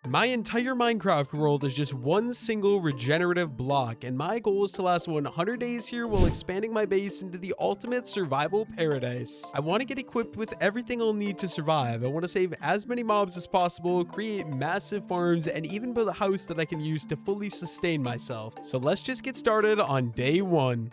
My entire Minecraft world is just one single regenerative block, and my goal is to last 100 days here while expanding my base into the ultimate survival paradise. I want to get equipped with everything I'll need to survive. I want to save as many mobs as possible, create massive farms, and even build a house that I can use to fully sustain myself. So let's just get started on day one.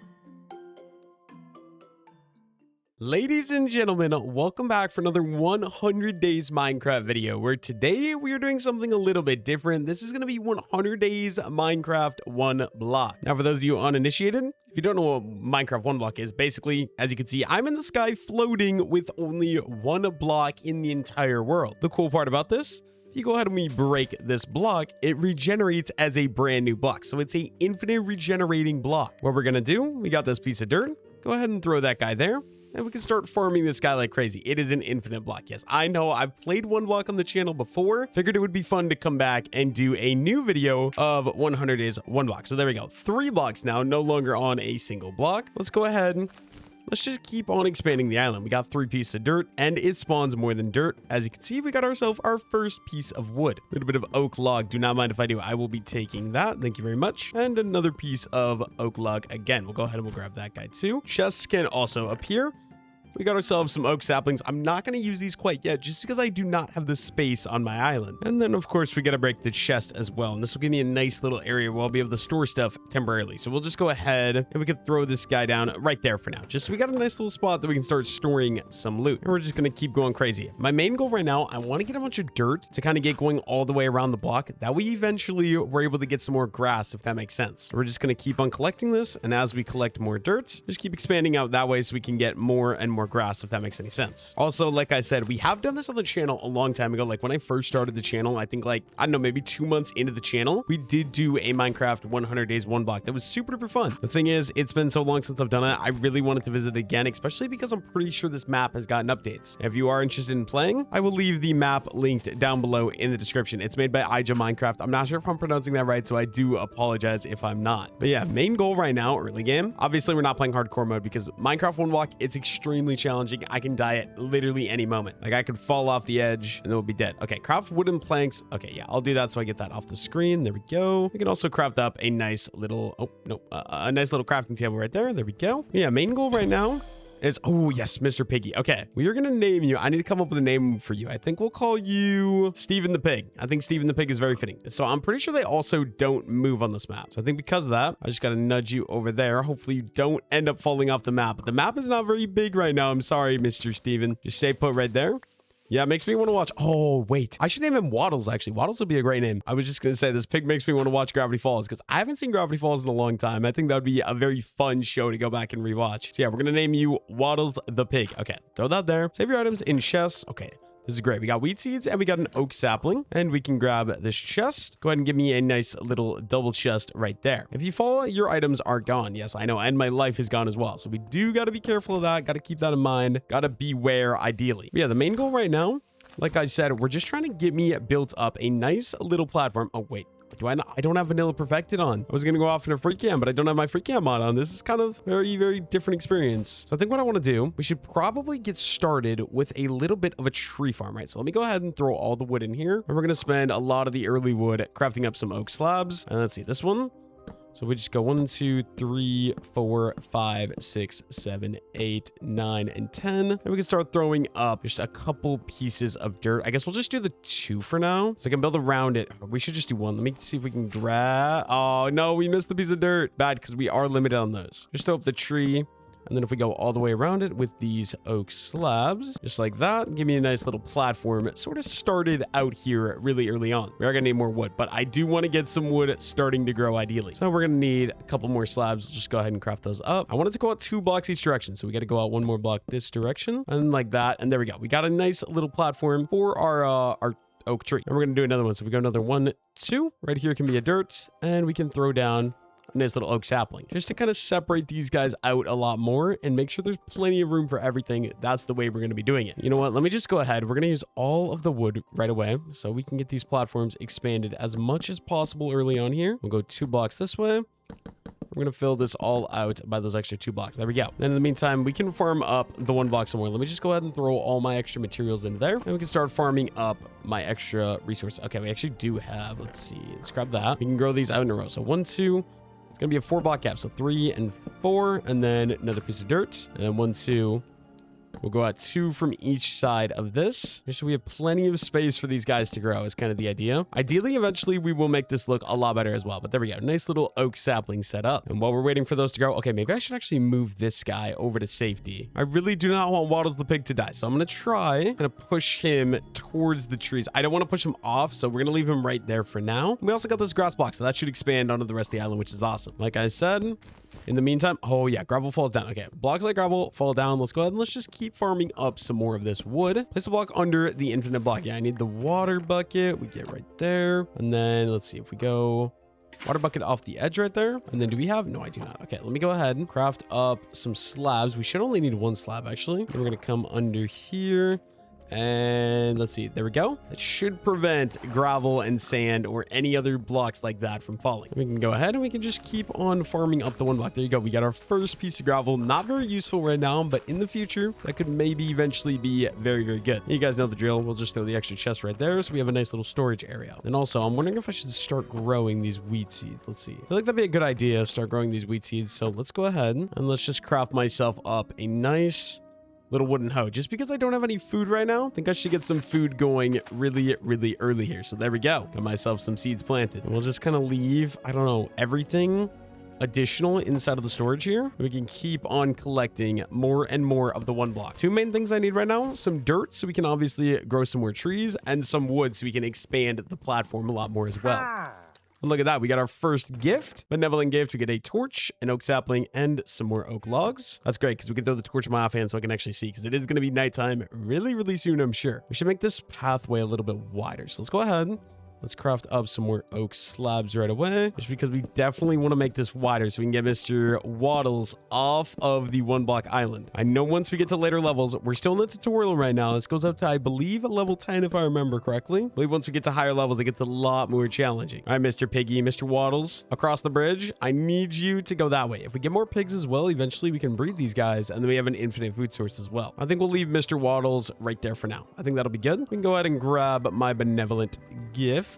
Ladies and gentlemen, welcome back for another 100 days Minecraft video, where today we are doing something a little bit different. This is going to be 100 days Minecraft one block. Now, for those of you uninitiated, if you don't know what Minecraft one block is, basically, as you can see, I'm in the sky floating with only one block in the entire world. The cool part about this, if you go ahead and we break this block, it regenerates as a brand new block. So it's a infinite regenerating block. What we're going to do, we got this piece of dirt. Go ahead and throw that guy there. And we can start farming this guy like crazy. It is an infinite block. Yes, I know I've played one block on the channel before. Figured it would be fun to come back and do a new video of 100 days one block. So there we go. 3 blocks now, no longer on a single block. Let's go ahead and let's just keep on expanding the island. We got 3 pieces of dirt, and it spawns more than dirt. As you can see, we got ourselves our first piece of wood. A little bit of oak log. Do not mind if I do. I will be taking that. Thank you very much. And another piece of oak log. Again, we'll go ahead and we'll grab that guy too. Chests can also appear. We got ourselves some oak saplings. I'm not going to use these quite yet, just because I do not have the space on my island. And then, of course, we got to break the chest as well. And this will give me a nice little area where I'll be able to store stuff temporarily. So we'll just go ahead and we can throw this guy down right there for now. Just so we got a nice little spot that we can start storing some loot. And we're just going to keep going crazy. My main goal right now, I want to get a bunch of dirt to kind of get going all the way around the block. That way, eventually, we're able to get some more grass, if that makes sense. So we're just going to keep on collecting this. And as we collect more dirt, just keep expanding out that way so we can get more and more grass, if that makes any sense. Also, like I said, we have done this on the channel a long time ago. Like when I first started the channel, I think like, I don't know, maybe 2 months into the channel, we did do a Minecraft 100 days one block. That was super duper fun. The thing is, it's been so long since I've done it. I really wanted to visit again, especially because I'm pretty sure this map has gotten updates. If you are interested in playing, I will leave the map linked down below in the description. It's made by Minecraft. I'm not sure if I'm pronouncing that right, so I do apologize if I'm not. But yeah, main goal right now, early game. Obviously, we're not playing hardcore mode because Minecraft one block, it's extremely challenging. I can die at literally any moment. Like I could fall off the edge and then we'll be dead. Okay, craft wooden planks. Okay, yeah, I'll do that so I get that off the screen. There we go. We can also craft up a nice little, a nice little crafting table right there. There we go. Yeah, main goal right now is, oh yes, Mr. Piggy. Okay, we are gonna name you. I need to come up with a name for you. I think we'll call you Steven the Pig. I think Steven the Pig is very fitting. So I'm pretty sure they also don't move on this map. So I think because of that, I just gotta nudge you over there. Hopefully you don't end up falling off the map. But the map is not very big right now. I'm sorry, Mr. Steven. Just stay put right there. Yeah, it makes me want to watch. Oh, wait. I should name him Waddles, actually. Waddles would be a great name. I was just going to say this pig makes me want to watch Gravity Falls because I haven't seen Gravity Falls in a long time. I think that would be a very fun show to go back and rewatch. So yeah, we're going to name you Waddles the Pig. Okay, throw that there. Save your items in chests. Okay. This is great. We got wheat seeds and we got an oak sapling, and we can grab this chest. Go ahead and give me a nice little double chest right there. If you fall, your items are gone. Yes, I know. And my life is gone as well. So we do got to be careful of that. Got to keep that in mind. Got to beware ideally. But yeah, the main goal right now, like I said, we're just trying to get me built up a nice little platform. Oh, wait. Do I not? I don't have vanilla perfected on. I was going to go off in a free cam, but I don't have my free cam mod on. This is kind of very, very different experience. So I think what I want to do, we should probably get started with a little bit of a tree farm, right? So let me go ahead and throw all the wood in here. And we're going to spend a lot of the early wood crafting up some oak slabs. And let's see, this one. So we just go 1, 2, 3, 4, 5, 6, 7, 8, 9, and 10. And we can start throwing up just a couple pieces of dirt. I guess we'll just do the 2 for now, so I can build around it. We should just do 1. Let me see if we can grab. Oh, no, we missed the piece of dirt. Bad, because we are limited on those. Just throw up the tree. And then if we go all the way around it with these oak slabs, just like that, give me a nice little platform. It sort of started out here really early on. We are going to need more wood, but I do want to get some wood starting to grow ideally. So we're going to need a couple more slabs. Just go ahead and craft those up. I wanted to go out 2 blocks each direction. So we got to go out 1 more block this direction and like that. And there we go. We got a nice little platform for our oak tree. And we're going to do another one. So we go another 1, 2. Right here can be a dirt, and we can throw down a nice little oak sapling just to kind of separate these guys out a lot more and make sure there's plenty of room for everything. That's the way we're going to be doing it. You know what? Let me just go ahead. We're going to use all of the wood right away so we can get these platforms expanded as much as possible early on here. We'll go 2 blocks this way. We're going to fill this all out by those extra 2 blocks. There we go. And in the meantime, we can farm up the 1 block somewhere. Let me just go ahead and throw all my extra materials into there. And we can start farming up my extra resources. Okay, we actually do have, let's see, let's grab that. We can grow these out in a row. So 1, 2, it's going to be a 4 block gap. So 3 and 4, and then another piece of dirt. And then 1, 2. We'll go out 2 from each side of this. So we have plenty of space for these guys to grow is kind of the idea. Ideally, eventually, we will make this look a lot better as well. But there we go. Nice little oak sapling set up. And while we're waiting for those to grow, okay, maybe I should actually move this guy over to safety. I really do not want Waddles the pig to die. So I'm going to try and push him towards the trees. I don't want to push him off, so we're going to leave him right there for now. We also got this grass block, so that should expand onto the rest of the island, which is awesome. Like I said, in the meantime, oh yeah, gravel falls down. Okay, blocks like gravel fall down. Let's go ahead and let's just keep farming up some more of this wood. Place a block under the infinite block. Yeah, I need the water bucket. We get right there. And then let's see if we go water bucket off the edge right there. And then do we have? No, I do not. Okay, let me go ahead and craft up some slabs. We should only need 1 slab actually. Then we're going to come under here. And let's see, there we go. It should prevent gravel and sand or any other blocks like that from falling. We can go ahead and we can just keep on farming up the 1 block. There you go. We got our first piece of gravel. Not very useful right now, but in the future, that could maybe eventually be very, very good. You guys know the drill. We'll just throw the extra chest right there. So we have a nice little storage area. And also, I'm wondering if I should start growing these wheat seeds. Let's see. I feel like that'd be a good idea, start growing these wheat seeds. So let's go ahead and let's just craft myself up a nice little wooden hoe. Just because I don't have any food right now, I think I should get some food going really, really early here. So there we go. Got myself some seeds planted. And we'll just kind of leave, I don't know, everything additional inside of the storage here. We can keep on collecting more and more of the 1 block. 2 main things I need right now, some dirt so we can obviously grow some more trees, and some wood so we can expand the platform a lot more as well. And look at that. We got our first gift, benevolent gift. We get a torch, an oak sapling, and some more oak logs. That's great because we can throw the torch in my offhand so I can actually see because it is going to be nighttime really, really soon, I'm sure. We should make this pathway a little bit wider. So let's go ahead. Let's craft up some more oak slabs right away, just because we definitely want to make this wider so we can get Mr. Waddles off of the 1 block island. I know once we get to later levels, we're still in the tutorial right now. This goes up to, I believe, a level 10 if I remember correctly. I believe once we get to higher levels, it gets a lot more challenging. All right, Mr. Piggy, Mr. Waddles, across the bridge. I need you to go that way. If we get more pigs as well, eventually we can breed these guys, and then we have an infinite food source as well. I think we'll leave Mr. Waddles right there for now. I think that'll be good. We can go ahead and grab my benevolent gift.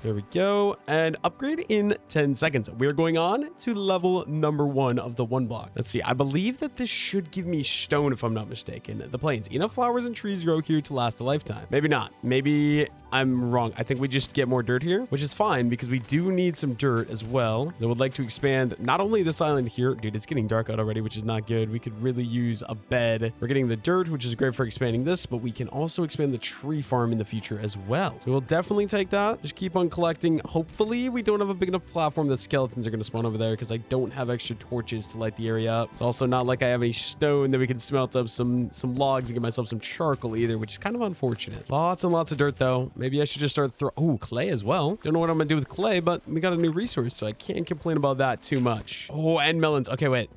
There we go. And upgrade in 10 seconds. We're going on to level number 1 of the 1 block. Let's see. I believe that this should give me stone if I'm not mistaken. The plains. Enough flowers and trees grow here to last a lifetime. Maybe not. Maybe I'm wrong. I think we just get more dirt here, which is fine because we do need some dirt as well. I would like to expand not only this island here. Dude, it's getting dark out already, which is not good. We could really use a bed. We're getting the dirt, which is great for expanding this, but we can also expand the tree farm in the future as well. So we'll definitely take that. Just keep on collecting. Hopefully we don't have a big enough platform that skeletons are going to spawn over there because I don't have extra torches to light the area up. It's also not like I have any stone that we can smelt up some logs and get myself some charcoal either, which is kind of unfortunate. Lots and lots of dirt though. Maybe I should just start ooh, clay as well. Don't know what I'm gonna do with clay, but we got a new resource, so I can't complain about that too much. Oh, and melons. Okay, wait.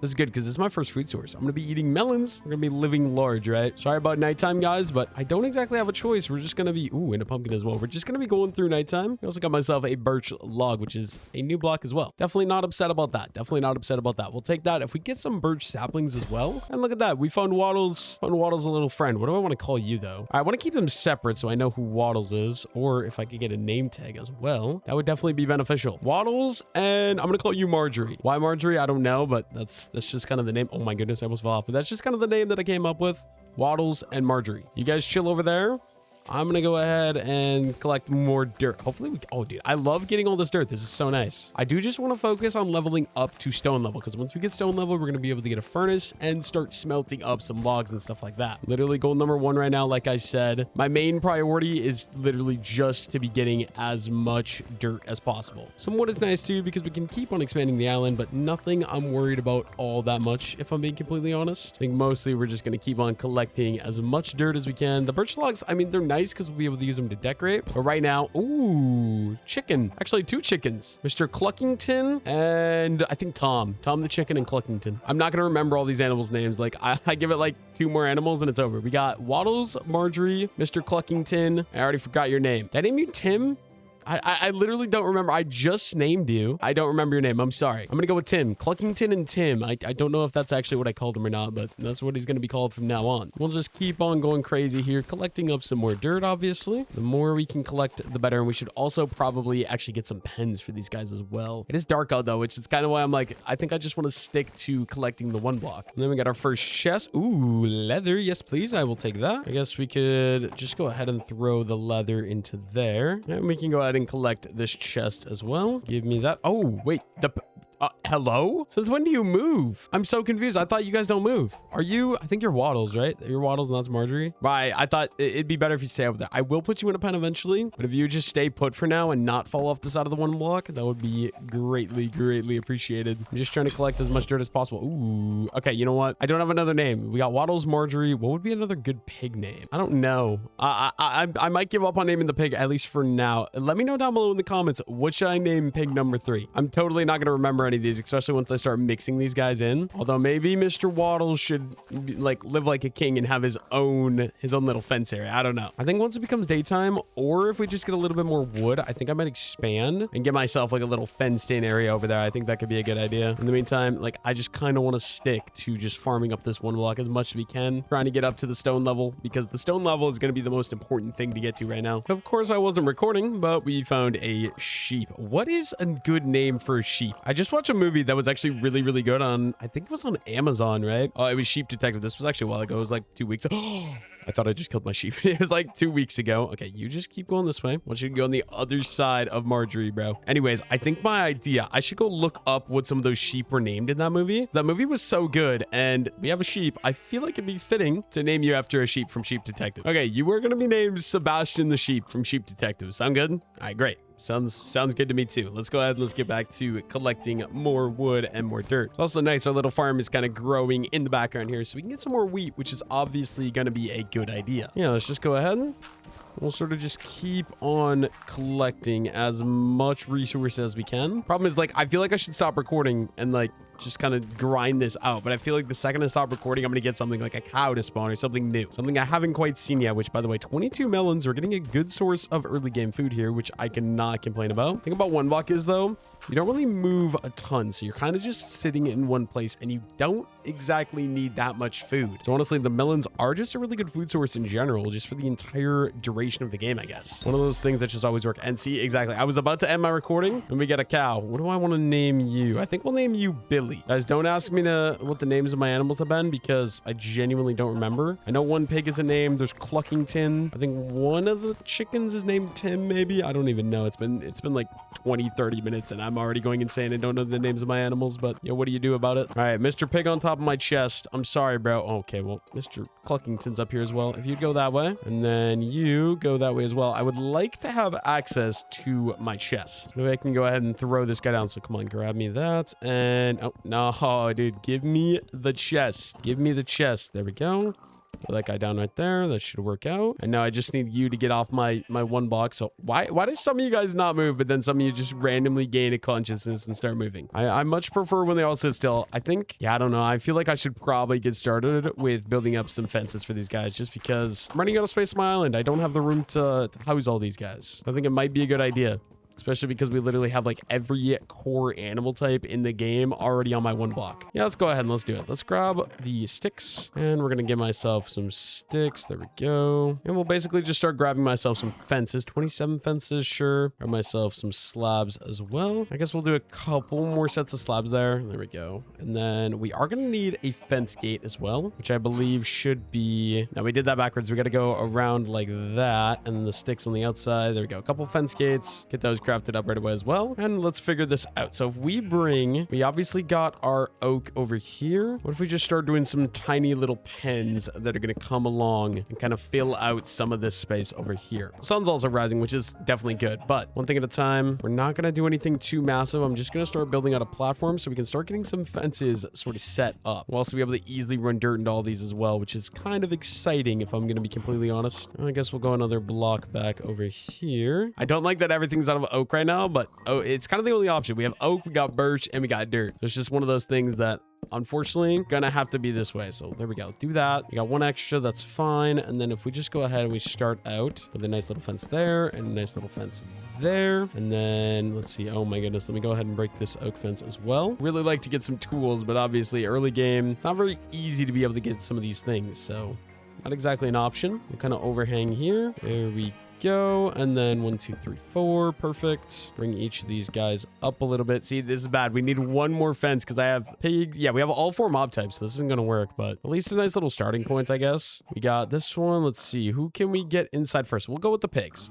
This is good because this is my first food source. I'm going to be eating melons. We're going to be living large, right? Sorry about nighttime, guys, but I don't exactly have a choice. We're just going to be, ooh, and a pumpkin as well. We're just going to be going through nighttime. I also got myself a birch log, which is a new block as well. Definitely not upset about that. Definitely not upset about that. We'll take that. If we get some birch saplings as well. And look at that. We found Waddles. Found Waddles a little friend. What do I want to call you, though? I want to keep them separate so I know who Waddles is. Or if I could get a name tag as well, that would definitely be beneficial. Waddles, and I'm going to call you Marjorie. Why Marjorie? I don't know, but that's just kind of the name. Oh my goodness, I almost fell off. But that's just kind of the name that I came up with. Waddles and Marjorie. You guys chill over there. I'm going to go ahead and collect more dirt. Hopefully we... Oh, dude, I love getting all this dirt. This is so nice. I do just want to focus on leveling up to stone level because once we get stone level, we're going to be able to get a furnace and start smelting up some logs and stuff like that. Literally goal number 1 right now, like I said. My main priority is literally just to be getting as much dirt as possible. Some wood is nice too because we can keep on expanding the island, but nothing I'm worried about all that much, if I'm being completely honest. I think mostly we're just going to keep on collecting as much dirt as we can. The birch logs, I mean, they're nice because we'll be able to use them to decorate. But right now, ooh, chicken. Actually, 2 chickens. Mr. Cluckington and I think Tom the chicken and Cluckington. I'm not going to remember all these animals' names. Like I give it like 2 more animals and it's over. We got Waddles, Marjorie, Mr. Cluckington. I already forgot your name. Did I name you Tim? I literally don't remember. I just named you. I don't remember your name. I'm sorry. I'm gonna go with Tim. Cluckington and Tim. I don't know if that's actually what I called him or not, but that's what he's gonna be called from now on. We'll just keep on going crazy here, collecting up some more dirt, obviously. The more we can collect, the better. And we should also probably actually get some pens for these guys as well. It is dark out though, which is kind of why I'm like, I think I just want to stick to collecting the 1 block. And then we got our first chest. Ooh, leather. Yes, please. I will take that. I guess we could just go ahead and throw the leather into there. And we can go ahead and collect this chest as well. Give me that. Oh, wait. Hello? Since when do you move? I'm so confused. I thought you guys don't move. Are you? I think you're Waddles, right? You're Waddles and that's Marjorie. Right. I thought it'd be better if you stay over there. I will put you in a pen eventually, but if you just stay put for now and not fall off the side of the 1 block, that would be greatly, greatly appreciated. I'm just trying to collect as much dirt as possible. Ooh. Okay. You know what? I don't have another name. We got Waddles, Marjorie. What would be another good pig name? I don't know. I might give up on naming the pig, at least for now. Let me know down below in the comments, what should I name pig number 3? I'm totally not going to remember any of these, especially once I start mixing these guys in. Although maybe Mr. Waddles should live like a king and have his own little fence area. I don't know. I think once it becomes daytime, or if we just get a little bit more wood, I think I might expand and get myself like a little fenced in area over there. I think that could be a good idea. In the meantime, like I just kind of want to stick to just farming up this 1 block as much as we can, trying to get up to the stone level, because the stone level is going to be the most important thing to get to right now. Of course, I wasn't recording, but we found a sheep. What is a good name for a sheep? I just watched a movie that was actually really, really good on, I think it was on Amazon, right? Oh, it was Sheep Detective. This was actually a while ago. It was like 2 weeks. Oh, I thought I just killed my sheep. It was like 2 weeks ago. Okay, you just keep going this way. I want you to go on the other side of Marjorie, bro. Anyways, I think my idea, I should go look up what some of those sheep were named in that movie. That movie was so good, and we have a sheep. I feel like it'd be fitting to name you after a sheep from Sheep Detective. Okay, you are going to be named Sebastian the Sheep from Sheep Detective. Sound good? All right, great. Sounds good to me too. Let's go ahead and let's get back to collecting more wood and more dirt. It's also nice our little farm is kind of growing in the background here, so we can get some more wheat, which is obviously going to be a good idea. Yeah, let's just go ahead. We'll sort of just keep on collecting as much resource as we can. Problem is, like, I feel like I should stop recording and like just kind of grind this out. But I feel like the second I stop recording, I'm going to get something like a cow to spawn or something new. Something I haven't quite seen yet, which, by the way, 22 melons. We're getting a good source of early game food here, which I cannot complain about. The thing about 1 block is, though, you don't really move a ton. So you're kind of just sitting in one place and you don't exactly need that much food. So honestly, the melons are just a really good food source in general, just for the entire duration of the game, I guess. One of those things that just always work. And see, exactly. I was about to end my recording and we get a cow. What do I want to name you? I think we'll name you Billy. Guys, don't ask me what the names of my animals have been, because I genuinely don't remember. I know 1 pig is a name. There's Cluckington. I think 1 of the chickens is named Tim, maybe. I don't even know. It's been like 20-30 minutes and I'm already going insane and don't know the names of my animals, but yeah, what do you do about it? All right, Mr. Pig on top of my chest. I'm sorry, bro. Okay, well, Mr. Cluckington's up here as well. If you'd go that way, and then you go that way as well. I would like to have access to my chest. Maybe I can go ahead and throw this guy down. So come on, grab me that. And oh no, dude, give me the chest. Give me the chest. There we go. Throw that guy down right there. That should work out. And now I just need you to get off my 1 block. So why does some of you guys not move, but then some of you just randomly gain a consciousness and start moving? I much prefer when they all sit still. I think, yeah, I don't know. I feel like I should probably get started with building up some fences for these guys, just because I'm running out of space on my island. I don't have the room to house all these guys. I think it might be a good idea. Especially because we literally have like every core animal type in the game already on my 1 block. Yeah, let's go ahead and let's do it. Let's grab the sticks and we're going to give myself some sticks. There we go. And we'll basically just start grabbing myself some fences. 27 fences, sure. Grab myself some slabs as well. I guess we'll do a couple more sets of slabs there. There we go. And then we are going to need a fence gate as well, which I believe should be... Now we did that backwards. We got to go around like that and then the sticks on the outside. There we go. A couple fence gates. Get those crafted up right away as well. And let's figure this out. So if we obviously got our oak over here. What if we just start doing some tiny little pens that are going to come along and kind of fill out some of this space over here? The sun's also rising, which is definitely good, but one thing at a time. We're not going to do anything too massive. I'm just going to start building out a platform so we can start getting some fences sort of set up. We'll also be able to easily run dirt into all these as well, which is kind of exciting if I'm going to be completely honest. I guess we'll go another block back over here. I don't like that everything's out of oak right now, but it's kind of the only option. We have oak, we got birch, and we got dirt. So it's just one of those things that unfortunately, gonna have to be this way. So there we go. Do that. We got one extra. That's fine. And then if we just go ahead and we start out with a nice little fence there and a nice little fence there. And then let's see. Oh my goodness. Let me go ahead and break this oak fence as well. Really like to get some tools, but obviously early game, not very easy to be able to get some of these things. So not exactly an option. We'll kind of overhang here. There we go. And then 1, 2, 3, 4. Perfect. Bring each of these guys up a little bit. See, this is bad. We need one more fence because I have pig. Yeah, we have all 4 mob types. So this isn't going to work, but at least a nice little starting point, I guess. We got this one. Let's see. Who can we get inside first? We'll go with the pigs.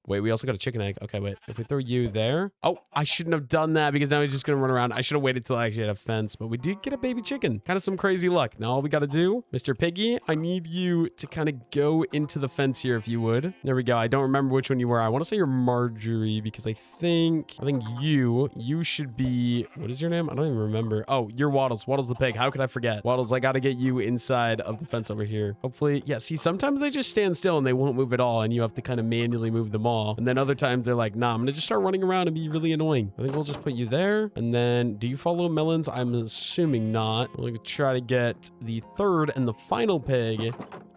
Wait, we also got a chicken egg. Okay, wait. If we throw you there. Oh, I shouldn't have done that because now he's just going to run around. I should have waited till I actually had a fence, but we did get a baby chicken. Kind of some crazy luck. Now all we got to do, Mr. Piggy, I need you to kind of go into the fence here if you would. There we go. I don't remember which one you were. I want to say you're Marjorie because I think you should be, what is your name? I don't even remember. Oh, you're Waddles. Waddles the pig. How could I forget? Waddles, I got to get you inside of the fence over here. Hopefully, yeah, see, sometimes they just stand still and they won't move at all and you have to kind of manually move them all. And then other times they're like, nah, I'm gonna just start running around and be really annoying. I think we'll just put you there. And then do you follow melons? I'm assuming not. We're gonna try to get the third and the final pig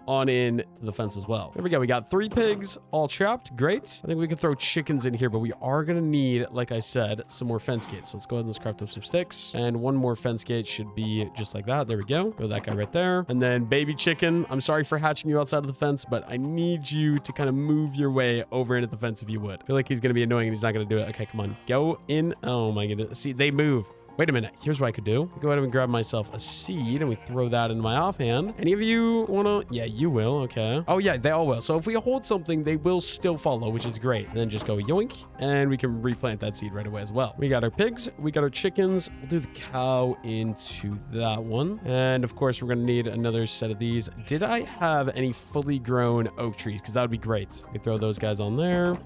on in to the fence as well. There we go. We got 3 pigs all trapped. Great. I think we could throw chickens in here, but we are going to need, like I said, some more fence gates. So let's go ahead and let's craft up some sticks. And one more fence gate should be just like that. There we go. Throw that guy right there. And then baby chicken, I'm sorry for hatching you outside of the fence, but I need you to kind of move your way over into the fence if you would. I feel like he's going to be annoying and he's not going to do it. Okay, come on. Go in. Oh my goodness. See, they move. Wait a minute. Here's what I could do. Go ahead and grab myself a seed and we throw that in my offhand. Any of you want to? Yeah, you will. Okay. Oh, yeah, they all will. So if we hold something, they will still follow, which is great. And then just go yoink and we can replant that seed right away as well. We got our pigs. We got our chickens. We'll do the cow into that one. And of course, we're going to need another set of these. Did I have any fully grown oak trees? Because that would be great. We throw those guys on there.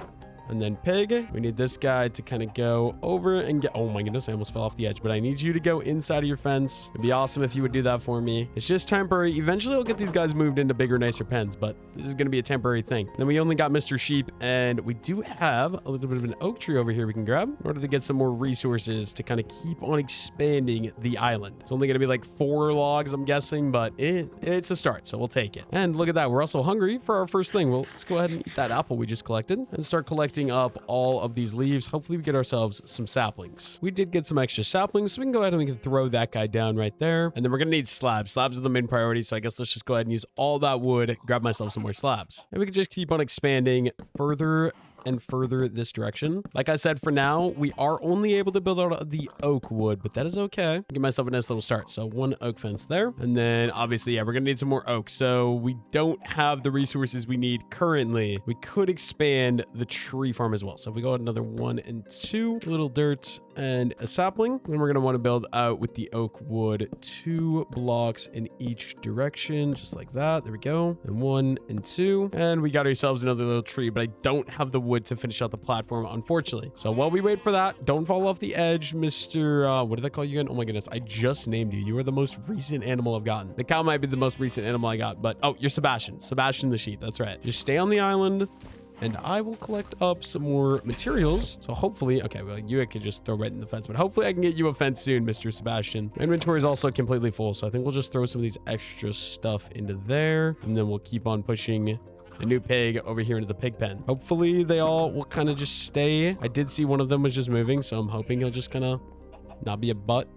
And then pig, we need this guy to kind of go over and get, oh my goodness, I almost fell off the edge, but I need you to go inside of your fence. It'd be awesome if you would do that for me. It's just temporary. Eventually I'll get these guys moved into bigger, nicer pens, but this is going to be a temporary thing. Then we only got Mr. Sheep, and we do have a little bit of an oak tree over here we can grab in order to get some more resources to kind of keep on expanding the island. It's only going to be like 4 logs, I'm guessing, but it's a start, so we'll take it. And look at that. We're also hungry for our first thing. Well, let's go ahead and eat that apple we just collected and start collecting up all of these leaves. Hopefully we get ourselves some saplings. We did get some extra saplings, so we can go ahead and we can throw that guy down right there. And then we're gonna need slabs. Slabs are the main priority, so I guess let's just go ahead and use all that wood, grab myself some more slabs. And we can just keep on expanding further and further this direction. Like I said, for now, we are only able to build out the oak wood, but that is okay. Give myself a nice little start. So 1 oak fence there. And then obviously, yeah, we're going to need some more oak. So we don't have the resources we need currently. We could expand the tree farm as well. So if we go ahead another 1 and 2, a little dirt and a sapling, then we're going to want to build out with the oak wood 2 blocks in each direction, just like that. There we go. And 1 and 2. And we got ourselves another little tree, but I don't have the wood to finish out the platform, unfortunately. So while we wait for that, don't fall off the edge, Mr. What did I call you again? Oh my goodness, I just named you. You are the most recent animal I've gotten. The cow might be the most recent animal I got, but oh, you're Sebastian. Sebastian the sheep. That's right. Just stay on the island and I will collect up some more materials. So hopefully, okay, well, you could just throw right in the fence, but hopefully I can get you a fence soon, Mr. Sebastian. My inventory is also completely full, so I think we'll just throw some of these extra stuff into there, and then we'll keep on pushing the new pig over here into the pig pen. Hopefully they all will kind of just stay. I did see one of them was just moving, so I'm hoping he'll just kind of not be a butt.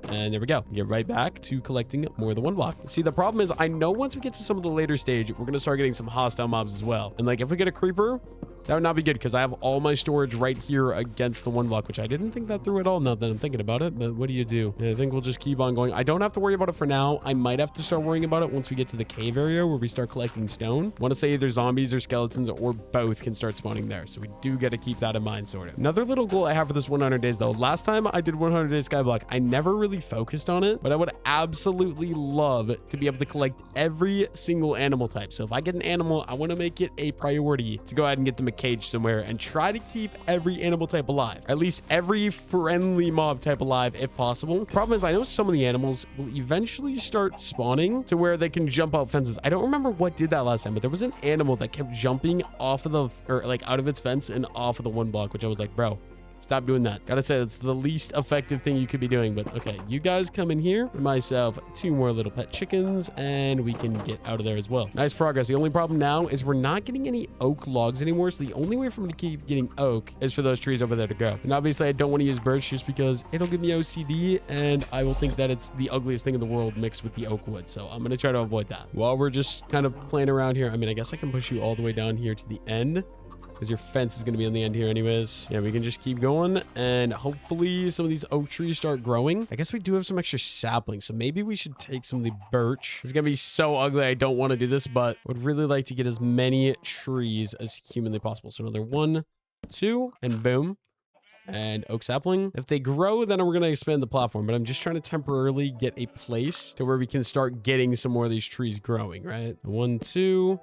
And there we go. Get right back to collecting more of the 1 block. See, the problem is I know once we get to some of the later stage, we're going to start getting some hostile mobs as well. And like if we get a creeper, that would not be good because I have all my storage right here against the 1 block, which I didn't think that through at all now that I'm thinking about it. But what do you do? I think we'll just keep on going. I don't have to worry about it for now. I might have to start worrying about it once we get to the cave area where we start collecting stone. I want to say either zombies or skeletons or both can start spawning there. So we do got to keep that in mind, sort of. Another little goal I have for this 100 days though. Last time I did 100 days skyblock, I never really focused on it, but I would absolutely love to be able to collect every single animal type. So if I get an animal, I want to make it a priority to go ahead and get them a cage somewhere and try to keep every animal type alive, at least every friendly mob type alive if possible. Problem is I know some of the animals will eventually start spawning to where they can jump out fences. I don't remember what did that last time, but there was an animal that kept jumping off of the, or like out of its fence and off of the 1 block, which I was like, bro, Stop doing that. Gotta say, it's the least effective thing you could be doing. But okay, you guys come in here. For myself, 2 more little pet chickens, and we can get out of there as well. Nice progress. The only problem now is we're not getting any oak logs anymore. So the only way for me to keep getting oak is for those trees over there to grow. And obviously, I don't want to use birch just because it'll give me OCD, and I will think that it's the ugliest thing in the world mixed with the oak wood. So I'm going to try to avoid that. While we're just kind of playing around here, I mean, I guess I can push you all the way down here to the end, because your fence is going to be on the end here anyways. Yeah, we can just keep going, and hopefully some of these oak trees start growing. I guess we do have some extra saplings, so maybe we should take some of the birch. It's going to be so ugly. I don't want to do this, but I would really like to get as many trees as humanly possible. So another 1, 2, and boom. And oak sapling. If they grow, then we're going to expand the platform, but I'm just trying to temporarily get a place to where we can start getting some more of these trees growing, right? 1, 2...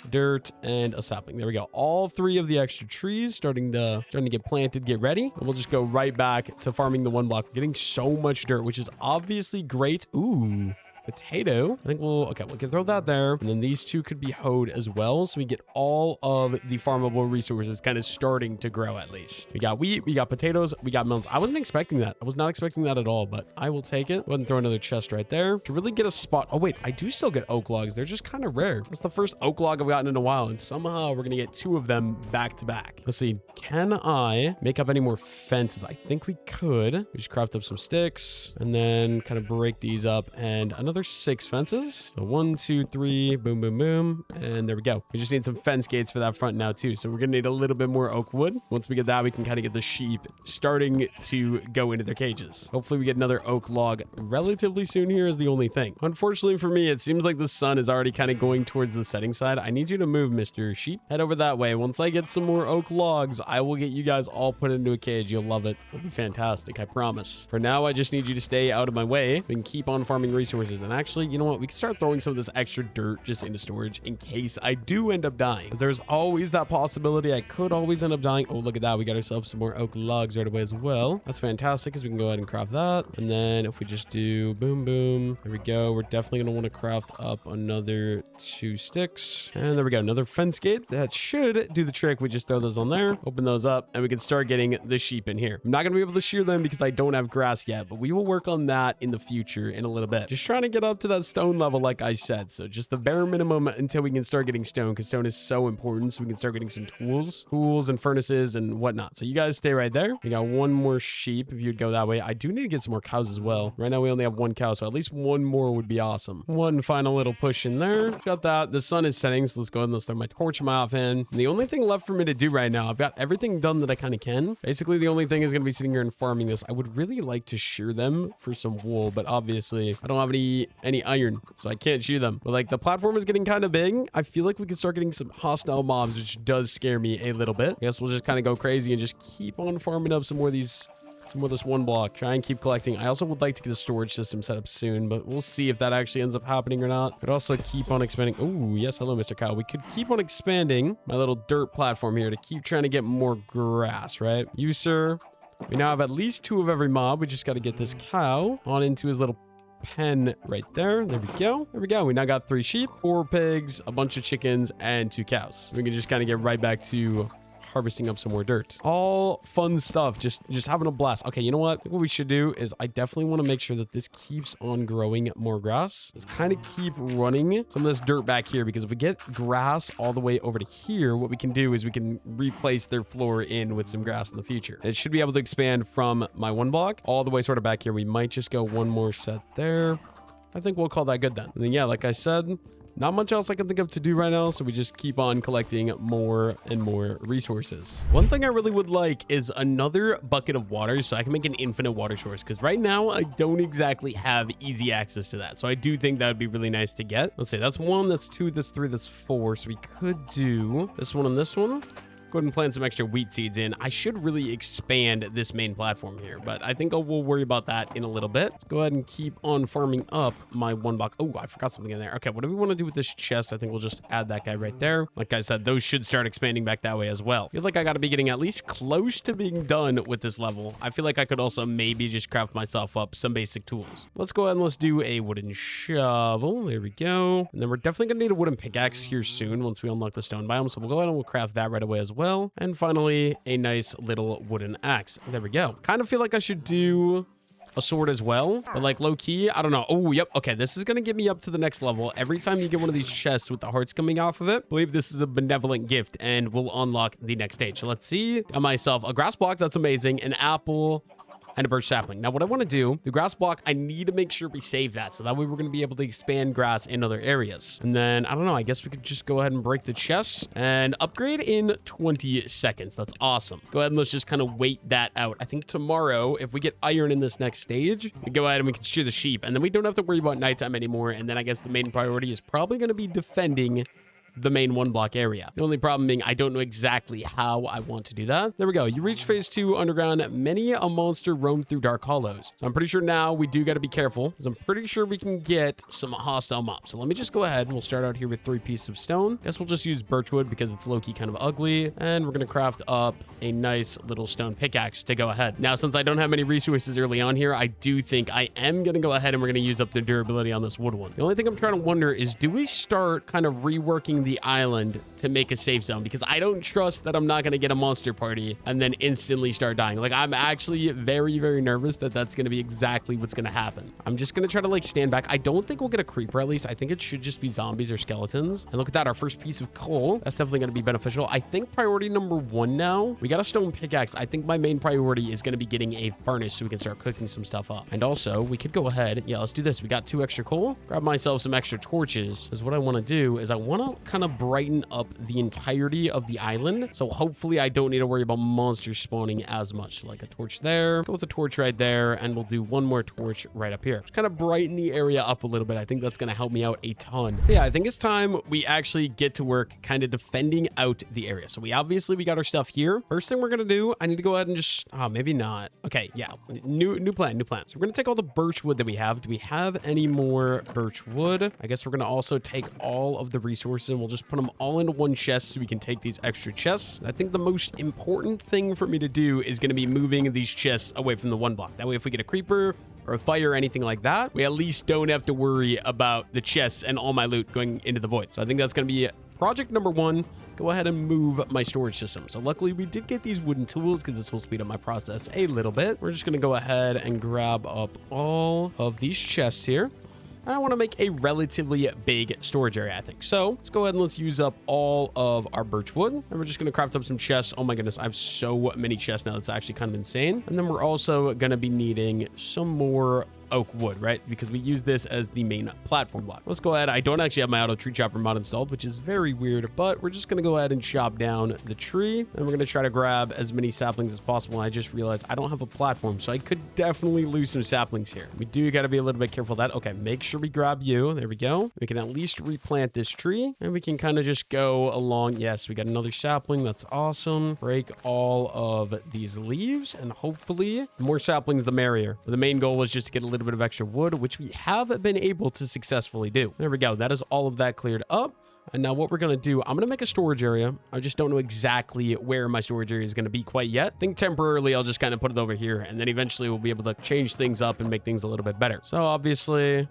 dirt, and a sapling. There we go. All 3 of the extra trees starting to get planted, get ready. And we'll just go right back to farming the 1 block. We're getting so much dirt, which is obviously great. Ooh. Potato. I think we can throw that there. And then these 2 could be hoed as well. So we get all of the farmable resources kind of starting to grow at least. We got wheat, we got potatoes, we got melons. I wasn't expecting that. I was not expecting that at all, but I will take it. Go ahead and throw another chest right there to really get a spot. Oh, wait, I do still get oak logs. They're just kind of rare. That's the first oak log I've gotten in a while. And somehow we're going to get 2 of them back to back. Let's see. Can I make up any more fences? I think we could. We just craft up some sticks and then kind of break these up, and another 6 fences. So 1, 2, 3, boom, boom, boom. And there we go. We just need some fence gates for that front now too. So we're going to need a little bit more oak wood. Once we get that, we can kind of get the sheep starting to go into their cages. Hopefully we get another oak log relatively soon here is the only thing. Unfortunately for me, it seems like the sun is already kind of going towards the setting side. I need you to move, Mr. Sheep. Head over that way. Once I get some more oak logs, I will get you guys all put into a cage. You'll love it. It'll be fantastic. I promise. For now, I just need you to stay out of my way. We can keep on farming resources. And actually, you know what? We can start throwing some of this extra dirt just into storage in case I do end up dying. Because there's always that possibility I could always end up dying. Oh, look at that. We got ourselves some more oak logs right away as well. That's fantastic because we can go ahead and craft that. And then if we just do boom, boom, there we go. We're definitely going to want to craft up another 2 sticks. And there we go. Another fence gate. That should do the trick. We just throw those on there, open those up, and we can start getting the sheep in here. I'm not going to be able to shear them because I don't have grass yet, but we will work on that in the future in a little bit. Just trying to get up to that stone level, like I said. So just the bare minimum until we can start getting stone, because stone is so important. So we can start getting some tools and furnaces and whatnot. So you guys stay right there. We got 1 more sheep if you'd go that way. I do need to get some more cows as well. Right now we only have 1 cow, so at least 1 more would be awesome. 1 final little push in there. Got that. The sun is setting, so let's go ahead and let's throw my torch off in. And the only thing left for me to do right now, I've got everything done that I kind of can. Basically, the only thing is going to be sitting here and farming this. I would really like to shear them for some wool, but obviously I don't have any iron, so I can't shear them. But like the platform is getting kind of big. I feel like we can start getting some hostile mobs, which does scare me a little bit. I guess we'll just kind of go crazy and just keep on farming up some more of these. Some more of this 1 block. Try and keep collecting. I also would like to get a storage system set up soon, but we'll see if that actually ends up happening or not. Could also keep on expanding. Oh, yes. Hello, Mr. Cow. We could keep on expanding my little dirt platform here to keep trying to get more grass, right? You, sir. We now have at least 2 of every mob. We just got to get this cow on into his little pen right there. There we go. There we go. We now got 3 sheep, 4 pigs, a bunch of chickens, and 2 cows. We can just kind of get right back to harvesting up some more dirt. All fun stuff. Just having a blast. Okay, you know what? I think what we should do is I definitely want to make sure that this keeps on growing more grass. Let's kind of keep running some of this dirt back here, because if we get grass all the way over to here, what we can do is we can replace their floor in with some grass in the future. It should be able to expand from my 1 block all the way sort of back here. We might just go 1 more set there. I think we'll call that good then. And then, yeah, like I said, not much else I can think of to do right now, so we just keep on collecting more and more resources. One thing I really would like is another bucket of water so I can make an infinite water source, because right now I don't exactly have easy access to that. So I do think that would be really nice to get. Let's say that's 1, that's 2, that's 3, that's 4. So we could do this one and this one. Go ahead and plant some extra wheat seeds in. I should really expand this main platform here, but I think we'll worry about that in a little bit. Let's go ahead and keep on farming up my 1 block. Oh, I forgot something in there. Okay, what do we want to do with this chest? I think we'll just add that guy right there. Like I said, those should start expanding back that way as well. I feel like I got to be getting at least close to being done with this level. I feel like I could also maybe just craft myself up some basic tools. Let's go ahead and let's do a wooden shovel. There we go. And then we're definitely going to need a wooden pickaxe here soon once we unlock the stone biome. So we'll go ahead and we'll craft that right away as well. well. And finally, a nice little wooden axe. There we go. Kind of feel like I should do a sword as well, but like low key, I don't know. Oh, yep. Okay, this is gonna get me up to the next level. Every time you get one of these chests with the hearts coming off of it, I believe this is a benevolent gift and will unlock the next stage. So let's see. Got myself a grass block. That's amazing. An apple and a birch sapling. Now, what I want to do, the grass block, I need to make sure we save that. So that way we're going to be able to expand grass in other areas. And then, I don't know, I guess we could just go ahead and break the chest and upgrade in 20 seconds. That's awesome. Let's go ahead and let's just kind of wait that out. I think tomorrow, if we get iron in this next stage, we go ahead and we can shear the sheep. And then we don't have to worry about nighttime anymore. And then I guess the main priority is probably going to be defending the main 1 block area. The only problem being I don't know exactly how I want to do that. There we go. You reach phase 2 underground. Many a monster roam through dark hollows. So I'm pretty sure now we do got to be careful because I'm pretty sure we can get some hostile mobs. So let me just go ahead and we'll start out here with 3 pieces of stone. Guess we'll just use birchwood because it's low-key kind of ugly. And we're going to craft up a nice little stone pickaxe to go ahead. Now, since I don't have many resources early on here, I do think I am going to go ahead and we're going to use up the durability on this wood one. The only thing I'm trying to wonder is, do we start kind of reworking the island to make a safe zone? Because I don't trust that I'm not going to get a monster party and then instantly start dying. Like, I'm actually very, very nervous that that's going to be exactly what's going to happen. I'm just going to try to like stand back. I don't think we'll get a creeper at least. I think it should just be zombies or skeletons. And look at that, our first piece of coal. That's definitely going to be beneficial. I think priority number 1 now, we got a stone pickaxe. I think my main priority is going to be getting a furnace so we can start cooking some stuff up. And also we could go ahead. Yeah, let's do this. We got 2 extra coal. Grab myself some extra torches, because what I want to do is I want to kind of brighten up the entirety of the island. So hopefully I don't need to worry about monsters spawning as much. Like a torch there, go with a torch right there, and we'll do 1 more torch right up here. Just kind of brighten the area up a little bit. I think that's going to help me out a ton. So yeah, I think it's time we actually get to work kind of defending out the area. So we got our stuff here. First thing we're going to do, I need to go ahead and just, oh, maybe not. Okay, yeah, new plan. So we're going to take all the birch wood that we have. Do we have any more birch wood? I guess we're going to also take all of the resources and we'll just put them all into 1 chest so we can take these extra chests. I think the most important thing for me to do is going to be moving these chests away from the 1 block. That way, if we get a creeper or a fire or anything like that, we at least don't have to worry about the chests and all my loot going into the void. So I think that's going to be project number 1. Go ahead and move my storage system. So luckily we did get these wooden tools because this will speed up my process a little bit. We're just going to go ahead and grab up all of these chests here. I want to make a relatively big storage area, I think. So let's go ahead and let's use up all of our birch wood. And we're just going to craft up some chests. Oh my goodness, I have so many chests now. That's actually kind of insane. And then we're also going to be needing some more oak wood, right? Because we use this as the main platform block. Let's go ahead. I don't actually have my auto tree chopper mod installed, which is very weird, but we're just going to go ahead and chop down the tree. And we're going to try to grab as many saplings as possible. And I just realized I don't have a platform, so I could definitely lose some saplings here. We do got to be a little bit careful of that. Okay, make sure we grab you. There we go. We can at least replant this tree and we can kind of just go along. Yes, we got another sapling. That's awesome. Break all of these leaves and hopefully the more saplings, the merrier. But the main goal was just to get a little bit of extra wood, which we have been able to successfully do. There we go. That is all of that cleared up. And now what we're going to do, I'm going to make a storage area. I just don't know exactly where my storage area is going to be quite yet. I think temporarily I'll just kind of put it over here and then eventually we'll be able to change things up and make things a little bit better. So obviously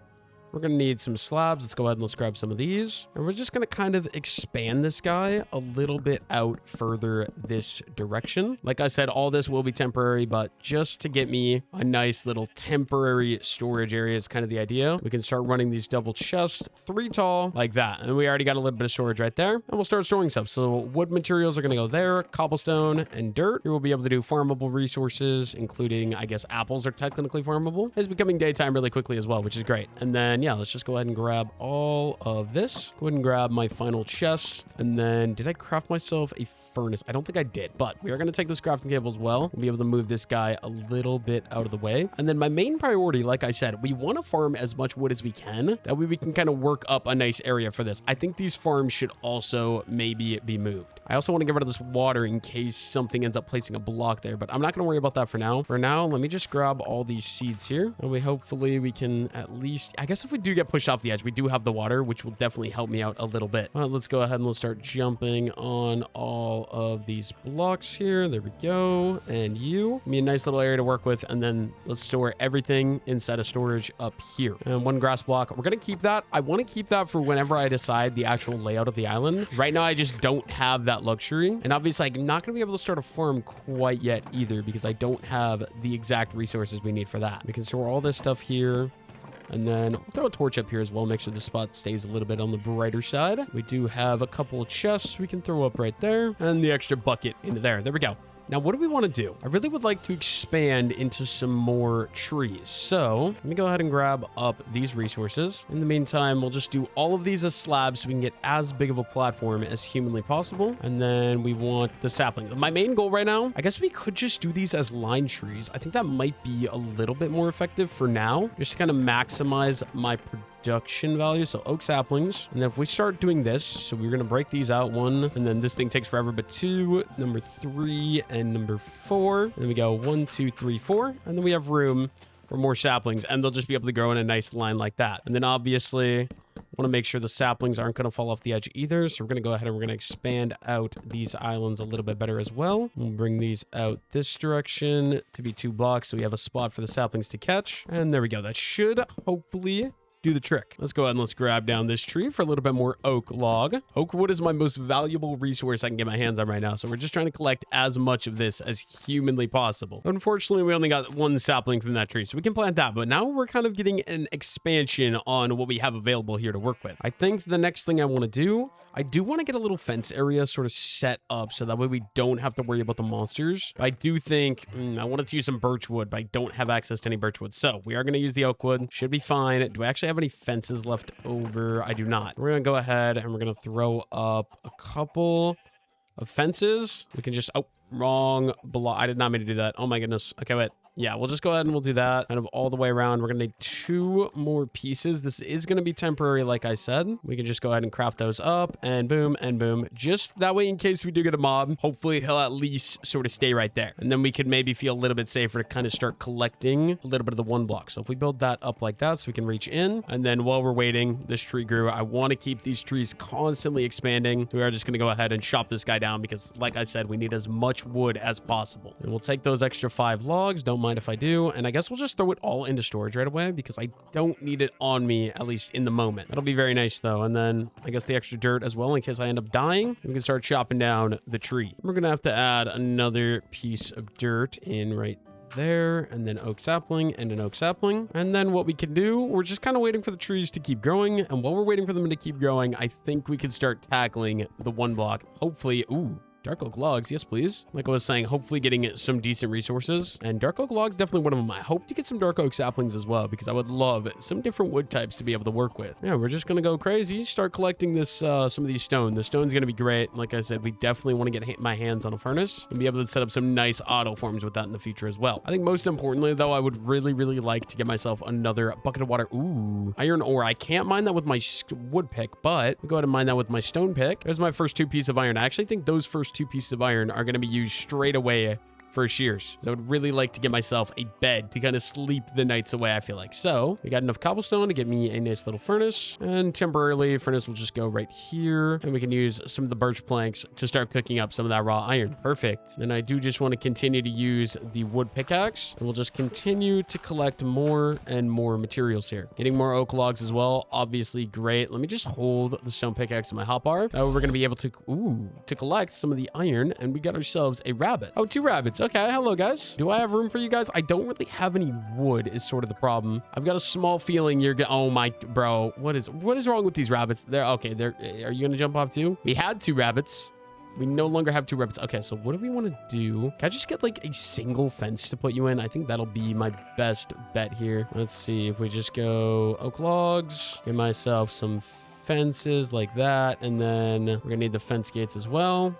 we're going to need some slabs. Let's go ahead and let's grab some of these. And we're just going to kind of expand this guy a little bit out further this direction. Like I said, all this will be temporary, but just to get me a nice little temporary storage area is kind of the idea. We can start running these double chests, 3 tall, like that. And we already got a little bit of storage right there. And we'll start storing stuff. So wood materials are going to go there, cobblestone and dirt. Here we'll be able to do farmable resources, including, I guess, apples are technically farmable. It's becoming daytime really quickly as well, which is great. And then yeah, let's just go ahead and grab all of this. Go ahead and grab my final chest. And then did I craft myself a furnace? I don't think I did, but we are going to take this crafting table as well. We'll be able to move this guy a little bit out of the way. And then my main priority, like I said, we want to farm as much wood as we can. That way we can kind of work up a nice area for this. I think these farms should also maybe be moved. I also want to get rid of this water in case something ends up placing a block there, but I'm not going to worry about that for now. For now, let me just grab all these seeds here. And hopefully we can at least, I guess if we do get pushed off the edge, we do have the water, which will definitely help me out a little bit. Let's go ahead and let's start jumping on all of these blocks here. There we go. And you. Give me a nice little area to work with. And then let's store everything inside of storage up here. And one grass block. We're going to keep that. I want to keep that for whenever I decide the actual layout of the island. Right now, I just don't have that luxury. And obviously, I'm not going to be able to start a farm quite yet either because I don't have the exact resources we need for that. We can store all this stuff here. And then we'll throw a torch up here as well. Make sure the spot stays a little bit on the brighter side. We do have a couple of chests we can throw up right there. And the extra bucket into there. There we go. Now, what do we want to do? I really would like to expand into some more trees. So let me go ahead and grab up these resources. In the meantime, we'll just do all of these as slabs so we can get as big of a platform as humanly possible. And then we want the sapling. My main goal right now, I guess we could just do these as line trees. I think that might be a little bit more effective for now, just to kind of maximize my production value. So oak saplings. And then if we start doing this, so we're going to break these out, 1, and then this thing takes forever, but 2, number 3, and number 4. And then we go 1, 2, 3, 4. And then we have room for more saplings, and they'll just be able to grow in a nice line like that. And then obviously want to make sure the saplings aren't going to fall off the edge either. So we're going to go ahead and we're going to expand out these islands a little bit better as well. We'll bring these out this direction to be 2 blocks. So we have a spot for the saplings to catch. And there we go. That should hopefully do the trick. Let's go ahead and let's grab down this tree for a little bit more oak log. Oak wood is my most valuable resource I can get my hands on right now. So we're just trying to collect as much of this as humanly possible. Unfortunately, we only got 1 sapling from that tree, so we can plant that. But now we're kind of getting an expansion on what we have available here to work with. I think the next thing I want to do, I do want to get a little fence area sort of set up so that way we don't have to worry about the monsters. I do think I wanted to use some birch wood, but I don't have access to any birch wood. So we are going to use the oak wood. Should be fine. Do I actually have any fences left over? I do not. We're going to go ahead and we're going to throw up a couple of fences. We can just, oh, wrong block. I did not mean to do that. Oh my goodness. Okay, wait. Yeah, we'll just go ahead and we'll do that kind of all the way around. We're going to need 2 more pieces. This is going to be temporary, like I said. We can just go ahead and craft those up and boom and boom. Just that way, in case we do get a mob, hopefully he'll at least sort of stay right there. And then we could maybe feel a little bit safer to kind of start collecting a little bit of the 1 block. So if we build that up like that so we can reach in, and then while we're waiting, this tree grew. I want to keep these trees constantly expanding. We are just going to go ahead and chop this guy down because, like I said, we need as much wood as possible. And we'll take those extra 5 logs. Don't mind if I do, and I guess we'll just throw it all into storage right away because I don't need it on me, at least in the moment. That'll be very nice though. And then I guess the extra dirt as well in case I end up dying. We can start chopping down the tree. We're gonna have to add another piece of dirt in right there, and then oak sapling and an oak sapling. And then what we can do, we're just kind of waiting for the trees to keep growing, and while we're waiting for them to keep growing, I think we can start tackling the 1 block. Hopefully, ooh, dark oak logs, yes please. Like I was saying, hopefully getting some decent resources. And dark oak logs, definitely one of them. I hope to get some dark oak saplings as well, because I would love some different wood types to be able to work with. Yeah, we're just gonna go crazy, start collecting this, some of these stone. The stone's gonna be great. Like I said, we definitely want to get my hands on a furnace and be able to set up some nice auto forms with that in the future as well. I think most importantly though, I would really like to get myself another bucket of water. Ooh, iron ore. I can't mine that with my wood pick, but I'll go ahead and mine that with my stone pick. There's my first 2 pieces of iron. I actually think those first 2 pieces of iron are going to be used straight away for shears. So I would really like to get myself a bed to kind of sleep the nights away, I feel like. So we got enough cobblestone to get me a nice little furnace, and temporarily furnace will just go right here, and we can use some of the birch planks to start cooking up some of that raw iron. Perfect. And I do just want to continue to use the wood pickaxe, and we'll just continue to collect more and more materials here. Getting more oak logs as well, obviously great. Let me just hold the stone pickaxe in my hotbar. That way we're going to be able to, to collect some of the iron, and we got ourselves a rabbit. Oh, 2 rabbits. Okay, hello guys. Do I have room for you guys? I don't really have any wood is sort of the problem. I've got a small feeling you're gonna, oh my, bro, what is wrong with these rabbits? They're okay. Are you gonna jump off too? We had 2 rabbits. We no longer have 2 rabbits. Okay, so what do we want to do? Can I just get like a single fence to put you in? I think that'll be my best bet here. Let's see if we just go oak logs, get myself some fences like that, and then we're gonna need the fence gates as well.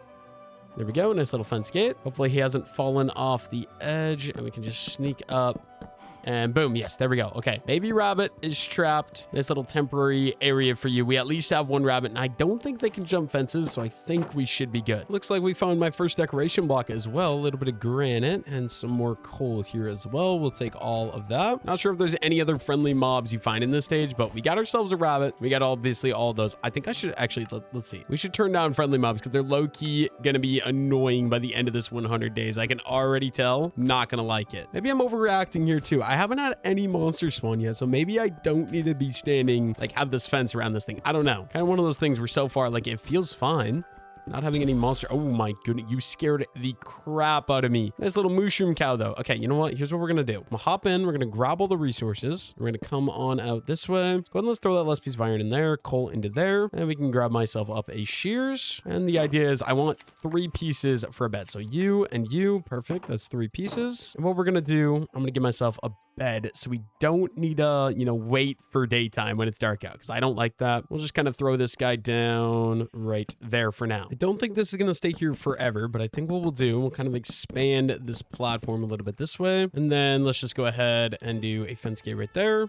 There we go, nice little fence gate. Hopefully he hasn't fallen off the edge, and we can just sneak up And boom. Yes, there we go. Okay. Baby rabbit is trapped. This little temporary area for you. We at least have one rabbit, and I don't think they can jump fences, so I think we should be good. Looks like we found my first decoration block as well. A little bit of granite and some more coal here as well. We'll take all of that. Not sure if there's any other friendly mobs you find in this stage, but we got ourselves a rabbit. We got obviously all those. I think I should actually, let's see. We should turn down friendly mobs because they're low-key gonna be annoying by the end of this 100 days. I can already tell. Not gonna like it. Maybe I'm overreacting here too. I haven't had any monsters spawn yet, so maybe I don't need to be standing, like have this fence around this thing. I don't know. Kind of one of those things where so far, like it feels fine. Not having any monster. Oh my goodness. You scared the crap out of me. Nice little mushroom cow though. Okay, you know what? Here's what we're going to do. I'm going to hop in. We're going to grab all the resources. We're going to come on out this way. Let's go ahead and let's throw that last piece of iron in there. Coal into there. And we can grab myself up a shears. And the idea is I want 3 pieces for a bed. So you and you. Perfect. That's 3 pieces. And what we're going to do, I'm going to give myself a bed so we don't need to, wait for daytime when it's dark out because I don't like that. We'll just kind of throw this guy down right there for now. I don't think this is going to stay here forever, but I think what we'll do, we'll kind of expand this platform a little bit this way. And then let's just go ahead and do a fence gate right there.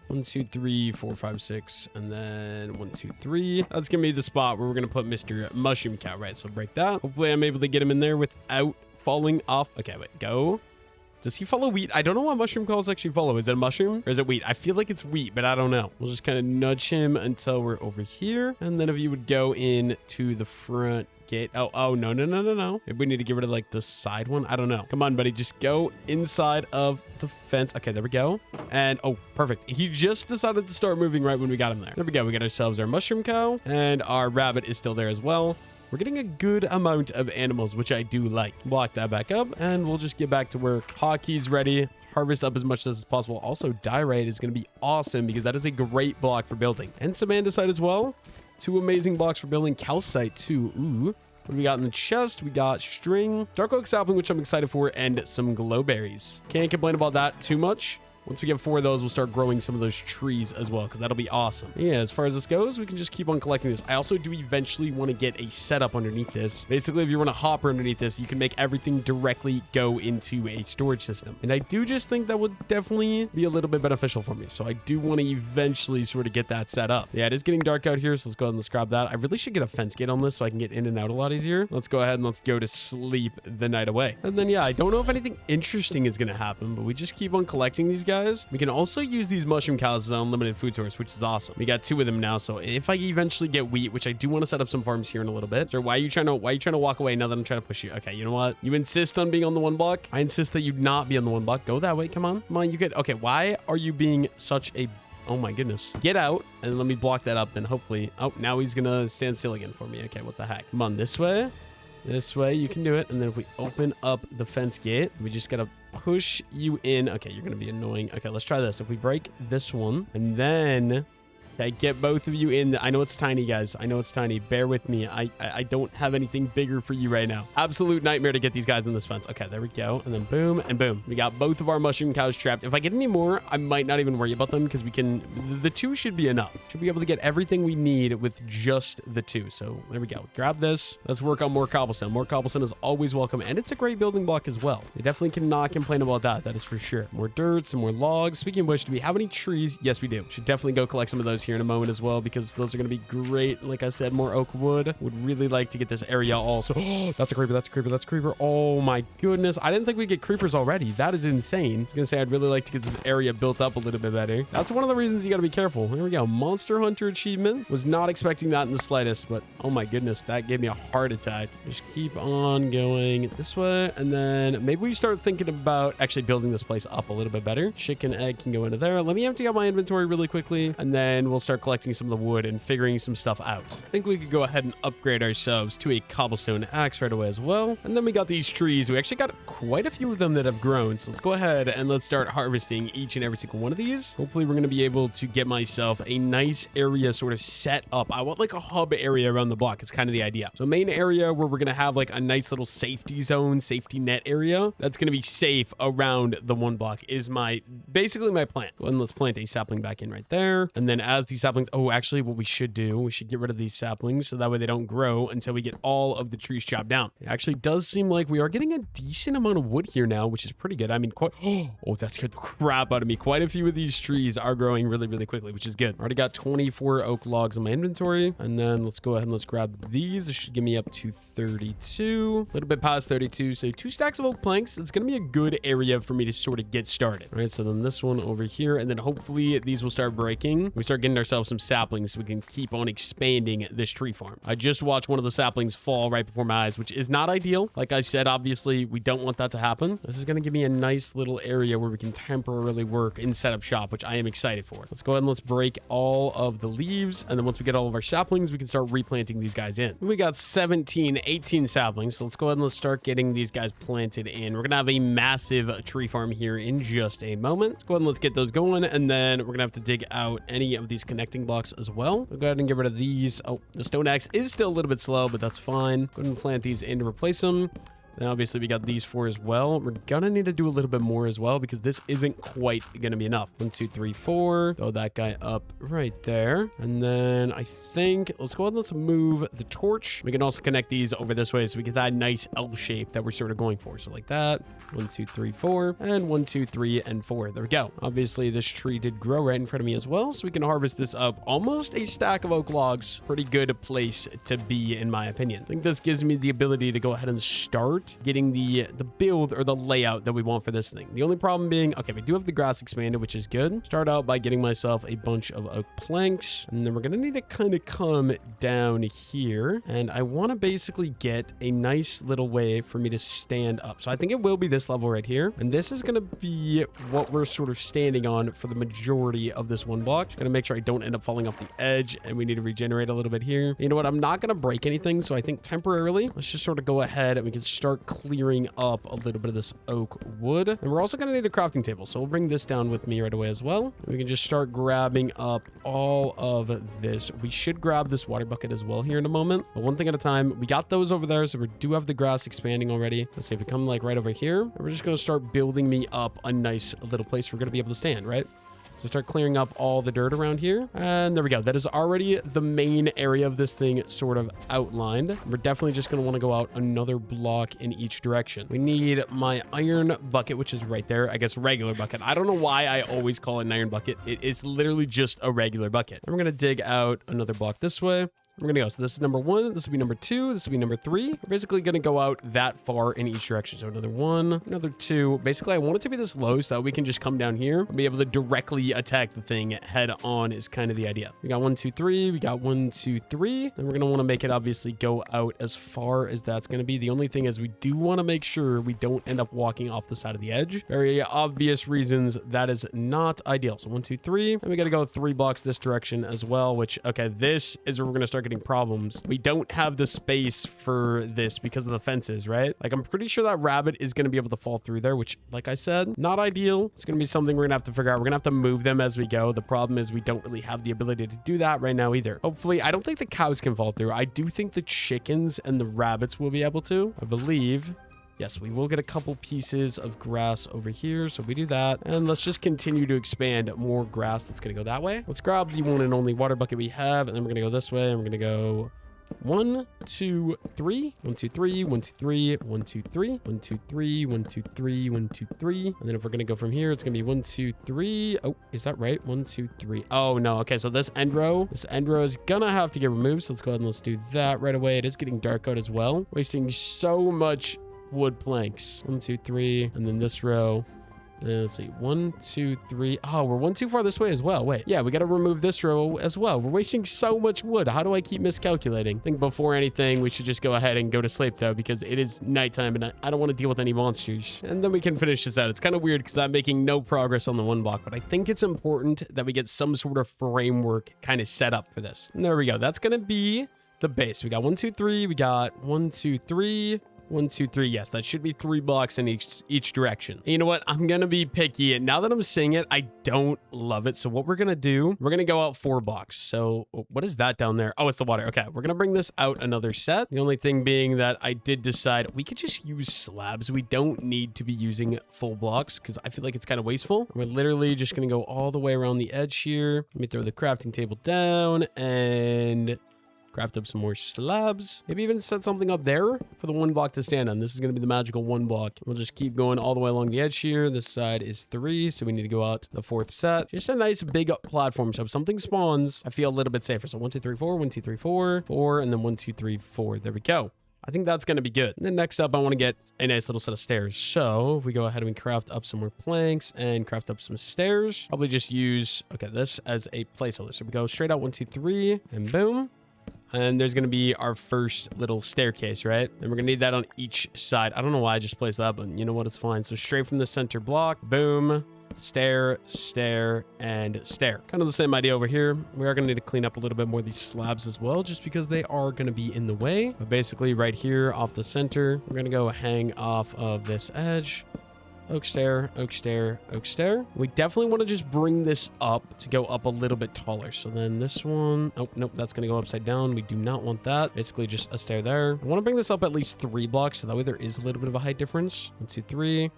1, 2, 3, 4, 5, 6, and then 1, 2, 3. That's gonna be the spot where we're gonna put Mr. Mushroom Cow, right? So break that. Hopefully I'm able to get him in there without falling off. Okay, wait, go. Does he follow wheat? I don't know what mushroom cows actually follow. Is it a mushroom or is it wheat? I feel like it's wheat, but I don't know. We'll just kind of nudge him until we're over here. And then if you would go in to the front gate. Oh, no. Maybe we need to get rid of like the side one. I don't know. Come on, buddy. Just go inside of the fence. Okay, there we go. And oh, perfect. He just decided to start moving right when we got him there. There we go. We got ourselves our mushroom cow and our rabbit is still there as well. We're getting a good amount of animals, which I do like. Block that back up, and we'll just get back to work. Hotkey's ready. Harvest up as much as possible. Also, diorite is going to be awesome because that is a great block for building. And some andesite as well. 2 amazing blocks for building. Calcite too. Ooh. What do we got in the chest? We got string, dark oak sapling, which I'm excited for, and some glowberries. Can't complain about that too much. Once we get 4 of those, we'll start growing some of those trees as well, because that'll be awesome. Yeah, as far as this goes, we can just keep on collecting this. I also do eventually want to get a setup underneath this. Basically, if you want a hopper underneath this, you can make everything directly go into a storage system. And I do just think that would definitely be a little bit beneficial for me. So I do want to eventually sort of get that set up. Yeah, it is getting dark out here, so let's go ahead and let's grab that. I really should get a fence gate on this so I can get in and out a lot easier. Let's go ahead and let's go to sleep the night away. And then, yeah, I don't know if anything interesting is going to happen, but we just keep on collecting these guys. We can also use these mushroom cows as an unlimited food source, which is awesome. We got 2 of them now, so if I eventually get wheat, which I do want to set up some farms here in a little bit. So why are you trying to walk away now that I'm trying to push you? Okay, you know what? You insist on being on the 1 block. I insist that you not be on the 1 block. Go that way. Come on. Come on, you could. Okay, why are you being such a... Oh my goodness. Get out and let me block that up. Then hopefully... Oh, now he's gonna stand still again for me. Okay, what the heck? Come on, this way. This way, you can do it. And then if we open up the fence gate, we just gotta push you in. Okay, you're gonna be annoying. Okay, let's try this. If we break this one and then okay, get both of you in. I know it's tiny, guys. I know it's tiny. Bear with me. I don't have anything bigger for you right now. Absolute nightmare to get these guys in this fence. Okay, there we go. And then boom and boom. We got both of our mushroom cows trapped. If I get any more, I might not even worry about them because we can... The 2 should be enough. Should be able to get everything we need with just the 2. So there we go. Grab this. Let's work on more cobblestone. More cobblestone is always welcome. And it's a great building block as well. We definitely cannot complain about that. That is for sure. More dirt, some more logs. Speaking of which, do we have any trees? Yes, we do. Should definitely go collect some of those here in a moment as well because those are going to be great. Like I said, more oak wood. Would really like to get this area also. Oh, that's a creeper. That's a creeper. That's a creeper. Oh my goodness. I didn't think we'd get creepers already. That is insane. I was going to say I'd really like to get this area built up a little bit better. That's one of the reasons you got to be careful. Here we go. Monster Hunter achievement. Was not expecting that in the slightest, but oh my goodness, that gave me a heart attack. Just keep on going this way. And then maybe we start thinking about actually building this place up a little bit better. Chicken egg can go into there. Let me empty out my inventory really quickly. And then we'll start collecting some of the wood and figuring some stuff out. I think we could go ahead and upgrade ourselves to a cobblestone axe right away as well. And then we got these trees. We actually got quite a few of them that have grown. So let's go ahead and let's start harvesting each and every single one of these. Hopefully we're going to be able to get myself a nice area sort of set up. I want like a hub area around the block. It's kind of the idea. So main area where we're going to have like a nice little safety zone, safety net area that's going to be safe around the 1 block is basically my plan. Go ahead and let's plant a sapling back in right there. And then as as these saplings. Oh, actually, what we should do, we should get rid of these saplings so that way they don't grow until we get all of the trees chopped down. It actually does seem like we are getting a decent amount of wood here now, which is pretty good. I mean, oh, that scared the crap out of me. Quite a few of these trees are growing really, really quickly, which is good. Already got 24 oak logs in my inventory. And then let's go ahead and let's grab these. This should give me up to 32, a little bit past 32. So 2 stacks of oak planks. It's going to be a good area for me to sort of get started. All right, so then this one over here, and then hopefully these will start breaking. We start getting ourselves some saplings so we can keep on expanding this tree farm. I just watched one of the saplings fall right before my eyes, which is not ideal. Like I said, obviously we don't want that to happen. This is going to give me a nice little area where we can temporarily work in setup shop, which I am excited for. Let's go ahead and let's break all of the leaves, and then once we get all of our saplings, we can start replanting these guys in. We got 17, 18 saplings, so let's go ahead and let's start getting these guys planted in. We're gonna have a massive tree farm here in just a moment. Let's go ahead and let's get those going, and then we're gonna have to dig out any of these connecting blocks as well. We'll go ahead and get rid of these. Oh, the stone axe is still a little bit slow, but that's fine. Go ahead and plant these in to replace them. Then obviously we got these 4 as well. We're gonna need to do a little bit more as well because this isn't quite gonna be enough. 1, 2, 3, 4. Throw that guy up right there. And then I think let's go ahead and let's move the torch. We can also connect these over this way so we get that nice L shape that we're sort of going for. So like that. 1, 2, 3, 4. And 1, 2, 3, and 4. There we go. Obviously this tree did grow right in front of me as well. So we can harvest this up. Almost a stack of oak logs. Pretty good place to be in my opinion. I think this gives me the ability to go ahead and start getting the build or the layout that we want for this thing. The only problem being, okay, we do have the grass expanded, which is good. Start out by getting myself a bunch of oak planks, and then we're gonna need to kind of come down here, and I want to basically get a nice little way for me to stand up. So I think it will be this level right here, and this is gonna be what we're sort of standing on for the majority of this one block. Just gonna make sure I don't end up falling off the edge, and we need to regenerate a little bit here. You know what, I'm not gonna break anything, so I think temporarily let's just sort of go ahead and we can start clearing up a little bit of this oak wood. And we're also going to need a crafting table, so we'll bring this down with me right away as well. We can just start grabbing up all of this. We should grab this water bucket as well here in a moment, but one thing at a time. We got those over there, so we do have the grass expanding already. Let's see if we come like right over here, and we're just going to start building me up a nice little place we're going to be able to stand, right? So start clearing up all the dirt around here. And there we go. That is already the main area of this thing sort of outlined. We're definitely just going to want to go out another block in each direction. We need my iron bucket, which is right there. I guess regular bucket. I don't know why I always call it an iron bucket. It is literally just a regular bucket. And we're going to dig out another block this way. We're going to go. So this is number 1. This will be number 2. This will be number 3. We're basically going to go out that far in each direction. So another 1, another 2. Basically, I want it to be this low so that we can just come down here and be able to directly attack the thing head on is kind of the idea. We got 1, 2, 3. We got 1, 2, 3. And we're going to want to make it obviously go out as far as that's going to be. The only thing is we do want to make sure we don't end up walking off the side of the edge. Very obvious reasons that is not ideal. So 1, 2, 3. And we got to go 3 blocks this direction as well, which, okay, this is where we're going to start getting problems. We don't have the space for this because of the fences, right? Like, I'm pretty sure that rabbit is going to be able to fall through there, which, like I said, not ideal. It's going to be something we're going to have to figure out. We're going to have to move them as we go. The problem is we don't really have the ability to do that right now either. Hopefully, I don't think the cows can fall through. I do think the chickens and the rabbits will be able to, I believe. Yes, we will get a couple pieces of grass over here, so we do that. And let's just continue to expand more grass that's going to go that way. Let's grab the one and only water bucket we have, and then we're going to go this way, and we're going to go 1, 2, 3, 1, 2, 3, 1, 2, 3, 1, 2, 3, 1, 2, 3, 1, 2, 3, 1, 2, 3. And then if we're going to go from here, it's going to be 1, 2, 3. Oh, is that right? 1, 2, 3. Oh, no. Okay, so this end row is going to have to get removed. So let's go ahead and let's do that right away. It is getting dark out as well. Wasting so much wood planks. 1, 2, 3, and then this row. And let's see, 1, 2, 3. Oh, we're one too far this way as well. Wait, yeah, we got to remove this row as well. We're wasting so much wood. How do I keep miscalculating? I think before anything, we should just go ahead and go to sleep though, because it is nighttime and I don't want to deal with any monsters. And then we can finish this out. It's kind of weird because I'm making no progress on the one block, but I think it's important that we get some sort of framework kind of set up for this. And there we go. That's going to be the base. We got 1, 2, 3. We got 1, 2, 3. 1, 2, 3. Yes, that should be 3 blocks in each direction. And you know what? I'm gonna be picky. And now that I'm seeing it, I don't love it. So what we're gonna do, we're gonna go out 4 blocks. So what is that down there? Oh, it's the water. Okay, we're gonna bring this out another set. The only thing being that I did decide we could just use slabs. We don't need to be using full blocks because I feel like it's kind of wasteful. We're literally just gonna go all the way around the edge here. Let me throw the crafting table down and craft up some more slabs. Maybe even set something up there for the 1 block to stand on. This is going to be the magical 1 block. We'll just keep going all the way along the edge here. This side is 3, so we need to go out the 4th set. Just a nice big platform. So if something spawns, I feel a little bit safer. So 1, 2, 3, 4, 1, 2, 3, 4, 4, and then 1, 2, 3, 4. There we go. I think that's going to be good. And then next up, I want to get a nice little set of stairs. So if we go ahead and we craft up some more planks and craft up some stairs, probably just use, okay, this as a placeholder. So we go straight out 1, 2, 3, and boom. And there's going to be our first little staircase, right? And we're going to need that on each side. I don't know why I just placed that, but you know what? It's fine. So straight from the center block, boom, stair, stair, and stair. Kind of the same idea over here. We are going to need to clean up a little bit more of these slabs as well, just because they are going to be in the way. But basically right here off the center, we're going to go hang off of this edge. Oak stair, oak stair, oak stair. We definitely want to just bring this up to go up a little bit taller. So then this one, oh, nope, that's going to go upside down. We do not want that. Basically just a stair there. I want to bring this up at least 3 blocks. So that way there is a little bit of a height difference. 1, 2, 3.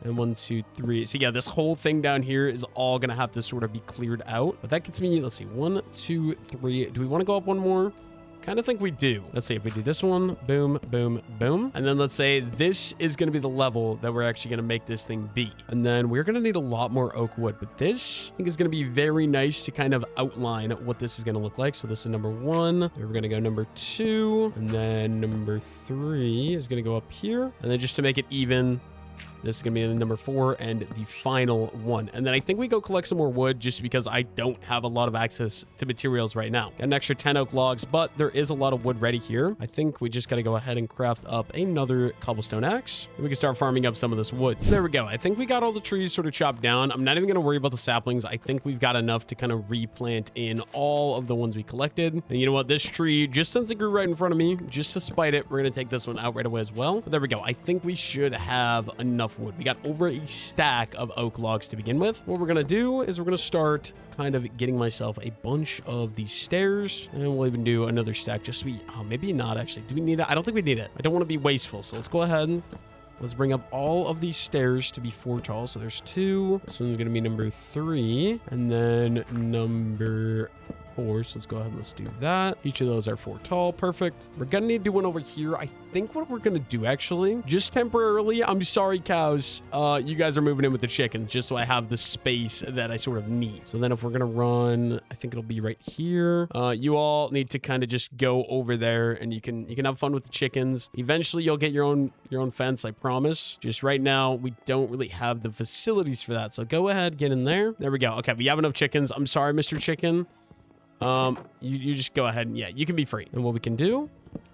And 1, 2, 3. So yeah, this whole thing down here is all going to have to sort of be cleared out. But that gets me, let's see, 1, 2, 3. Do we want to go up one more? Kind of think we do. Let's see if we do this one. Boom, boom, boom. And then let's say this is going to be the level that we're actually going to make this thing be. And then we're going to need a lot more oak wood. But this, I think, is going to be very nice to kind of outline what this is going to look like. So this is number 1. We're going to go number 2. And then number 3 is going to go up here. And then just to make it even, this is going to be the number 4 and the final one. And then I think we go collect some more wood just because I don't have a lot of access to materials right now. Got an extra 10 oak logs, but there is a lot of wood ready here. I think we just got to go ahead and craft up another cobblestone axe. And we can start farming up some of this wood. There we go. I think we got all the trees sort of chopped down. I'm not even going to worry about the saplings. I think we've got enough to kind of replant in all of the ones we collected. And you know what? This tree, just since it grew right in front of me, just to spite it, we're going to take this one out right away as well. But there we go. I think we should have enough wood. We got over a stack of oak logs to begin with. What we're gonna do is we're gonna start kind of getting myself a bunch of these stairs, and we'll even do another stack just so we, oh, maybe not actually. Do we need it? I don't think we need it. I don't want to be wasteful, so let's go ahead and let's bring up all of these stairs to be 4 tall. So there's 2. This one's gonna be number 3, and then number 4. So let's go ahead and let's do that. Each of those are 4 tall. Perfect. We're gonna need to do one over here. I think what we're gonna do actually, just temporarily, I'm sorry cows, you guys are moving in with the chickens just so I have the space that I sort of need. So then if we're gonna run, I think it'll be right here. You all need to kind of just go over there and you can have fun with the chickens. Eventually you'll get your own fence, I promise. Just right now we don't really have the facilities for that. So go ahead, get in there. There we go. Okay, we have enough chickens. I'm sorry, Mr. Chicken. You just go ahead and yeah, you can be free. And what we can do,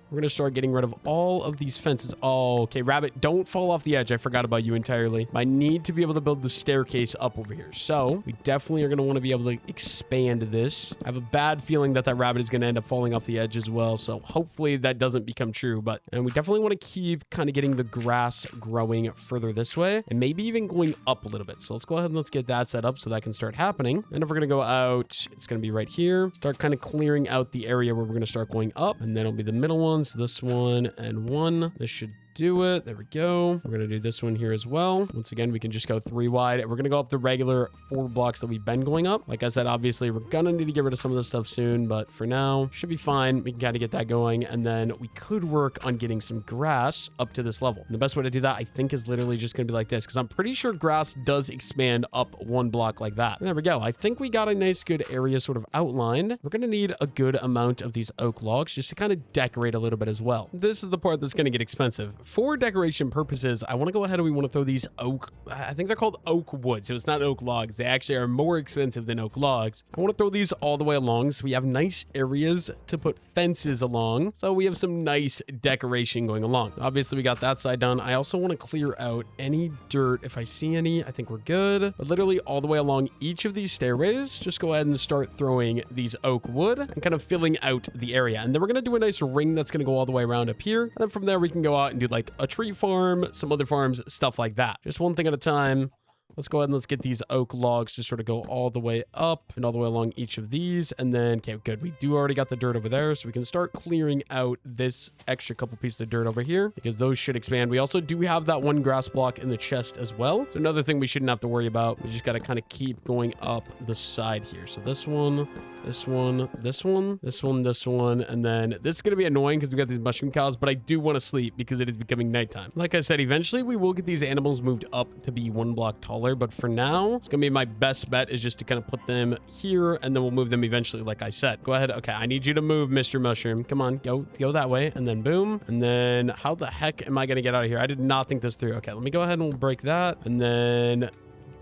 we're going to start getting rid of all of these fences. Oh, okay, Rabbit, don't fall off the edge. I forgot about you entirely. I need to be able to build the staircase up over here. So we definitely are going to want to be able to expand this. I have a bad feeling that Rabbit is going to end up falling off the edge as well. So hopefully that doesn't become true. And we definitely want to keep kind of getting the grass growing further this way and maybe even going up a little bit. So let's go ahead and let's get that set up so that can start happening. And if we're going to go out, it's going to be right here. Start kind of clearing out the area where we're going to start going up. And then it'll be the middle one. So this one and 1. This should do it. There we go. We're gonna do this one here as well. Once again, we can just go 3 wide. We're gonna go up the regular 4 blocks that we've been going up. Like I said, obviously we're gonna need to get rid of some of this stuff soon, but for now should be fine. We can kind of get that going, and then we could work on getting some grass up to this level. And the best way to do that, I think, is literally just gonna be like this, because I'm pretty sure grass does expand up 1 block like that. And there we go. I think we got a nice good area sort of outlined. We're gonna need a good amount of these oak logs just to kind of decorate a little bit as well. This is the part that's gonna get expensive. For decoration purposes, I want to go ahead and we want to throw these oak, I think they're called oak wood, so it's not oak logs. They actually are more expensive than oak logs. I want to throw these all the way along so we have nice areas to put fences along, so we have some nice decoration going along. Obviously we got that side done. I also want to clear out any dirt if I see any. I think we're good, but literally all the way along each of these stairways, just go ahead and start throwing these oak wood and kind of filling out the area. And then we're going to do a nice ring that's going to go all the way around up here, and then from there we can go out and do like like a tree farm, some other farms, stuff like that. Just one thing at a time. Let's go ahead and let's get these oak logs to sort of go all the way up and all the way along each of these. And then, okay, good. We do already got the dirt over there, so we can start clearing out this extra couple pieces of dirt over here because those should expand. We also do have that one grass block in the chest as well. So another thing we shouldn't have to worry about. We just got to kind of keep going up the side here. So this one, this one, this one, this one, this one, and then this is going to be annoying because we got these mushroom cows, but I do want to sleep because it is becoming nighttime. Like I said, eventually we will get these animals moved up to be one block taller, but for now, it's going to be my best bet is just to kind of put them here, and then we'll move them eventually, like I said. Go ahead. Okay, I need you to move, Mr. Mushroom. Come on, go that way, and then boom, and then how the heck am I going to get out of here? I did not think this through. Okay, let me go ahead and we'll break that, and then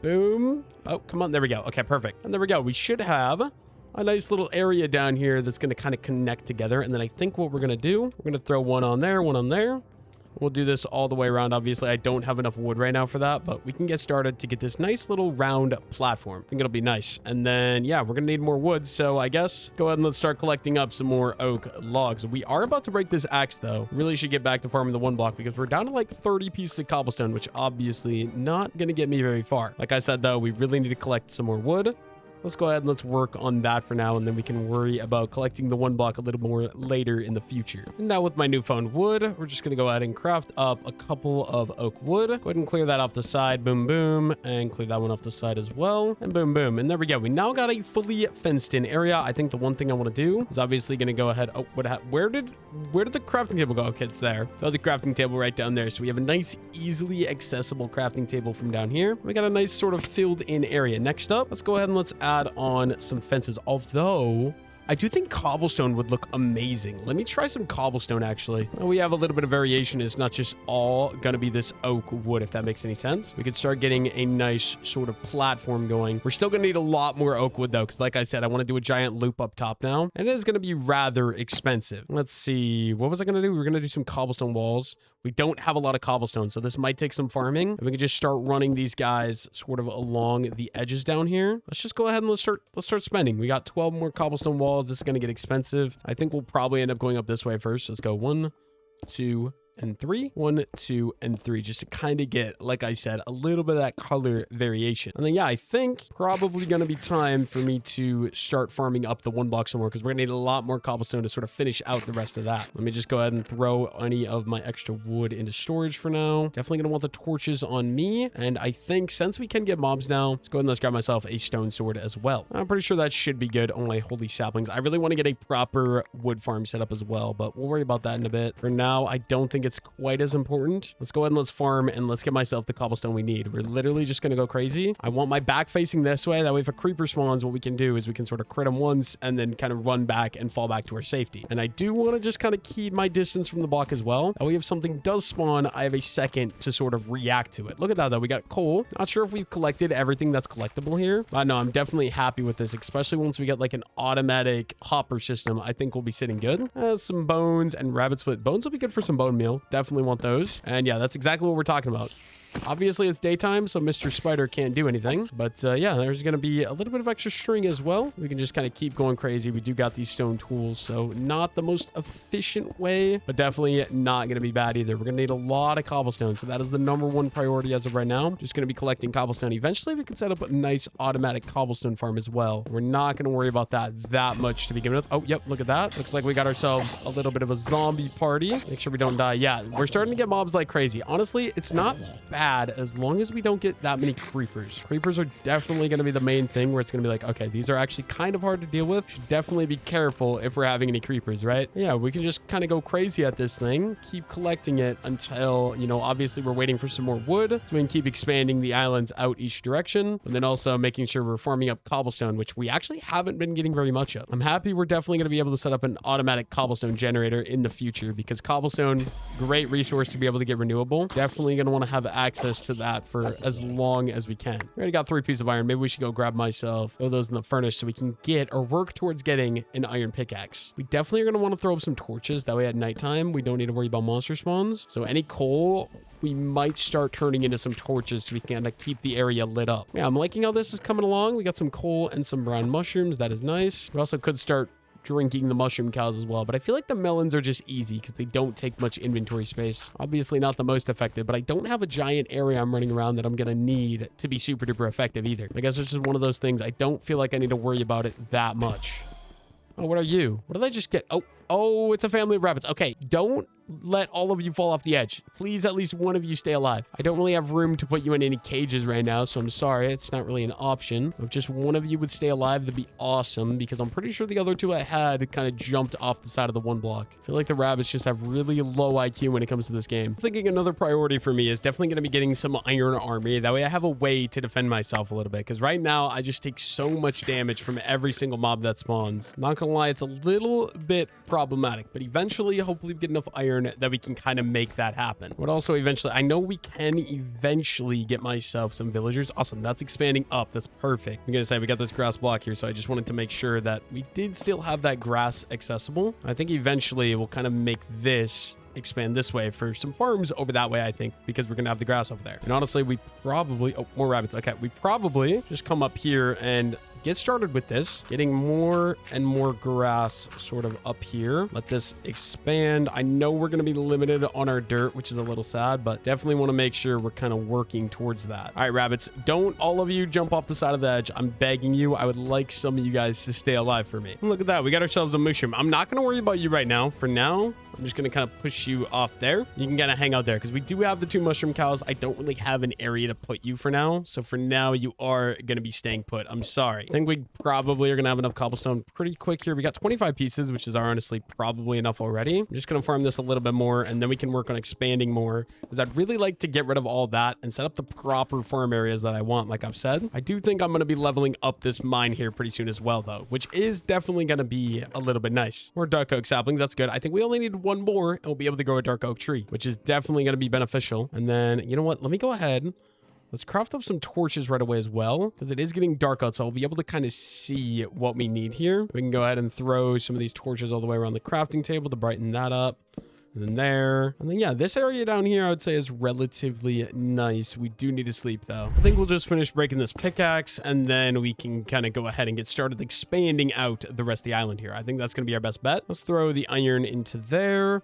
boom. Oh, come on. There we go. Okay, perfect. And there we go. We should have a nice little area down here that's going to kind of connect together. And then I think what we're going to do, we're going to throw one on there, one on there. We'll do this all the way around. Obviously, I don't have enough wood right now for that, but we can get started to get this nice little round platform. I think it'll be nice. And then, yeah, we're going to need more wood. So I guess go ahead and let's start collecting up some more oak logs. We are about to break this axe, though. Really should get back to farming the one block because we're down to like 30 pieces of cobblestone, which obviously not going to get me very far. Like I said, though, we really need to collect some more wood. Let's go ahead and let's work on that for now, and then we can worry about collecting the one block a little more later in the future. And now with my newfound wood, we're just going to go ahead and craft up a couple of oak wood. Go ahead and clear that off the side. Boom, boom. And clear that one off the side as well. And boom, boom. And there we go. We now got a fully fenced in area. I think the one thing I want to do is obviously going to go ahead. Oh, where did the crafting table go? Okay, it's there. So the crafting table right down there. So we have a nice, easily accessible crafting table from down here. We got a nice sort of filled in area. Next up, let's go ahead and let's add on some fences, although I do think cobblestone would look amazing. Let me try some cobblestone, actually. Now we have a little bit of variation. It's not just all gonna be this oak wood, if that makes any sense. We could start getting a nice sort of platform going. We're still gonna need a lot more oak wood, though, because like I said, I want to do a giant loop up top now, and it is gonna be rather expensive. Let's see. What was I gonna do? We were gonna do some cobblestone walls. We don't have a lot of cobblestone, so this might take some farming. If we can just start running these guys sort of along the edges down here. Let's just go ahead and let's start spending. We got 12 more cobblestone walls. This is going to get expensive. I think we'll probably end up going up this way first. Let's go 1, 2, and 3. 1, 2, and 3, just to kind of get, like I said, a little bit of that color variation. And then, yeah, I think probably going to be time for me to start farming up the one block some more, because we're going to need a lot more cobblestone to sort of finish out the rest of that. Let me just go ahead and throw any of my extra wood into storage for now. Definitely going to want the torches on me. And I think since we can get mobs now, let's go ahead and let's grab myself a stone sword as well. I'm pretty sure that should be good. Oh my holy saplings. I really want to get a proper wood farm set up as well, but we'll worry about that in a bit. For now, I don't think it's quite as important. Let's go ahead and let's farm and let's get myself the cobblestone we need. We're literally just going to go crazy. I want my back facing this way. That way if a creeper spawns, what we can do is we can sort of crit him once and then kind of run back and fall back to our safety. And I do want to just kind of keep my distance from the block as well. That way if something does spawn, I have a second to sort of react to it. Look at that though. We got coal. Not sure if we've collected everything that's collectible here. But no, I'm definitely happy with this, especially once we get like an automatic hopper system. I think we'll be sitting good. Some bones and rabbit's foot. Bones will be good for some bone meal. Definitely want those. And yeah, that's exactly what we're talking about. Obviously, it's daytime, so Mr. Spider can't do anything. But yeah, there's going to be a little bit of extra string as well. We can just kind of keep going crazy. We do got these stone tools, so not the most efficient way, but definitely not going to be bad either. We're going to need a lot of cobblestone, so that is the #1 priority as of right now. Just going to be collecting cobblestone. Eventually, we can set up a nice automatic cobblestone farm as well. We're not going to worry about that much to begin with. Oh, yep, look at that. Looks like we got ourselves a little bit of a zombie party. Make sure we don't die. Yeah, we're starting to get mobs like crazy. Honestly, it's not bad as long as we don't get that many creepers. Creepers are definitely going to be the main thing where it's going to be like, okay, these are actually kind of hard to deal with. Should definitely be careful if we're having any creepers, right? Yeah, we can just kind of go crazy at this thing, keep collecting it until, you know, obviously we're waiting for some more wood so we can keep expanding the islands out each direction, and then also making sure we're farming up cobblestone, which we actually haven't been getting very much of. I'm happy we're definitely going to be able to set up an automatic cobblestone generator in the future, because cobblestone, great resource to be able to get renewable. Definitely going to want to have access to that for as long as we can. We already got 3 pieces of iron. Maybe we should go grab myself, throw those in the furnace so we can get or work towards getting an iron pickaxe. We definitely are going to want to throw up some torches. That way at nighttime, we don't need to worry about monster spawns. So any coal, we might start turning into some torches so we can keep the area lit up. Yeah, I'm liking how this is coming along. We got some coal and some brown mushrooms. That is nice. We also could start drinking the mushroom cows as well. But I feel like the melons are just easy because they don't take much inventory space. Obviously not the most effective, but I don't have a giant area I'm running around that I'm going to need to be super duper effective either. I guess it's just one of those things. I don't feel like I need to worry about it that much. Oh, what are you? What did I just get? Oh, it's a family of rabbits. Okay, don't let all of you fall off the edge. Please, at least one of you stay alive. I don't really have room to put you in any cages right now, so I'm sorry. It's not really an option. If just one of you would stay alive, that'd be awesome, because I'm pretty sure the other two I had kind of jumped off the side of the one block. I feel like the rabbits just have really low IQ when it comes to this game. I'm thinking another priority for me is definitely going to be getting some iron army. That way I have a way to defend myself a little bit, because right now I just take so much damage from every single mob that spawns. Not gonna lie, it's a little bit problematic, but eventually, hopefully we get enough iron that we can kind of make that happen. But also eventually, I know we can eventually get myself some villagers. Awesome. That's expanding up. That's perfect. I'm gonna say we got this grass block here, so I just wanted to make sure that we did still have that grass accessible. I think eventually we'll kind of make this expand this way for some farms over that way, I think, because we're gonna have the grass over there. And honestly, we probably more rabbits. Okay, we probably just come up here and get started with this, getting more and more grass sort of up here. Let this expand. I know we're going to be limited on our dirt, which is a little sad, but definitely want to make sure we're kind of working towards that. All right, rabbits, don't all of you jump off the side of the edge. I'm begging you. I would like some of you guys to stay alive for me. And look at that. We got ourselves a mushroom. I'm not going to worry about you right now. For now, I'm just going to kind of push you off there. You can kind of hang out there because we do have the 2 mushroom cows. I don't really have an area to put you for now. So for now, you are going to be staying put. I'm sorry. I think we probably are going to have enough cobblestone pretty quick here. We got 25 pieces, which is honestly probably enough already. I'm just going to farm this a little bit more, and then we can work on expanding more, because I'd really like to get rid of all that and set up the proper farm areas that I want, like I've said. I do think I'm going to be leveling up this mine here pretty soon as well, though, which is definitely going to be a little bit nice. More dark oak saplings. That's good. I think we only need 1 more, and we'll be able to grow a dark oak tree, which is definitely going to be beneficial. And then, you know what? Let me go ahead. Let's craft up some torches right away as well, because it is getting dark out, so I'll be able to kind of see what we need here. We can go ahead and throw some of these torches all the way around the crafting table to brighten that up. And then there. And then, yeah, this area down here, I would say is relatively nice. We do need to sleep, though. I think we'll just finish breaking this pickaxe, and then we can kind of go ahead and get started expanding out the rest of the island here. I think that's going to be our best bet. Let's throw the iron into there,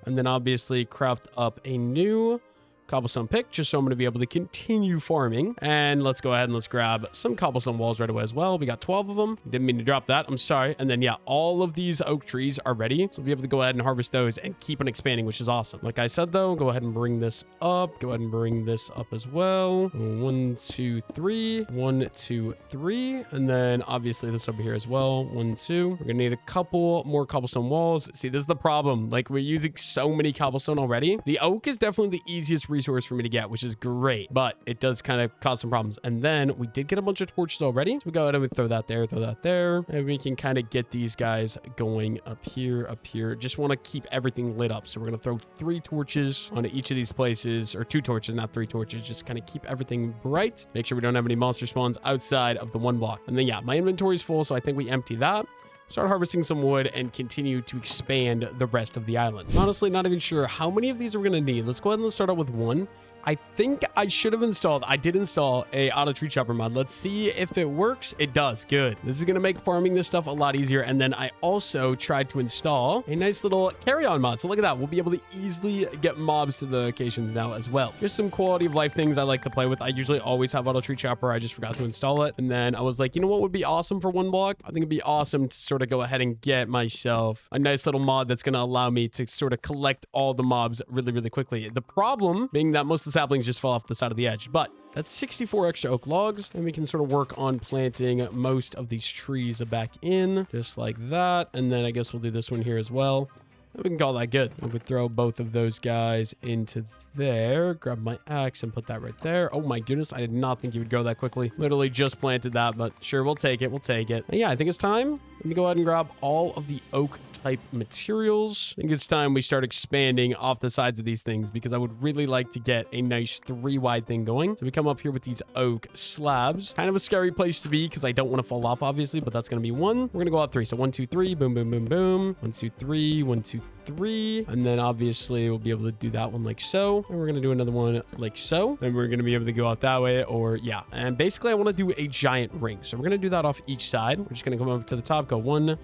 and then obviously craft up a new cobblestone pick, just so I'm going to be able to continue farming. And let's go ahead and let's grab some cobblestone walls right away as well. We got 12 of them. Didn't mean to drop that. I'm sorry. And then, yeah, all of these oak trees are ready. So we'll be able to go ahead and harvest those and keep on expanding, which is awesome. Like I said, though, go ahead and bring this up. Go ahead and bring this up as well. 1, 2, 3. 1, 2, 3. And then obviously this over here as well. 1, 2. We're going to need a couple more cobblestone walls. See, this is the problem. Like, we're using so many cobblestone already. The oak is definitely the easiest resource for me to get, which is great, but it does kind of cause some problems. And then we did get a bunch of torches already, so we go ahead and we throw that there, and we can kind of get these guys going up here. Just want to keep everything lit up, so we're going to throw 3 torches onto each of these places, or 2 torches, not 3 torches. Just kind of keep everything bright, make sure we don't have any monster spawns outside of the 1 block. And then, yeah, my inventory is full, so I think we empty that, start harvesting some wood, and continue to expand the rest of the island. Honestly, not even sure how many of these are going to need. Let's go ahead and let's start out with 1. I think I should have installed, I did install a auto tree chopper mod. Let's see if it works. It does. Good. This is going to make farming this stuff a lot easier. And then I also tried to install a nice little carry-on mod. So look at that. We'll be able to easily get mobs to the locations now as well. Just some quality of life things I like to play with. I usually always have auto tree chopper. I just forgot to install it. And then I was like, you know what would be awesome for 1 block? I think it'd be awesome to sort of go ahead and get myself a nice little mod that's going to allow me to sort of collect all the mobs really, really quickly. The problem being that most of the saplings just fall off the side of the edge, but that's 64 extra oak logs, and we can sort of work on planting most of these trees back in, just like that. And then I guess we'll do this one here as well. We can call that good. We would throw both of those guys into there, grab my axe and put that right there. Oh my goodness, I did not think you would go that quickly. Literally just planted that, but sure, we'll take it. We'll take it. And yeah, I think it's time. Let me go ahead and grab all of the oak type materials. I think it's time we start expanding off the sides of these things, because I would really like to get a nice 3 wide thing going. So we come up here with these oak slabs. Kind of a scary place to be because I don't want to fall off, obviously, but that's going to be 1. We're going to go out 3. So 1, 2, 3, boom, boom, boom, boom. 1, 2, 3, 1, 2, 3. And then obviously we'll be able to do that one like so. And we're going to do another one like so. And we're going to be able to go out that way, or yeah. And basically I want to do a giant ring. So we're going to do that off each side. We're just going to come over to the top, go 1,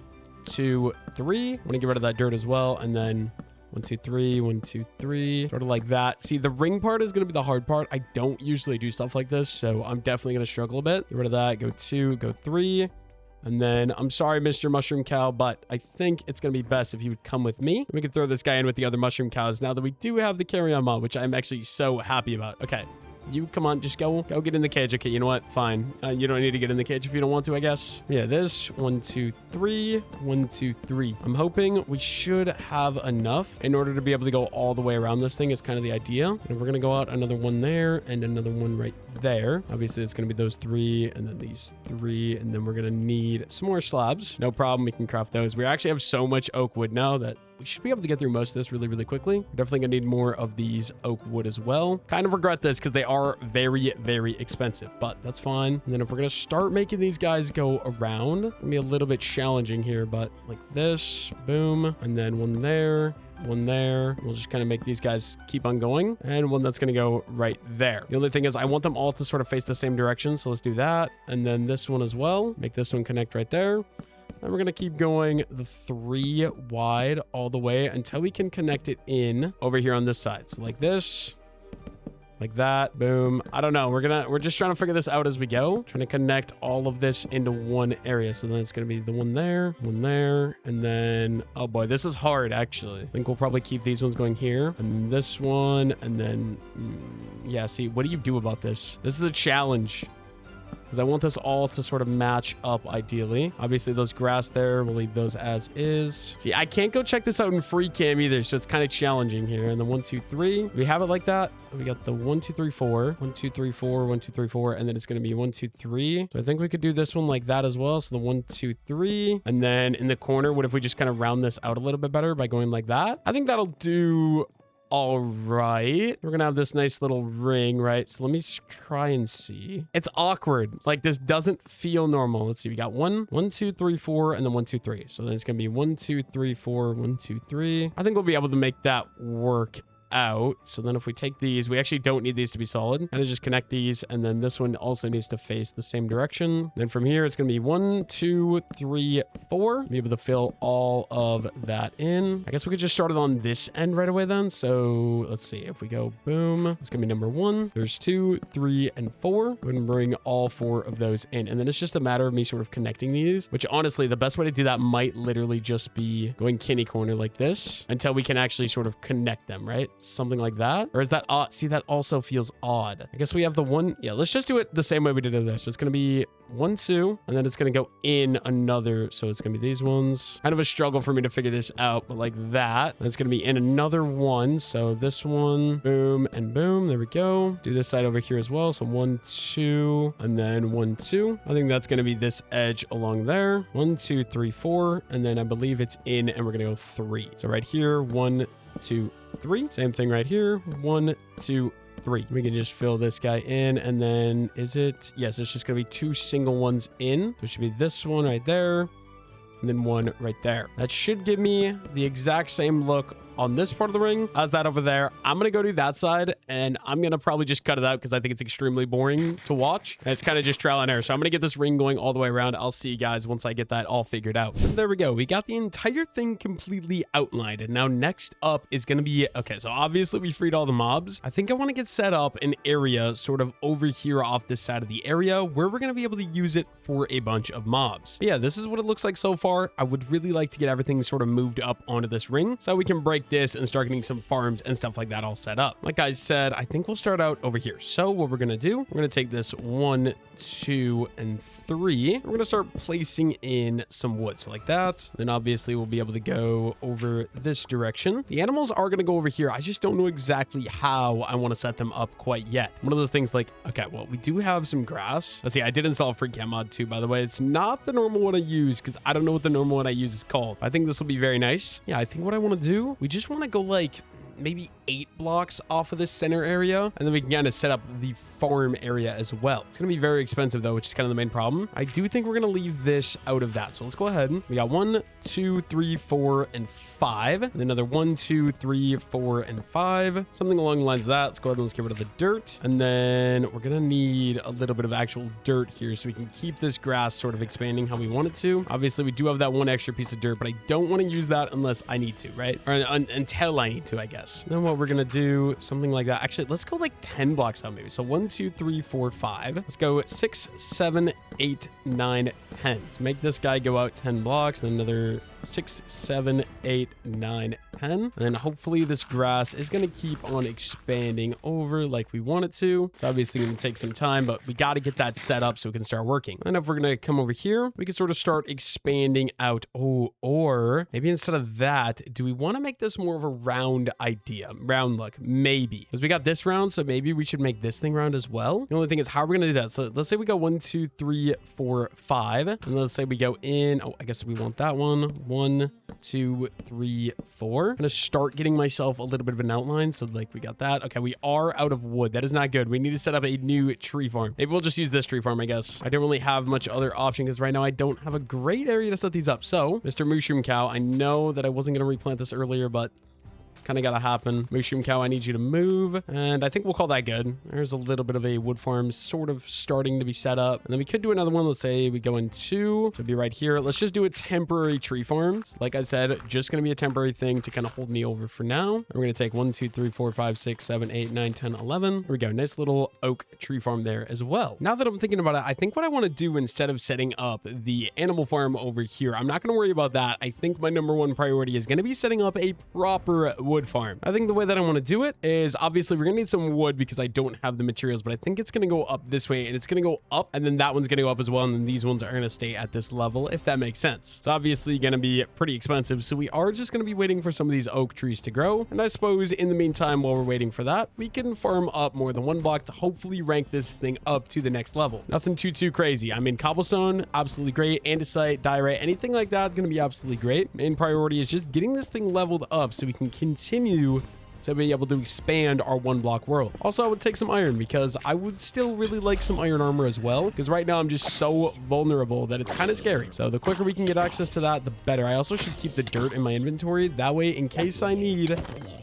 2, 3. I want to get rid of that dirt as well. And then 1, 2, 3, 1, 2, 3, sort of like that. See, the ring part is going to be the hard part. I don't usually do stuff like this, so I'm definitely going to struggle a bit. Get rid of that. Go 2, go 3. And then, I'm sorry, Mr. Mushroom Cow, but I think it's going to be best if you would come with me. We can throw this guy in with the other mushroom cows now that we do have the carry-on mod, which I'm actually so happy about. Okay. You come on, just go get in the cage. Okay, you know what? Fine. You don't need to get in the cage if you don't want to, I guess. Yeah, this 1, 2, 3, 1, 2, 3. I'm hoping we should have enough in order to be able to go all the way around this thing is kind of the idea. And we're going to go out another one there and another one right there. Obviously, it's going to be those 3 and then these 3. And then we're going to need some more slabs. No problem. We can craft those. We actually have so much oak wood now that we should be able to get through most of this really, really quickly. We're definitely going to need more of these oak wood as well. Kind of regret this because they are very, very expensive, but that's fine. And then if we're going to start making these guys go around, it's going to be a little bit challenging here, but like this, boom, and then one there. One there. We'll just kind of make these guys keep on going. And one that's going to go right there. The only thing is I want them all to sort of face the same direction. So let's do that. And then this one as well. Make this one connect right there. And we're going to keep going the 3 wide all the way until we can connect it in over here on this side. So like this, like that, boom. I don't know. We're just trying to figure this out as we go. Trying to connect all of this into one area. So then it's going to be the one there, and then, oh boy, this is hard actually. I think we'll probably keep these ones going here and then this one. And then, yeah, see, what do you do about this? This is a challenge. Because I want this all to sort of match up ideally. Obviously, those grass there, we'll leave those as is. See, I can't go check this out in free cam either, so it's kind of challenging here. And the 1, 2, 3, we have it like that. We got the 1, 2, 3, 4, 1, 2, 3, 4, 1, 2, 3, 4, and then it's going to be 1, 2, 3. So I think we could do this one like that as well. So the 1, 2, 3, and then in the corner, what if we just kind of round this out a little bit better by going like that? I think that'll do all right. We're gonna have this nice little ring, right? So let me try and see. It's awkward. Like, this doesn't feel normal. Let's see. We got 1, 2, 3, 4, and then 1, 2, 3. So then it's gonna be 1, 2, 3, 4, 1, 2, 3. I think we'll be able to make that work out. So then if we take these, we actually don't need these to be solid. And just connect these, and then this one also needs to face the same direction. Then from here, it's gonna be 1, 2, 3, 4. Be able to fill all of that in. I guess we could just start it on this end right away then. So let's see. If we go boom, it's gonna be number 1. There's 2, 3, and 4. We're gonna bring all 4 of those in, and then it's just a matter of me sort of connecting these, which honestly, the best way to do that might literally just be going kitty corner like this until we can actually sort of connect them, right? Something like that. Or is that odd? See, that also feels odd. I guess we have the 1. Yeah, let's just do it the same way we did it there. So it's going to be 1, 2, and then it's going to go in another. So it's going to be these ones. Kind of a struggle for me to figure this out, but like that. And it's going to be in another 1. So this one, boom, and boom. There we go. Do this side over here as well. So 1, 2, and then 1, 2. I think that's going to be this edge along there. 1, 2, 3, 4. And then I believe it's in, and we're going to go 3. So right here, 1, 2, 3. Same thing right here. 1, 2, 3. We can just fill this guy in, and then is it? Yes, it's just gonna be 2 single ones in. So it should be this one right there, and then 1 right there. That should give me the exact same look on this part of the ring as that over there. I'm gonna go do that side, and I'm gonna probably just cut it out because I think it's extremely boring to watch, and it's kind of just trial and error. So I'm gonna get this ring going all the way around. I'll see you guys once I get that all figured out. And there we go. We got the entire thing completely outlined, and now next up is gonna be, okay, so obviously we freed all the mobs. I think I want to get set up an area sort of over here off this side of the area where we're gonna be able to use it for a bunch of mobs. But yeah, this is what it looks like so far. I would really like to get everything sort of moved up onto this ring so we can break this and start getting some farms and stuff like that all set up. Like I said, I think we'll start out over here. So what we're gonna do, we're gonna take this 1, 2, and 3. We're gonna start placing in some wood. So like that. Then obviously we'll be able to go over this direction. The animals are gonna go over here. I just don't know exactly how I want to set them up quite yet. One of those things like, okay, well, we do have some grass. Let's see, I did install a free cam mod too, by the way. It's not the normal one I use because I don't know what the normal one I use is called. I think this will be very nice. Yeah, I think what I want to do, we just want to go like maybe 8 blocks off of this center area, and then we can kind of set up the farm area as well. It's going to be very expensive though, which is kind of the main problem. I do think we're going to leave this out of that. So let's go ahead. We got 1, 2, 3, 4, and 5. And another 1, 2, 3, 4, and 5. Something along the lines of that. Let's go ahead and let's get rid of the dirt. And then we're going to need a little bit of actual dirt here so we can keep this grass sort of expanding how we want it to. Obviously, we do have that one extra piece of dirt, but I don't want to use that unless I need to, right? Or until I need to, I guess. And then what we're going to do, something like that. Actually, let's go like 10 blocks out maybe. So 1, 2, 3, 4, 5. Let's go 6, 7, 8, 9, 10. Let's make this guy go out 10 blocks. Then another 6, 7, 8, 9, 10. And then hopefully this grass is going to keep on expanding over like we want it to. It's obviously going to take some time, but we got to get that set up so we can start working. And if we're going to come over here, we can sort of start expanding out. Oh, or maybe instead of that, do we want to make this more of a round idea? Round look, maybe. Because we got this round, so maybe we should make this thing round as well. The only thing is, how are we going to do that? So let's say we go 1, 2, 3, 4, 5. And let's say we go in. Oh, I guess we want that one. 1, 2, 3, 4. I'm going to start getting myself a little bit of an outline. So like we got that. Okay, we are out of wood. That is not good. We need to set up a new tree farm. Maybe we'll just use this tree farm, I guess. I don't really have much other option because right now I don't have a great area to set these up. So, Mr. Mushroom Cow, I know that I wasn't going to replant this earlier, but it's kind of got to happen. Mushroom Cow, I need you to move. And I think we'll call that good. There's a little bit of a wood farm sort of starting to be set up. And then we could do another one. Let's say we go in 2. So it'd be right here. Let's just do a temporary tree farm. So like I said, just going to be a temporary thing to kind of hold me over for now. And we're going to take 1, 2, 3, 4, 5, 6, 7, 8, 9, 10, 11. Here we go. Nice little oak tree farm there as well. Now that I'm thinking about it, I think what I want to do instead of setting up the animal farm over here, I'm not going to worry about that. I think my number one priority is going to be setting up a proper wood farm. I think the way that I want to do it is obviously we're going to need some wood because I don't have the materials, but I think it's going to go up this way and it's going to go up and then that one's going to go up as well. And then these ones are going to stay at this level, if that makes sense. It's obviously going to be pretty expensive. So we are just going to be waiting for some of these oak trees to grow. And I suppose in the meantime, while we're waiting for that, we can farm up more than one block to hopefully rank this thing up to the next level. Nothing too crazy. I mean, cobblestone, absolutely great. Andesite, diorite, anything like that, going to be absolutely great. Main priority is just getting this thing leveled up so we can continue to be able to expand our 1 block world. Also, I would take some iron because I would still really like some iron armor as well, because right now I'm just so vulnerable that it's kind of scary. So the quicker we can get access to that, the better. I also should keep the dirt in my inventory. That way, in case I need,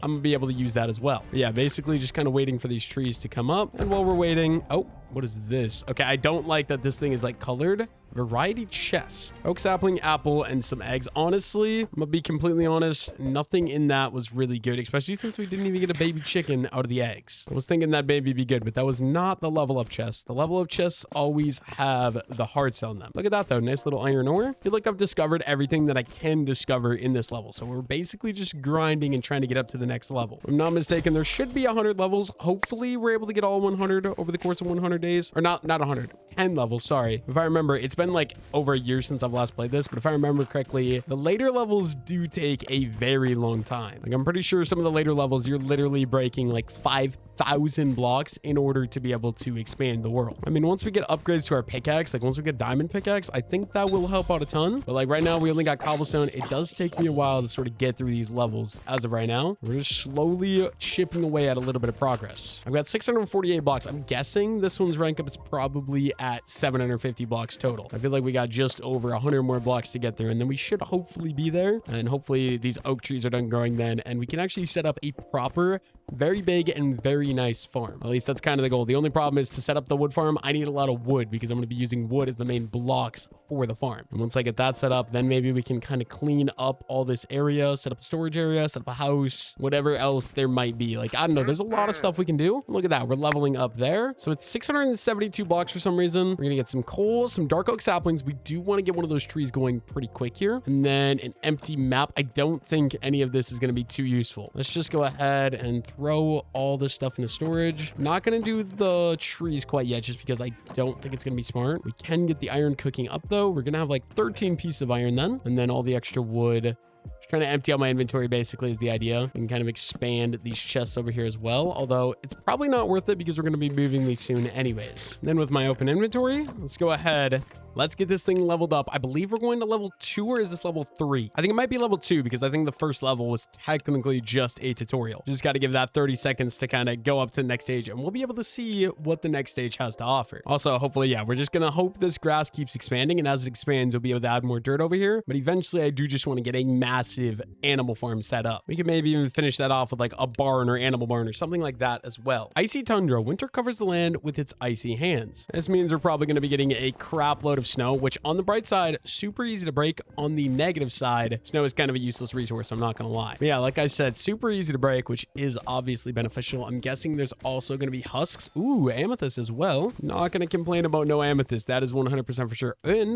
I'm gonna be able to use that as well. But yeah, basically just kind of waiting for these trees to come up. And while we're waiting, oh, what is this? Okay, I don't like that this thing is like colored. Variety chest, oak sapling, apple, and some eggs. Honestly, I'm gonna be completely honest, nothing in that was really good, especially since we didn't even get a baby chicken out of the eggs. I was thinking that baby would be good, but that was not the level up chest. The level up chests always have the hearts on them. Look at that though, nice little iron ore. I feel like I've discovered everything that I can discover in this level. So we're basically just grinding and trying to get up to the next level. If I'm not mistaken, there should be 100 levels. Hopefully we're able to get all 100 over the course of 100 days, or not 100, 10 levels. Sorry. If I remember, it's been like over a year since I've last played this, but if I remember correctly, the later levels do take a very long time. Like I'm pretty sure some of the later levels, you're literally breaking like 5,000 blocks in order to be able to expand the world. I mean, once we get upgrades to our pickaxe, like once we get diamond pickaxe, I think that will help out a ton. But like right now, we only got cobblestone. It does take me a while to sort of get through these levels as of right now. We're just slowly chipping away at a little bit of progress. I've got 648 blocks. I'm guessing this one's rank up is probably at 750 blocks total. I feel like we got just over 100 more blocks to get there, and then we should hopefully be there. And hopefully these oak trees are done growing then, and we can actually set up a proper, very big and very nice farm. At least that's kind of the goal. The only problem is to set up the wood farm, I need a lot of wood because I'm going to be using wood as the main blocks for the farm. And once I get that set up, then maybe we can kind of clean up all this area, set up a storage area, set up a house, whatever else there might be. Like, I don't know. There's a lot of stuff we can do. Look at that. We're leveling up there. So it's 672 blocks for some reason. We're going to get some coal, some dark oak saplings. We do want to get one of those trees going pretty quick here. And then an empty map. I don't think any of this is going to be too useful. Let's just go ahead and throw all this stuff into storage. Not going to do the trees quite yet just because I don't think it's going to be smart. We can get the iron cooking up though. We're going to have like 13 pieces of iron then, and then all the extra wood. Just trying to empty out my inventory basically is the idea. We can kind of expand these chests over here as well, although it's probably not worth it because we're going to be moving these soon anyways. Then with my open inventory, let's go ahead Let's get this thing leveled up. I believe we're going to level 2, or is this level 3? I think it might be level 2 because I think the first level was technically just a tutorial. Just got to give that 30 seconds to kind of go up to the next stage, and we'll be able to see what the next stage has to offer. Also, hopefully, yeah, we're just going to hope this grass keeps expanding, and as it expands, we'll be able to add more dirt over here. But eventually, I do just want to get a massive animal farm set up. We can maybe even finish that off with like a barn or animal barn or something like that as well. Icy tundra. Winter covers the land with its icy hands. This means we're probably going to be getting a crap load of snow, which on the bright side, super easy to break. On the negative side, snow is kind of a useless resource, I'm not going to lie. But yeah, like I said, super easy to break, which is obviously beneficial. I'm guessing there's also going to be husks. Ooh, amethyst as well. Not going to complain about no amethyst. That is 100% for sure. And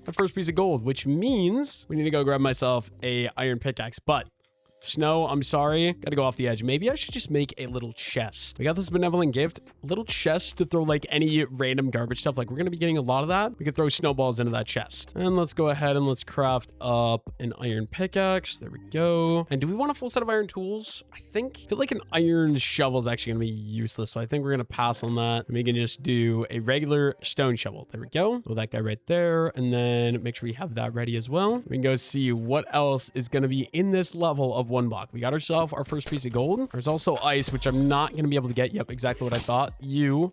my first piece of gold, which means we need to go grab myself a iron pickaxe. But snow, I'm sorry. Gotta go off the edge. Maybe I should just make a little chest. We got this benevolent gift. A little chest to throw like any random garbage stuff. Like we're gonna be getting a lot of that. We could throw snowballs into that chest. And let's go ahead and let's craft up an iron pickaxe. There we go. And do we want a full set of iron tools? I feel like an iron shovel is actually gonna be useless. So I think we're gonna pass on that. We can just do a regular stone shovel. There we go. Throw that guy right there. And then make sure we have that ready as well. We can go see what else is gonna be in this level of one block. We got ourselves our first piece of gold. There's also ice, which I'm not going to be able to get. Yep, exactly what I thought. You,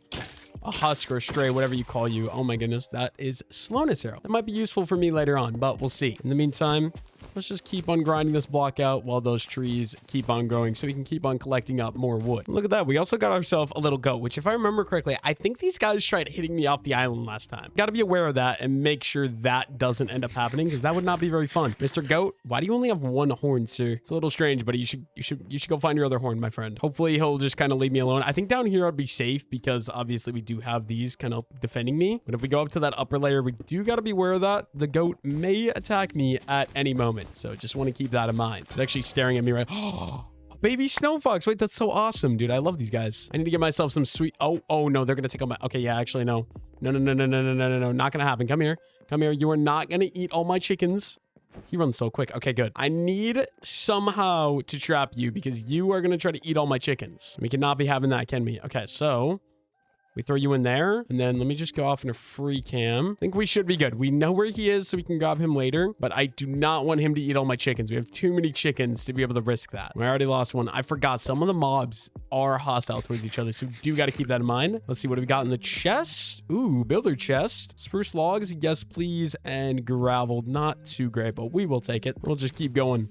a husk or a stray, whatever you call you. Oh my goodness, that is slowness arrow. That might be useful for me later on, but we'll see. In the meantime, let's just keep on grinding this block out while those trees keep on growing so we can keep on collecting up more wood. Look at that. We also got ourselves a little goat, which if I remember correctly, I think these guys tried hitting me off the island last time. Got to be aware of that and make sure that doesn't end up happening because that would not be very fun. Mr. Goat, why do you only have one horn, sir? It's a little strange, but you should go find your other horn, my friend. Hopefully he'll just kind of leave me alone. I think down here I'd be safe because obviously we do have these kind of defending me. But if we go up to that upper layer, we do got to be aware of that. The goat may attack me at any moment. So just want to keep that in mind. He's actually staring at me right. Oh, baby snow fox. Wait, that's so awesome, dude. I love these guys. I need to get myself some sweet. Oh no, they're gonna take all my. Okay, yeah, actually no. No, not gonna happen. Come here. You are not gonna eat all my chickens. He runs so quick. Okay, good. I need somehow to trap you because you are gonna try to eat all my chickens. We cannot be having that, can we? Okay, so we throw you in there, and then let me just go off in a free cam. I think we should be good. We know where he is, so we can grab him later, but I do not want him to eat all my chickens. We have too many chickens to be able to risk that. We already lost one. I forgot some of the mobs are hostile towards each other, so we do got to keep that in mind. Let's see what we got in the chest. Ooh, builder chest. Spruce logs, yes, please, and gravel. Not too great, but we will take it. We'll just keep going.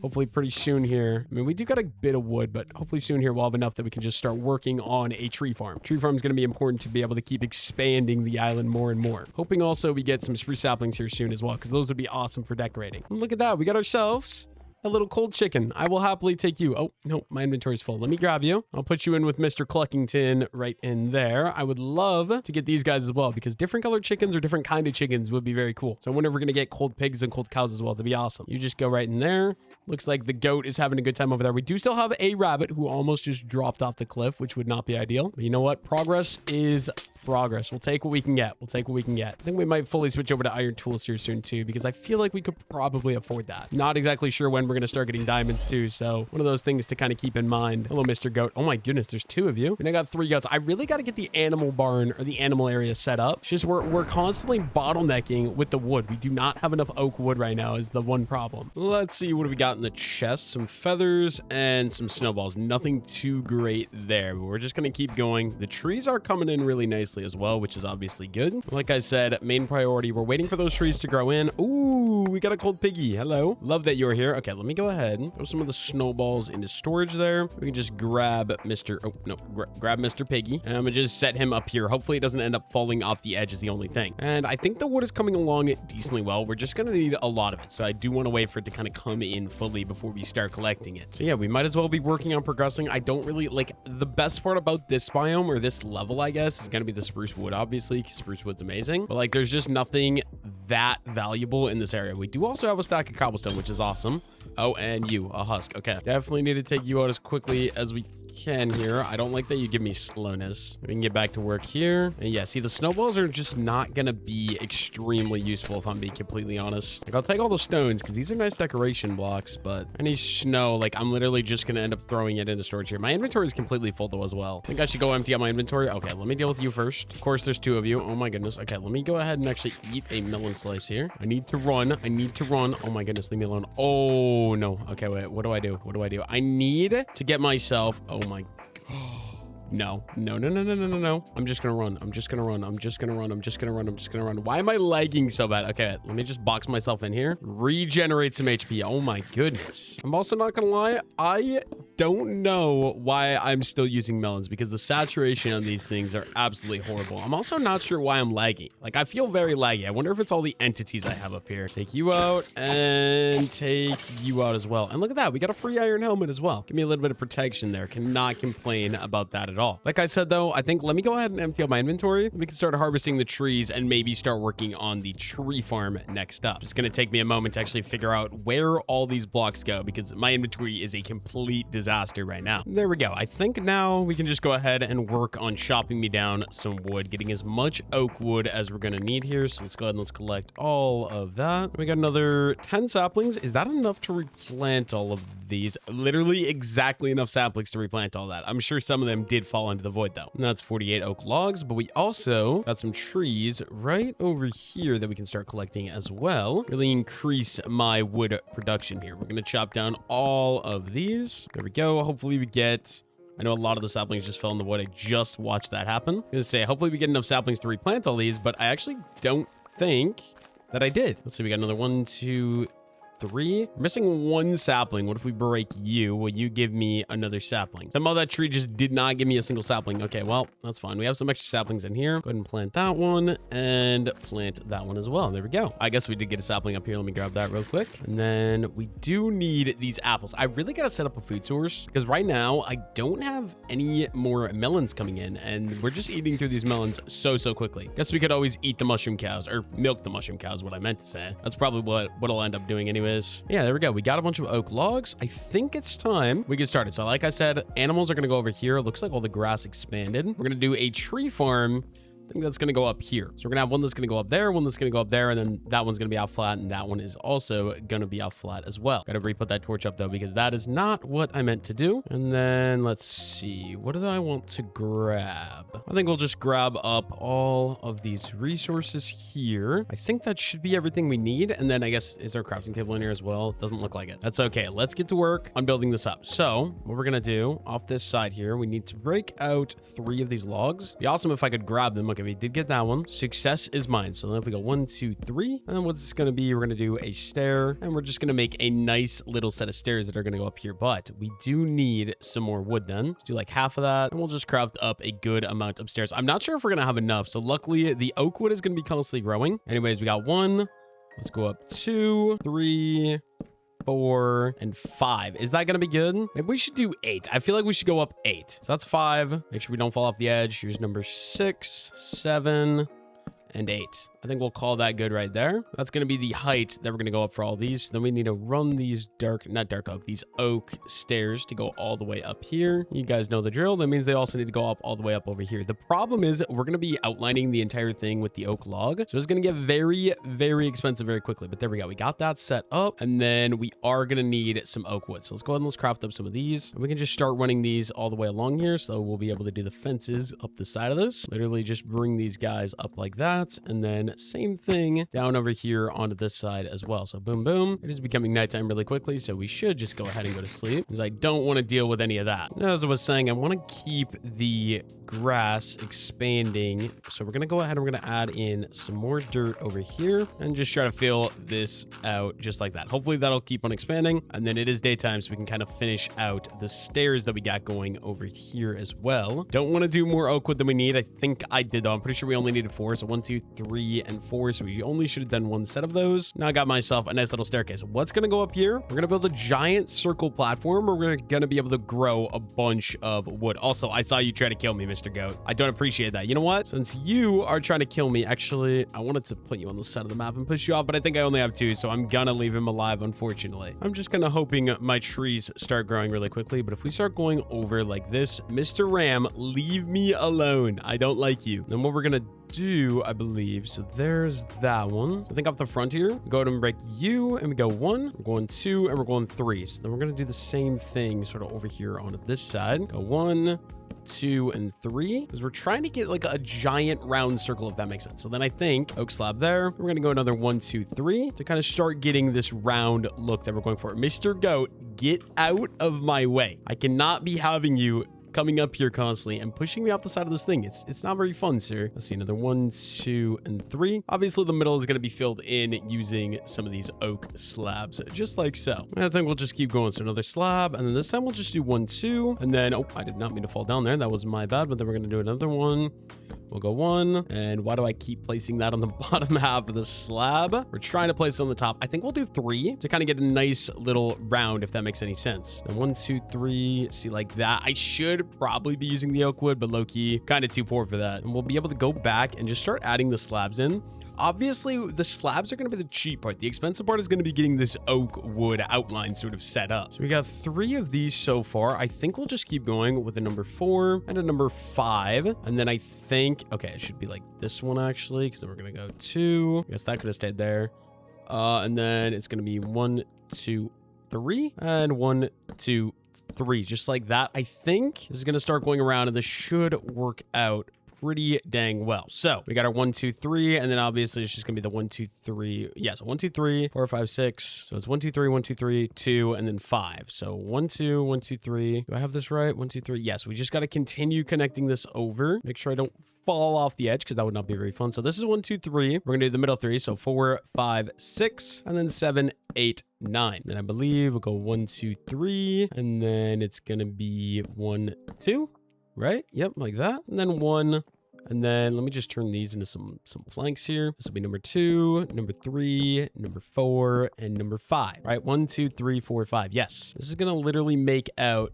Hopefully pretty soon here. I mean, we do got a bit of wood, but hopefully soon here we'll have enough that we can just start working on a tree farm. Tree farm is going to be important to be able to keep expanding the island more and more. Hoping also we get some spruce saplings here soon as well, because those would be awesome for decorating. And look at that. We got ourselves a little cold chicken. I will happily take you. Oh, no, my inventory is full. Let me grab you. I'll put you in with Mr. Cluckington right in there. I would love to get these guys as well because different colored chickens or different kind of chickens would be very cool. So I wonder if we're going to get cold pigs and cold cows as well. That'd be awesome. You just go right in there. Looks like the goat is having a good time over there. We do still have a rabbit who almost just dropped off the cliff, which would not be ideal. But you know what? Progress is progress. We'll take what we can get. I think we might fully switch over to iron tools here soon too, because I feel like we could probably afford that. Not exactly sure when we're going to start getting diamonds too. So one of those things to kind of keep in mind. Hello, Mr. Goat. Oh my goodness, there's 2 of you. And I got 3 goats. I really got to get the animal barn or the animal area set up. It's just we're constantly bottlenecking with the wood. We do not have enough oak wood right now is the one problem. Let's see what we got in the chest. Some feathers and some snowballs. Nothing too great there, but we're just going to keep going. The trees are coming in really nicely as well, which is obviously good. Like I said, main priority, we're waiting for those trees to grow in. Ooh, we got a cold piggy. Hello. Love that you're here. Okay, let me go ahead and throw some of the snowballs into storage there. We can just grab grab Mr. Piggy. And I'm gonna just set him up here. Hopefully it doesn't end up falling off the edge is the only thing. And I think the wood is coming along decently well. We're just gonna need a lot of it. So I do want to wait for it to kind of come in fully before we start collecting it. So yeah, we might as well be working on progressing. I don't really like the best part about this biome or this level, I guess, is gonna be the spruce wood, obviously, because spruce wood's amazing. But like, there's just nothing that valuable in this area. We do also have a stack of cobblestone, which is awesome. Oh, and you, a husk. Okay, definitely need to take you out as quickly as we can here. I don't like that you give me slowness. We can get back to work here. And yeah, see, the snowballs are just not gonna be extremely useful if I'm being completely honest. Like, I'll take all the stones because these are nice decoration blocks, but any snow, like, I'm literally just gonna end up throwing it into storage here. My inventory is completely full though as well. I think I should go empty out my inventory. Okay, let me deal with you first. Of course, there's 2 of you. Oh my goodness. Okay, let me go ahead and actually eat a melon slice here. I need to run. I need to run. Oh my goodness, leave me alone. Oh no. Okay, wait, what do I do? What do I do? I need to get myself, oh my No. I'm just gonna run. I'm just gonna run. Why am I lagging so bad? Okay, let me just box myself in here. Regenerate some HP. Oh my goodness. I'm also not gonna lie. I don't know why I'm still using melons because the saturation on these things are absolutely horrible. I'm also not sure why I'm laggy. Like, I feel very laggy. I wonder if it's all the entities I have up here. Take you out and take you out as well. And look at that. We got a free iron helmet as well. Give me a little bit of protection there. Cannot complain about that at all. Like I said, though, I think let me go ahead and empty out my inventory. We can start harvesting the trees and maybe start working on the tree farm next up. It's going to take me a moment to actually figure out where all these blocks go because my inventory is a complete disaster right now. There we go. I think now we can just go ahead and work on chopping me down some wood, getting as much oak wood as we're going to need here. So let's go ahead and let's collect all of that. We got another 10 saplings. Is that enough to replant all of these? Literally exactly enough saplings to replant all that. I'm sure some of them did fall into the void though. And that's 48 oak logs, but we also got some trees right over here that we can start collecting as well. Really increase my wood production here. We're going to chop down all of these. There we go. Hopefully we get, I know a lot of the saplings just fell in the wood. I just watched that happen. I was gonna say, hopefully we get enough saplings to replant all these, but I actually don't think that I did. Let's see, we got another 1, 2, 3. We're missing 1 sapling. What if we break you? Will you give me another sapling? Somehow that tree just did not give me a single sapling. Okay, well, that's fine. We have some extra saplings in here. Go ahead and plant that one and plant that one as well. There we go. I guess we did get a sapling up here. Let me grab that real quick. And then we do need these apples. I really got to set up a food source because right now I don't have any more melons coming in and we're just eating through these melons so quickly. Guess we could always eat the mushroom cows or milk the mushroom cows, what I meant to say. That's probably what I'll end up doing anyways. Yeah, there we go. We got a bunch of oak logs. I think it's time we get started. So like I said, animals are going to go over here. It looks like all the grass expanded. We're going to do a tree farm. I think that's going to go up here. So we're going to have one that's going to go up there, one that's going to go up there, and then that one's going to be out flat, and that one is also going to be out flat as well. Got to re-put that torch up, though, because that is not what I meant to do. And then let's see. What did I want to grab? I think we'll just grab up all of these resources here. I think that should be everything we need. And then I guess, is there a crafting table in here as well? Doesn't look like it. That's okay. Let's get to work on building this up. So what we're going to do off this side here, we need to break out 3 of these logs. Be awesome if I could grab them. Okay, we did get that one. Success is mine. So then if we go 1, 2, 3, and then what's this going to be? We're going to do a stair, and we're just going to make a nice little set of stairs that are going to go up here. But we do need some more wood then. Let's do like half of that, and we'll just craft up a good amount upstairs. I'm not sure if we're going to have enough. So luckily, the oak wood is going to be constantly growing. Anyways, we got 1. Let's go up 2, 3, 4, and 5. Is that going to be good? Maybe we should do 8. I feel like we should go up 8. So that's 5. Make sure we don't fall off the edge. Here's number 6, 7, and 8. I think we'll call that good right there. That's going to be the height that we're going to go up for all these. Then we need to run these these oak stairs to go all the way up here. You guys know the drill. That means they also need to go up all the way up over here. The problem is we're going to be outlining the entire thing with the oak log. So it's going to get very expensive very quickly. But there we go. We got that set up. And then we are going to need some oak wood. So let's go ahead and let's craft up some of these. And we can just start running these all the way along here. So we'll be able to do the fences up the side of this. Literally just bring these guys up like that. And then same thing down over here onto this side as well. So boom, boom. It is becoming nighttime really quickly, so we should just go ahead and go to sleep because I don't want to deal with any of that. As I was saying, I want to keep the grass expanding. So we're going to go ahead and we're going to add in some more dirt over here and just try to fill this out just like that. Hopefully that'll keep on expanding. And then it is daytime, so we can kind of finish out the stairs that we got going over here as well. Don't want to do more oak wood than we need. I think I did though. I'm pretty sure we only needed 4. So 1, 2, 3, and 4. So we only should have done one set of those. Now I got myself a nice little staircase. What's going to go up here? We're going to build a giant circle platform. We're going to be able to grow a bunch of wood. Also, I saw you try to kill me, Mr. Goat. I don't appreciate that. You know what? Since you are trying to kill me, actually, I wanted to put you on the side of the map and push you off, but I think I only have 2, so I'm going to leave him alive, unfortunately. I'm just kind of hoping my trees start growing really quickly, but if we start going over like this, Mr. Ram, leave me alone. I don't like you. Then what we're going to do, I believe, so there's that one. So I think off the front here, we go ahead and break you, and we go 1, we're going 2, and we're going 3. So then we're going to do the same thing sort of over here on this side. Go 1, 2, and 3, because we're trying to get like a giant round circle, if that makes sense. So then I think oak slab there. We're gonna go another 1, 2, 3 to kind of start getting this round look that we're going for. Mr. Goat, get out of my way. I cannot be having you coming up here constantly and pushing me off the side of this thing. It's not very fun, sir. Let's see, another 1, 2, and 3. Obviously, the middle is going to be filled in using some of these oak slabs, just like so. I think we'll just keep going. So another slab, and then this time we'll just do 1, 2, and then, oh, I did not mean to fall down there. That was my bad, but then we're going to do another one. We'll go 1, and why do I keep placing that on the bottom half of the slab? We're trying to place it on the top. I think we'll do 3 to kind of get a nice little round, if that makes any sense. And 1, 2, 3, see, like that. I should probably be using the oak wood, but low-key, kind of too poor for that. And we'll be able to go back and just start adding the slabs in. Obviously, the slabs are going to be the cheap part. The expensive part is going to be getting this oak wood outline sort of set up. So we got 3 of these so far. I think we'll just keep going with a number 4 and a number 5. And then I think, okay, it should be like this one actually, because then we're going to go 2. I guess that could have stayed there. And then it's going to be 1, 2, 3, and 1, 2, 3, just like that. I think this is going to start going around, and this should work out pretty dang well. So we got our 1, 2, 3, and then obviously it's just gonna be the 1, 2, 3. Yeah, so 1, 2, 3, 4, 5, 6. So it's 1, 2, 3, 1, 2, 3, 2, and then 5. So 1, 2, 1, 2, 3. Do I have this right? 1, 2, 3. Yes, we just got to continue connecting this over. Make sure I don't fall off the edge, because that would not be very fun. So this is 1, 2, 3. We're gonna do the middle 3. So 4, 5, 6, and then 7, 8, 9. Then I believe we'll go 1, 2, 3, and then it's gonna be 1, 2. Right? Yep, like that. And then 1. And then let me just turn these into some planks here. This will be number 2, number 3, number 4, and number 5. Right? 1, 2, 3, 4, 5. Yes. This is going to literally make out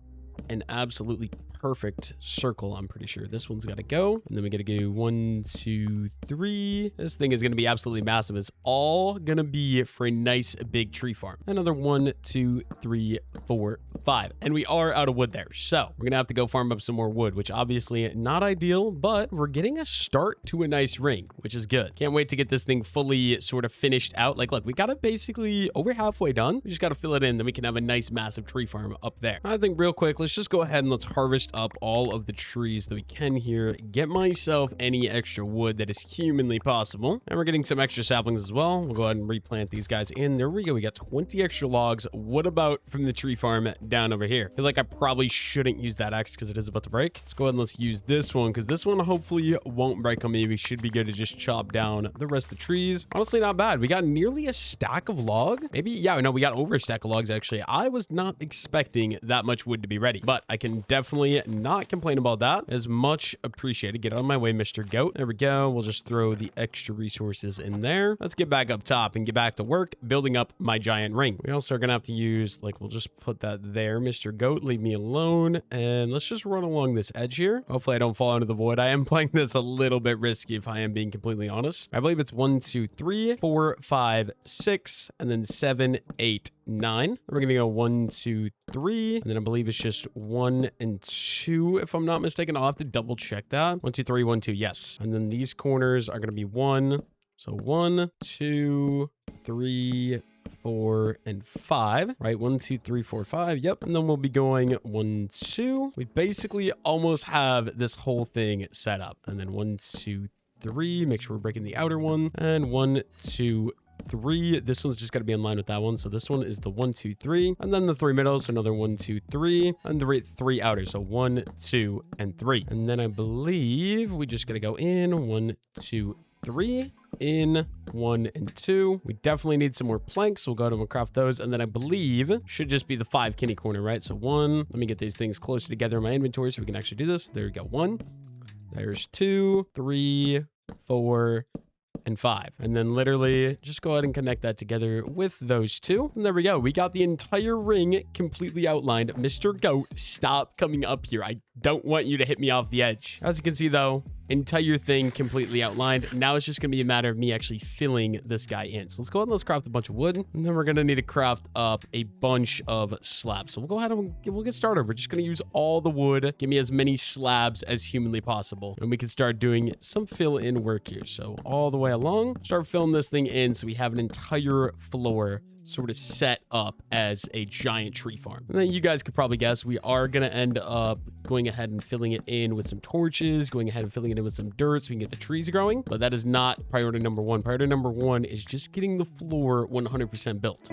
an absolutely perfect circle. I'm pretty sure this one's got to go, and then we got to go 1, 2, 3. This thing is going to be absolutely massive. It's all going to be for a nice big tree farm. Another 1, 2, 3, 4, 5, and we are out of wood there, so we're gonna have to go farm up some more wood, which obviously not ideal, but we're getting a start to a nice ring, which is good. Can't wait to get this thing fully sort of finished out. Like, look, we got it basically over halfway done. We just got to fill it in, then we can have a nice massive tree farm up there. I think real quick, let's just go ahead and let's harvest up all of the trees that we can here, get myself any extra wood that is humanly possible, and we're getting some extra saplings as well. We'll go ahead and replant these guys in. There we go. We got 20 extra logs. What about from the tree farm down over here? I feel like I probably shouldn't use that axe because it is about to break. Let's go ahead and let's use this one, because this one hopefully won't break on me. We should be good to just chop down the rest of the trees. Honestly, not bad. We got nearly a stack of log. Maybe, yeah, no, we got over a stack of logs actually. I was not expecting that much wood to be ready, but I can definitely not complain about that. As much appreciated. Get out of my way, Mr. Goat. There we go. We'll just throw the extra resources in there. Let's get back up top and get back to work building up my giant ring. We also are gonna have to use, like, we'll just put that there. Mr. Goat, leave me alone, and let's just run along this edge here. Hopefully I don't fall into the void. I am playing this a little bit risky if I am being completely honest. I believe it's 1, 2, 3, 4, 5, 6, and then 7, 8, 9. We're gonna go 1, 2, 3, and then I believe it's just 1 and 2 if I'm not mistaken. I'll have to double check that. 1, 2, 3, 1, 2. Yes. And then these corners are gonna be 1. So 1, 2, 3, 4, and 5. Right? 1, 2, 3, 4, 5. Yep. And then we'll be going 1, 2. We basically almost have this whole thing set up. And then 1, 2, 3. Make sure we're breaking the outer one. And 1, 2, 3. This one's just got to be in line with that one. So this one is the 1, 2, 3, and then the 3 middle. So another 1, 2, 3, and the 3 outer. So 1, 2, and 3. And then I believe we just got to go in 1, 2, 3, in 1 and 2. We definitely need some more planks. So we'll go ahead and craft those. And then I believe should just be the 5 kitty corner, right? So 1, let me get these things closer together in my inventory so we can actually do this. There we go. 1, there's 2, 3, 4, and 5. And then literally just go ahead and connect that together with those two. And there we go. We got the entire ring completely outlined. Mr. Goat, stop coming up here. I don't want you to hit me off the edge. As you can see though, entire thing completely outlined. Now it's just gonna be a matter of me actually filling this guy in. So let's go ahead and let's craft a bunch of wood, and then we're gonna need to craft up a bunch of slabs. So we'll go ahead and we'll get started. We're just gonna use all the wood. Give me as many slabs as humanly possible, and we can start doing some fill in work here. So all the way along, start filling this thing in so we have an entire floor sort of set up as a giant tree farm. And then you guys could probably guess we are going to end up going ahead and filling it in with some torches, going ahead and filling it in with some dirt so we can get the trees growing. But that is not priority number one. Priority number one is just getting the floor 100% built.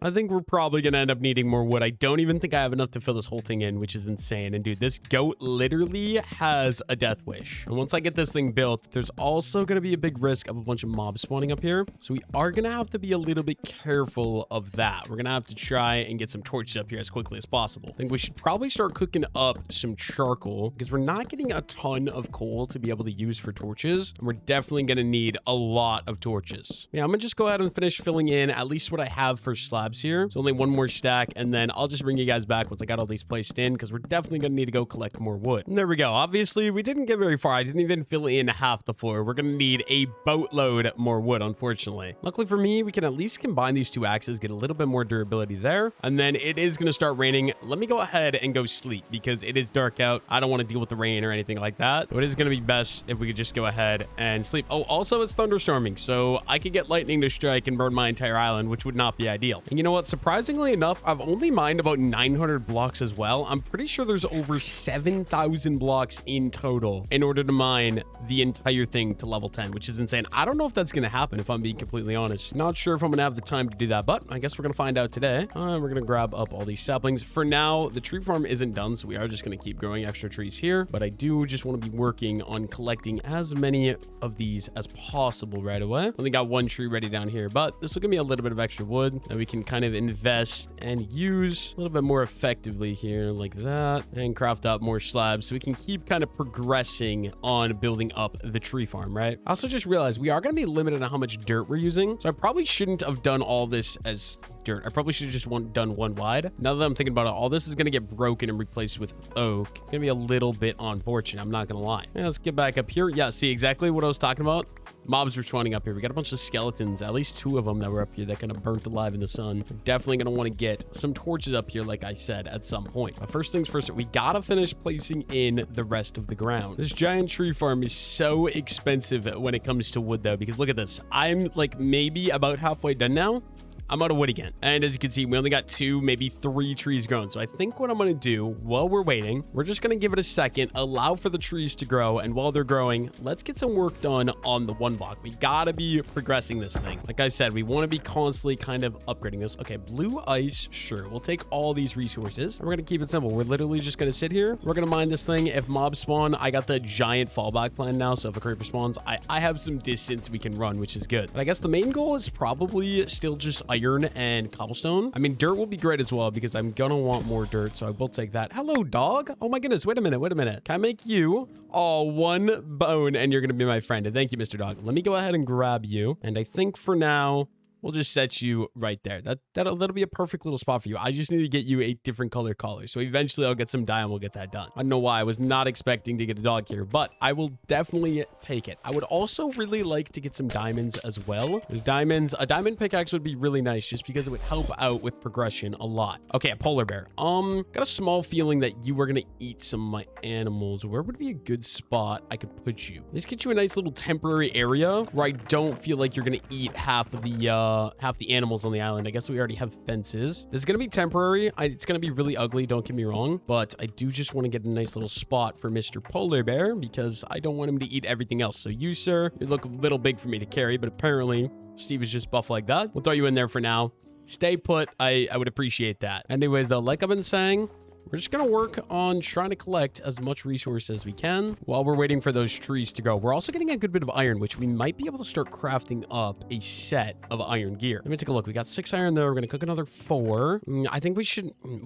I think we're probably going to end up needing more wood. I don't even think I have enough to fill this whole thing in, which is insane. And dude, this goat literally has a death wish. And once I get this thing built, there's also going to be a big risk of a bunch of mobs spawning up here. So we are going to have to be a little bit careful of that. We're going to have to try and get some torches up here as quickly as possible. I think we should probably start cooking up some charcoal because we're not getting a ton of coal to be able to use for torches. And we're definitely going to need a lot of torches. Yeah, I'm going to just go ahead and finish filling in at least what I have for slabs here. So only one more stack, and then I'll just bring you guys back once I got all these placed in because we're definitely going to need to go collect more wood. And there we go. Obviously, we didn't get very far. I didn't even fill in half the floor. We're going to need a boatload more wood, unfortunately. Luckily for me, we can at least combine these two axes, get a little bit more durability there, and then it is going to start raining. Let me go ahead and go sleep because it is dark out. I don't want to deal with the rain or anything like that. So it is going to be best if we could just go ahead and sleep. Oh, also it's thunderstorming, so I could get lightning to strike and burn my entire island, which would not be ideal. And you know what? Surprisingly enough, I've only mined about 900 blocks as well. I'm pretty sure there's over 7,000 blocks in total in order to mine the entire thing to level 10, which is insane. I don't know if that's going to happen, if I'm being completely honest. Not sure if I'm going to have the time to do that, but I guess we're going to find out today. We're going to grab up all these saplings. For now, the tree farm isn't done, so we are just going to keep growing extra trees here, but I do just want to be working on collecting as many of these as possible right away. Only got one tree ready down here, but this will give me a little bit of extra wood that we can kind of invest and use a little bit more effectively here, like that, and craft up more slabs so we can keep kind of progressing on building up the tree farm, right? I also just realized we are going to be limited on how much dirt we're using, so I probably shouldn't have done all this as dirt. I probably should have just done one wide. Now that I'm thinking about it, all this is going to get broken and replaced with oak. It's going to be a little bit unfortunate, I'm not going to lie. Yeah, let's get back up here. Yeah, see exactly what I was talking about. Mobs were spawning up here. We got a bunch of skeletons, at least 2 of them that were up here that kind of burnt alive in the sun. We're definitely going to want to get some torches up here, like I said, at some point. But first things first, we got to finish placing in the rest of the ground. This giant tree farm is so expensive when it comes to wood, though, because look at this. I'm like maybe about halfway done now. I'm out of wood again. And as you can see, we only got 2, maybe 3 trees grown. So I think what I'm going to do while we're waiting, we're just going to give it a second, allow for the trees to grow. And while they're growing, let's get some work done on the 1 block. We got to be progressing this thing. Like I said, we want to be constantly kind of upgrading this. Okay, blue ice. Sure. We'll take all these resources. And we're going to keep it simple. We're literally just going to sit here. We're going to mine this thing. If mobs spawn, I got the giant fallback plan now. So if a creeper spawns, I have some distance we can run, which is good. But I guess the main goal is probably still just iron and cobblestone. I mean, dirt will be great as well because I'm gonna want more dirt, so I will take that. Hello, dog. Oh my goodness, wait a minute. Can I make you 1 bone and you're gonna be my friend? And thank you, Mr. Dog. Let me go ahead and grab you, and I think for now we'll just set you right there. That'll be a perfect little spot for you. I just need to get you a different color. So eventually I'll get some dye and we'll get that done. I don't know why. I was not expecting to get a dog here, but I will definitely take it. I would also really like to get some diamonds as well. There's diamonds. A diamond pickaxe would be really nice just because it would help out with progression a lot. Okay, a polar bear. Got a small feeling that you were gonna eat some of my animals. Where would be a good spot I could put you? Let's get you a nice little temporary area where I don't feel like you're gonna eat half the animals on the island. I guess we already have fences. This is gonna be temporary. It's gonna be really ugly, don't get me wrong, but I do just want to get a nice little spot for Mr. Polar Bear because I don't want him to eat everything else. So you, sir, you look a little big for me to carry, but apparently Steve is just buff like that. We'll throw you in there for now. Stay put. I would appreciate that. Anyways, though, like I've been saying, we're just gonna work on trying to collect as much resource as we can while we're waiting for those trees to grow. We're also getting a good bit of iron, which we might be able to start crafting up a set of iron gear. Let me take a look. We got 6 iron there. We're gonna cook another 4. I think we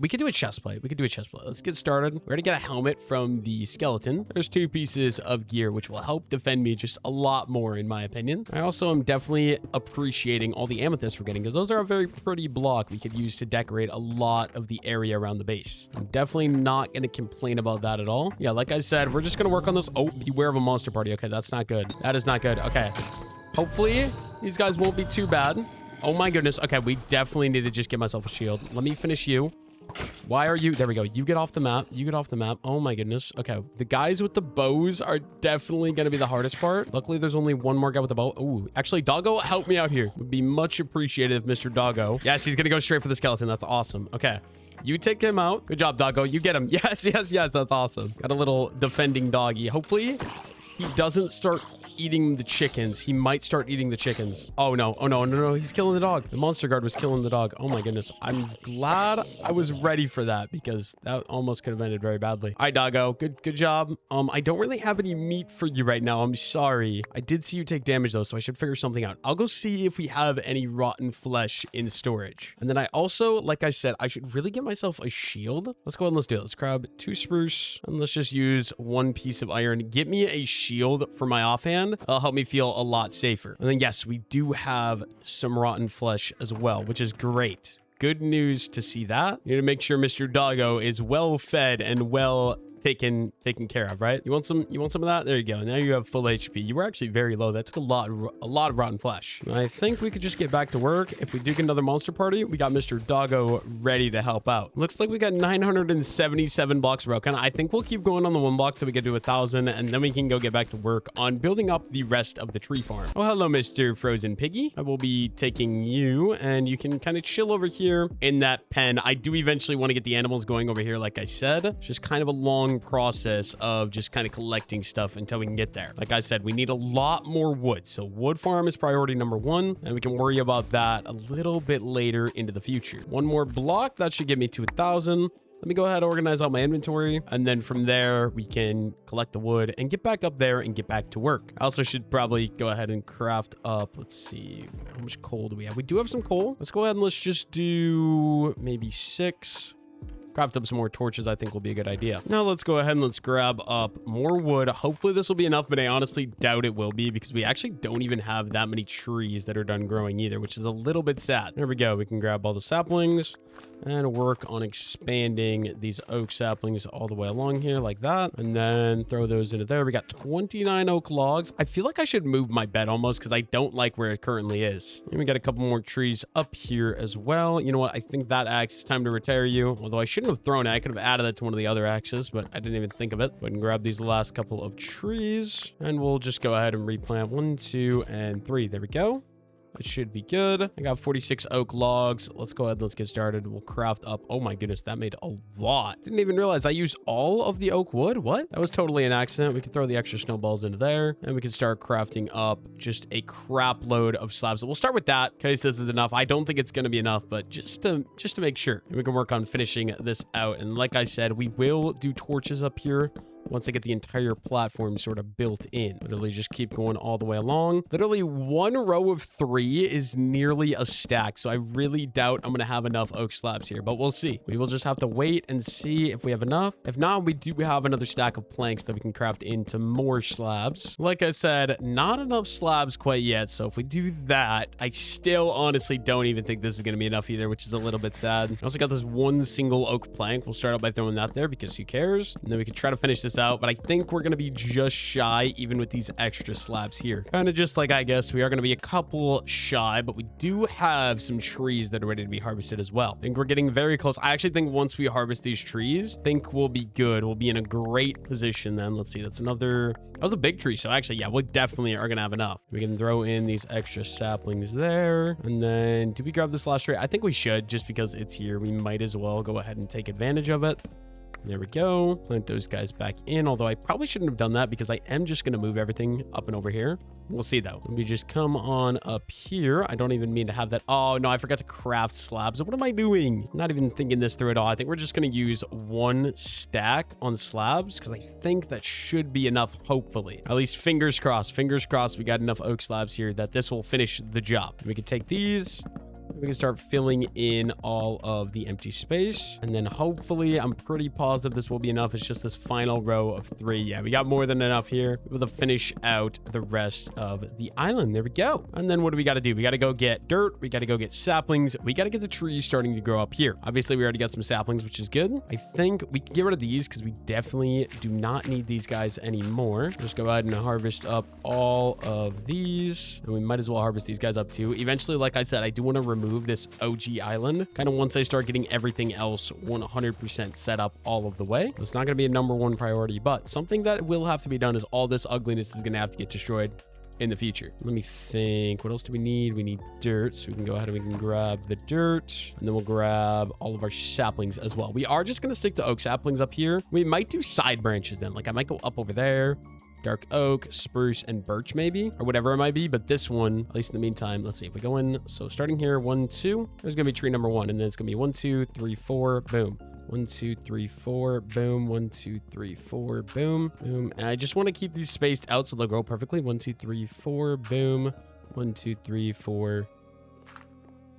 could do a chest plate. Let's get started. We're gonna get a helmet from the skeleton. There's 2 pieces of gear, which will help defend me just a lot more, in my opinion. I also am definitely appreciating all the amethysts we're getting, because those are a very pretty block we could use to decorate a lot of the area around the base. I'm definitely not going to complain about that at all. Yeah, like I said, we're just going to work on this. Oh, beware of a monster party. Okay, that's not good. That is not good. Okay. Hopefully, these guys won't be too bad. Oh my goodness. Okay, we definitely need to just get myself a shield. Let me finish you. Why are you? There we go. You get off the map. You get off the map. Oh my goodness. Okay. The guys with the bows are definitely going to be the hardest part. Luckily, there's only one more guy with the bow. Oh, actually, Doggo, help me out here. Would be much appreciated if Mr. Doggo. Yes, he's going to go straight for the skeleton. That's awesome. Okay. You take him out. Good job, Doggo. You get him. Yes, yes, yes. That's awesome. Got a little defending doggy. Hopefully, he doesn't start eating the chickens. He might start eating the chickens. Oh no. Oh no, no, no. He's killing the dog. The monster guard was killing the dog. Oh my goodness. I'm glad I was ready for that, because that almost could have ended very badly. All right, Doggo. Good job. I don't really have any meat for you right now. I'm sorry. I did see you take damage though, so I should figure something out. I'll go see if we have any rotten flesh in storage. And then I also, like I said, I should really get myself a shield. Let's go ahead and let's do it. Let's grab 2 spruce and let's just use 1 piece of iron. Get me a shield for my offhand. It'll help me feel a lot safer. And then yes, we do have some rotten flesh as well, which is great. Good news to see that. You need to make sure Mr. Doggo is well fed and well taken care of, right? You want some of that? There you go. Now you have full HP. You were actually very low. That took a lot of rotten flesh. I think we could just get back to work. If we do get another monster party, we got Mr. Doggo ready to help out. Looks like we got 977 blocks broken. I think we'll keep going on the 1 block till we get to 1,000, and then we can go get back to work on building up the rest of the tree farm. Oh, hello, Mr. Frozen Piggy. I will be taking you, and you can kind of chill over here in that pen. I do eventually want to get the animals going over here, like I said. It's just kind of a long process of just kind of collecting stuff until we can get there. Like I said, we need a lot more wood. So wood farm is priority number 1, and we can worry about that a little bit later into the future. 1 more block, that should get me to 1,000. Let me go ahead and organize out my inventory, and then from there we can collect the wood and get back up there and get back to work. I also should probably go ahead and craft up, let's see, how much coal do we have? We do have some coal. Let's go ahead and let's just do maybe 6. Craft up some more torches, I think will be a good idea. Now let's go ahead and let's grab up more wood. Hopefully this will be enough, but I honestly doubt it will be, because we actually don't even have that many trees that are done growing either, which is a little bit sad. There we go. We can grab all the saplings and work on expanding these oak saplings all the way along here like that, and then throw those into there. We got 29 oak logs. I feel like I should move my bed almost, because I don't like where it currently is. And we got a couple more trees up here as well. You know what? I think that axe is time to retire you, although I shouldn't have thrown it. I could have added that to one of the other axes, but I didn't even think of it. Go ahead and grab these last couple of trees, and we'll just go ahead and replant 1, 2, and 3. There we go. It should be good. I got 46 oak logs. Let's go ahead and let's get started. We'll craft up. Oh my goodness, that made a lot. Didn't even realize I used all of the oak wood. What? That was totally an accident. We can throw the extra snowballs into there, and we can start crafting up just a crap load of slabs. So we'll start with that in case this is enough. I don't think it's going to be enough, but just to make sure. And we can work on finishing this out. And like I said, we will do torches up here once I get the entire platform sort of built in. Literally just keep going all the way along. Literally 1 row of 3 is nearly a stack, so I really doubt I'm gonna have enough oak slabs here, but we'll see. We will just have to wait and see if we have enough. If not, we do have another stack of planks that we can craft into more slabs. Like I said, not enough slabs quite yet, so if we do that, I still honestly don't even think this is gonna be enough either, which is a little bit sad. I also got this 1 single oak plank. We'll start out by throwing that there because who cares? And then we can try to finish this out, but I think we're gonna be just shy even with these extra slabs here. Kind of just like I guess we are gonna be a couple shy, but we do have some trees that are ready to be harvested as well. I think we're getting very close. I actually think once we harvest these trees, I think we'll be good. We'll be in a great position then. Let's see, that was a big tree, so actually yeah, we definitely are gonna have enough. We can throw in these extra saplings there, and then do we grab this last tree? I think we should, just because it's here. We might as well go ahead and take advantage of it. There we go. Plant those guys back in, although I probably shouldn't have done that because I am just going to move everything up and over here. We'll see though. Let me just come on up here. I don't even mean to have that. Oh no, I forgot to craft slabs. What am I doing? Not even thinking this through at all. I think we're just going to use 1 stack on slabs because I think that should be enough, hopefully. At least fingers crossed. Fingers crossed we got enough oak slabs here that this will finish the job. We can take these. We can start filling in all of the empty space. And then hopefully, I'm pretty positive this will be enough. It's just this final row of 3. Yeah, we got more than enough here. We'll finish out the rest of the island. There we go. And then what do we got to do? We got to go get dirt. We got to go get saplings. We got to get the trees starting to grow up here. Obviously, we already got some saplings, which is good. I think we can get rid of these because we definitely do not need these guys anymore. Just go ahead and harvest up all of these. And we might as well harvest these guys up too. Eventually, like I said, I do want to remove this OG island kind of once I start getting everything else 100% set up all of the way. It's not going to be a #1 priority, but something that will have to be done is all this ugliness is going to have to get destroyed in the future. Let me think. What else do we need? We need dirt, so we can go ahead and we can grab the dirt, and then we'll grab all of our saplings as well. We are just going to stick to oak saplings up here. We might do side branches then. Like I might go up over there. Dark oak, spruce, and birch maybe, or whatever it might be. But this one, at least in the meantime, let's see if we go in. So starting here, 1, 2, there's gonna be tree #1, and then it's gonna be 1, 2, 3, 4, boom. 1, 2, 3, 4, boom. 1, 2, 3, 4, boom, boom. And I just want to keep these spaced out so they'll grow perfectly. 1, 2, 3, 4, boom. 1, 2, 3, 4.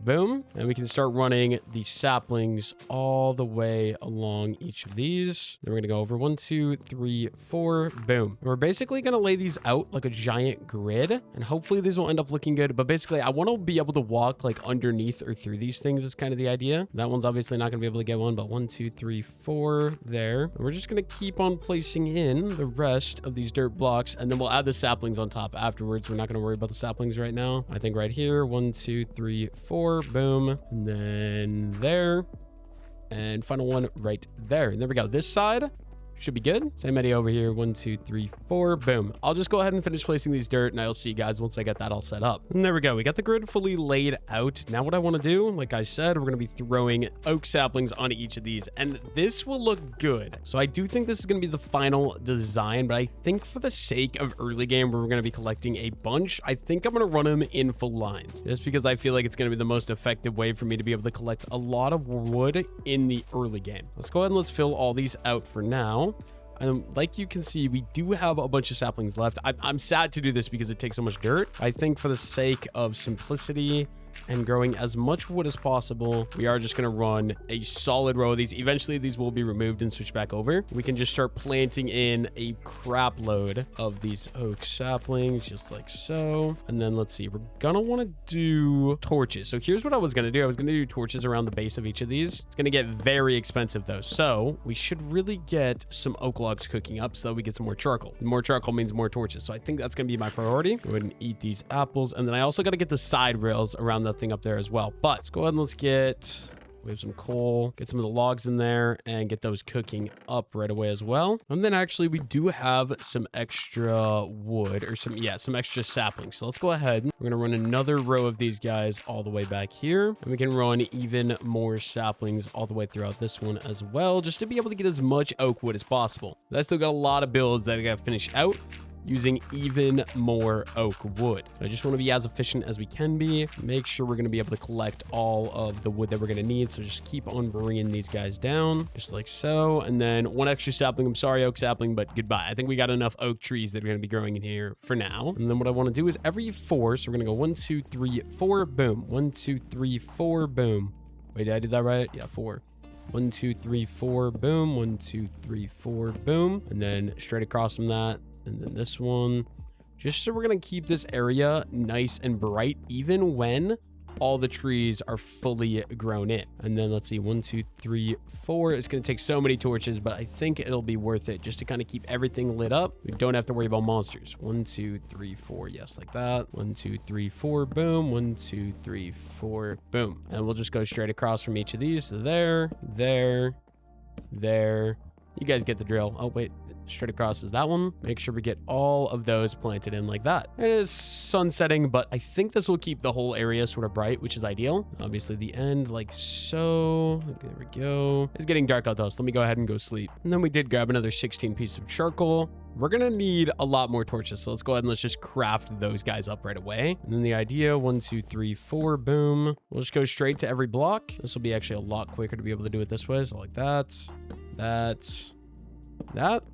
Boom. And we can start running the saplings all the way along each of these. Then we're going to go over 1, 2, 3, 4. Boom. And we're basically going to lay these out like a giant grid. And hopefully these will end up looking good. But basically, I want to be able to walk like underneath or through these things is kind of the idea. That one's obviously not going to be able to get one, but 1, 2, 3, 4 there. And we're just going to keep on placing in the rest of these dirt blocks. And then we'll add the saplings on top afterwards. We're not going to worry about the saplings right now. I think right here, 1, 2, 3, 4. Boom. And then there. And final one right there. And there we go. This side should be good. Same idea over here. 1, 2, 3, 4. Boom. I'll just go ahead and finish placing these dirt, and I'll see you guys once I get that all set up. And there we go. We got the grid fully laid out. Now what I want to do, like I said, we're going to be throwing oak saplings on each of these, and this will look good. So I do think this is going to be the final design, but I think for the sake of early game, where we're going to be collecting a bunch, I think I'm going to run them in full lines, just because I feel like it's going to be the most effective way for me to be able to collect a lot of wood in the early game. Let's go ahead and let's fill all these out for now. Like you can see, we do have a bunch of saplings left. I'm sad to do this because it takes so much dirt. I think for the sake of simplicity and growing as much wood as possible, we are just going to run a solid row of these. Eventually, these will be removed and switched back over. We can just start planting in a crap load of these oak saplings, just like so. And then let's see, we're going to want to do torches. So here's what I was going to do. I was going to do torches around the base of each of these. It's going to get very expensive though. So we should really get some oak logs cooking up so that we get some more charcoal. More charcoal means more torches. So I think that's going to be my priority. Go ahead and eat these apples. And then I also got to get the side rails around the thing up there as well. But let's go ahead and let's get, we have some coal, get some of the logs in there and get those cooking up right away as well. And then actually we do have some extra wood or some extra saplings. So let's go ahead. We're going to run another row of these guys all the way back here. And we can run even more saplings all the way throughout this one as well, just to be able to get as much oak wood as possible. I still got a lot of builds that I got to finish out using even more oak wood. So I just want to be as efficient as we can be. Make sure we're going to be able to collect all of the wood that we're going to need. So just keep on bringing these guys down just like so. And then one extra sapling. I'm sorry, oak sapling, but goodbye. I think we got enough oak trees that are going to be growing in here for now. And then what I want to do is every 4. So we're going to go 1, 2, 3, 4, boom. 1, 2, 3, 4, boom. Wait, did I do that right? Yeah, 4. 1, 2, 3, 4, boom. 1, 2, 3, 4, boom. And then straight across from that. And then this one, just so we're going to keep this area nice and bright, even when all the trees are fully grown in. And then let's see, 1, 2, 3, 4. It's going to take so many torches, but I think it'll be worth it just to kind of keep everything lit up. We don't have to worry about monsters. 1, 2, 3, 4. Yes, like that. 1, 2, 3, 4. Boom. 1, 2, 3, 4. Boom. And we'll just go straight across from each of these. So there, You guys get the drill. Oh, wait. Straight across is that one. Make sure we get all of those planted in like that. It is sunsetting, but I think this will keep the whole area sort of bright, which is ideal. Obviously the end like so. There we go. It's getting dark out though, so let me go ahead and go sleep. And then we did grab another 16 pieces of charcoal. We're gonna need a lot more torches, so let's go ahead and let's just craft those guys up right away. And then the idea, 1, 2, 3, 4, boom. We'll just go straight to every block. This will be actually a lot quicker to be able to do it this way. So like that, that,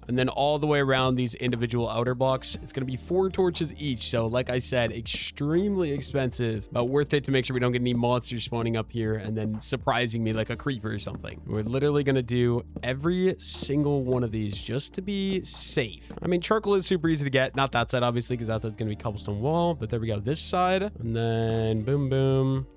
and then all the way around these individual outer blocks. It's going to be 4 torches each. So like I said, extremely expensive, but worth it to make sure we don't get any monsters spawning up here and then surprising me like a creeper or something. We're literally going to do every single one of these just to be safe. I mean, charcoal is super easy to get. Not that side, obviously, because that's going to be cobblestone wall, but there we go. This side, and then boom, boom.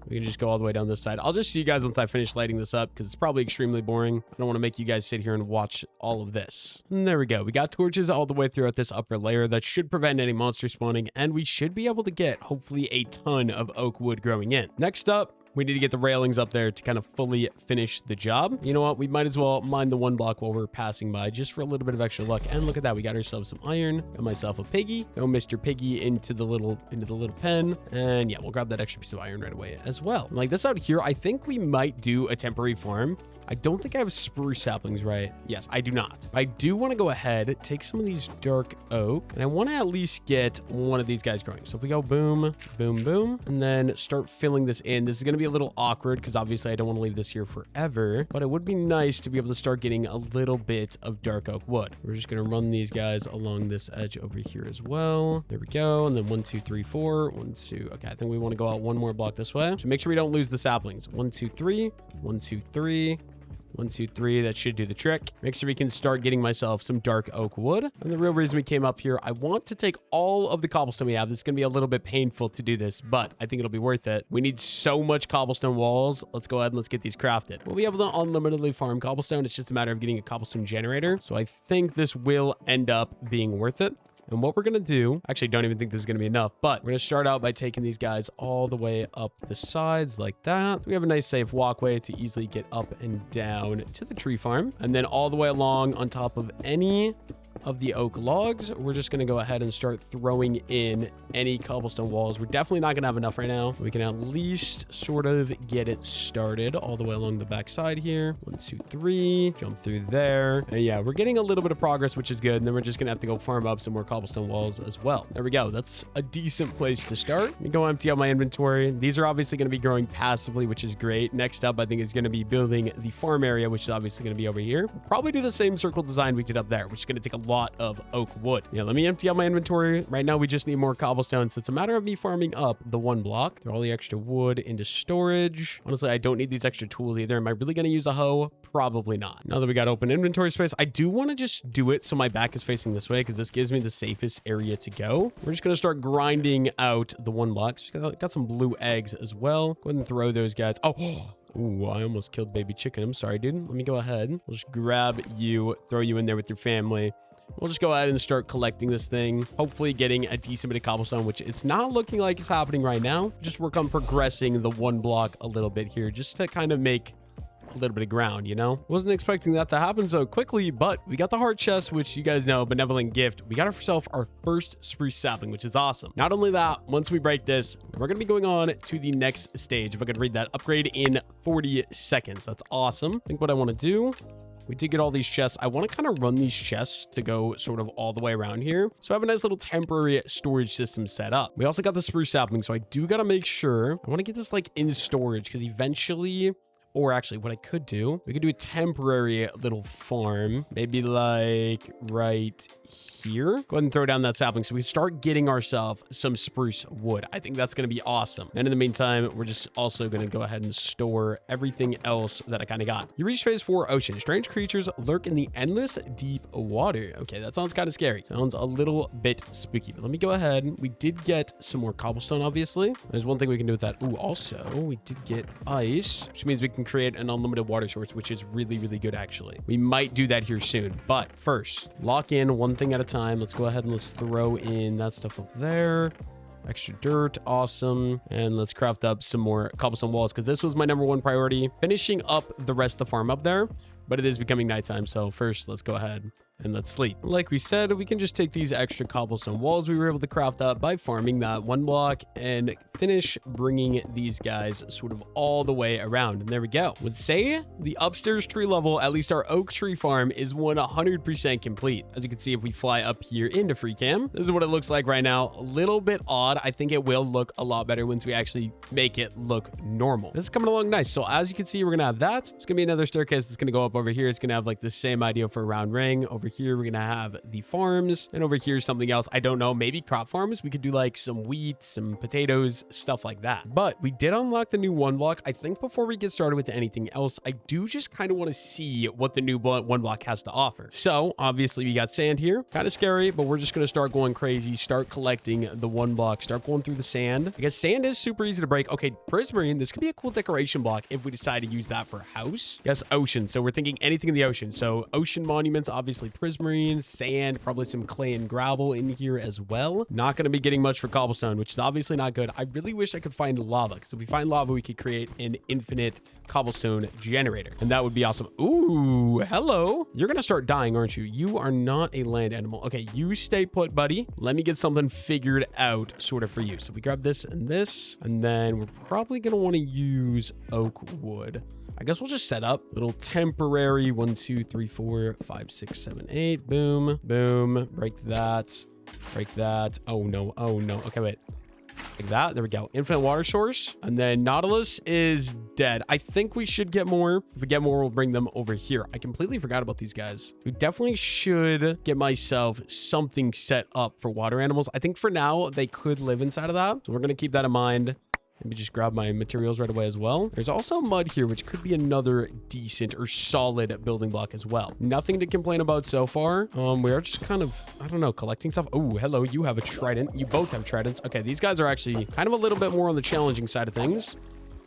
We can just go all the way down this side. I'll just see you guys once I finish lighting this up because it's probably extremely boring. I don't want to make you guys sit here and watch all of this. And there we go. We got torches all the way throughout this upper layer that should prevent any monster spawning, and we should be able to get hopefully a ton of oak wood growing in. Next up, we need to get the railings up there to kind of fully finish the job. You know what? We might as well mine the 1 block while we're passing by just for a little bit of extra luck. And look at that. We got ourselves some iron. Got myself a piggy. Throw Mr. Piggy into the little pen. And yeah, we'll grab that extra piece of iron right away as well. Like this out here, I think we might do a temporary farm. I don't think I have spruce saplings, right? Yes, I do not. I do want to go ahead, take some of these dark oak, and I want to at least get one of these guys growing. So if we go boom, boom, boom, and then start filling this in, this is going to be a little awkward because obviously I don't want to leave this here forever, but it would be nice to be able to start getting a little bit of dark oak wood. We're just going to run these guys along this edge over here as well. There we go. And then 1, 2, 3, 4, 1, 2. Okay, I think we want to go out 1 more block this way. So make sure we don't lose the saplings. 1, 2, 3, 1, 2, 3. 1, 2, 3. That should do the trick. Make sure we can start getting myself some dark oak wood. And the real reason we came up here, I want to take all of the cobblestone we have. It's going to be a little bit painful to do this, but I think it'll be worth it. We need so much cobblestone walls. Let's go ahead and let's get these crafted. We'll be able to unlimitedly farm cobblestone. It's just a matter of getting a cobblestone generator. So I think this will end up being worth it. And what we're going to do, actually don't even think this is going to be enough, but we're going to start out by taking these guys all the way up the sides like that. We have a nice safe walkway to easily get up and down to the tree farm. And then all the way along on top of any of the oak logs, we're just going to go ahead and start throwing in any cobblestone walls. We're definitely not going to have enough right now. We can at least sort of get it started all the way along the back side here. 1, 2, 3, jump through there. And yeah, we're getting a little bit of progress, which is good. And then we're just going to have to go farm up some more cobblestone walls as well. There we go. That's a decent place to start. Let me go empty out my inventory. These are obviously going to be growing passively, which is great. Next up, I think is going to be building the farm area, which is obviously going to be over here. We'll probably do the same circle design we did up there, which is going to take a lot of oak wood. Yeah, let me empty out my inventory. Right now, we just need more cobblestone. So it's a matter of me farming up the 1 block. Throw all the extra wood into storage. Honestly, I don't need these extra tools either. Am I really going to use a hoe? Probably not. Now that we got open inventory space, I do want to just do it so my back is facing this way because this gives me the safest area to go. We're just going to start grinding out the 1 block. So got some blue eggs as well. Go ahead and throw those guys. Oh, ooh, I almost killed baby chicken. I'm sorry, dude. Let me go ahead. We'll just grab you, throw you in there with your family. We'll just go ahead and start collecting this thing. Hopefully getting a decent bit of cobblestone, which it's not looking like it's happening right now. Just work on progressing the 1 block a little bit here, just to kind of make a little bit of ground, you know? Wasn't expecting that to happen so quickly, but we got the heart chest, which you guys know, benevolent gift. We got ourselves our first spruce sapling, which is awesome. Not only that, once we break this, we're going to be going on to the next stage. If I could read that, upgrade in 40 seconds. That's awesome. I think what I want to do, we did get all these chests. I want to kind of run these chests to go sort of all the way around here. So I have a nice little temporary storage system set up. We also got the spruce sapling, so I do got to make sure. I want to get this like in storage because eventually, or actually what I could do, we could do a temporary little farm, maybe like right here. Go ahead and throw down that sapling so we start getting ourselves some spruce wood. I think that's going to be awesome. And in the meantime, we're just also going to go ahead and store everything else that I kind of got. You reach phase 4 ocean. Strange creatures lurk in the endless deep water. Okay, that sounds kind of scary. Sounds a little bit spooky, but let me go ahead. We did get some more cobblestone, obviously. There's one thing we can do with that. Ooh, also, we did get ice, which means we can create an unlimited water source, which is really, really good, actually. We might do that here soon, but first, lock in one thing at a time. Let's go ahead and let's throw in that stuff up there. Extra dirt, awesome. And let's craft up some more cobblestone walls because this was my #1 priority. Finishing up the rest of the farm up there but it is becoming nighttime. So first, let's go ahead and let's sleep. Like we said, we can just take these extra cobblestone walls we were able to craft up by farming that 1 block and finish bringing these guys sort of all the way around. And there we go. Would say the upstairs tree level, at least our oak tree farm, is 100% complete. As you can see, if we fly up here into free cam, this is what it looks like right now. A little bit odd. I think it will look a lot better once we actually make it look normal. This is coming along nice. So as you can see, we're gonna have that. It's gonna be another staircase that's gonna go up over here. It's gonna have like the same idea for a round ring. Over here, we're gonna have the farms, and over here something else. I don't know, maybe crop farms. We could do like some wheat, some potatoes, stuff like that. But we did unlock the new 1 block. I think before we get started with anything else, I do just kind of want to see what the new 1 block has to offer. So obviously we got sand here, kind of scary, but we're just gonna start going crazy, start collecting the 1 block, start going through the sand. I guess sand is super easy to break. Okay, prismarine, this could be a cool decoration block if we decide to use that for a house. Yes, ocean. So we're thinking anything in the ocean. So ocean monuments, obviously prismarine, sand, probably some clay and gravel in here as well. Not going to be getting much for cobblestone, which is obviously not good. I really wish I could find lava, because if we find lava, we could create an infinite cobblestone generator, and that would be awesome. Ooh, hello. You're going to start dying, aren't you? You are not a land animal. Okay, you stay put, buddy. Let me get something figured out sort of for you. So we grab this, and then we're probably going to want to use oak wood. I guess we'll just set up little temporary 1, 2, 3, 4, 5, 6, 7, 8. Boom, boom. Break that. Break that. Oh no. Oh no. Okay, wait. Like that. There we go. Infinite water source. And then Nautilus is dead. I think we should get more. If we get more, we'll bring them over here. I completely forgot about these guys. We definitely should get myself something set up for water animals. I think for now, they could live inside of that. So we're going to keep that in mind. Maybe just grab my materials right away as well. There's also mud here, which could be another decent or solid building block as well. Nothing to complain about so far. We are just kind of, I don't know, collecting stuff. Oh, hello, you have a trident. You both have tridents. Okay, these guys are actually kind of a little bit more on the challenging side of things.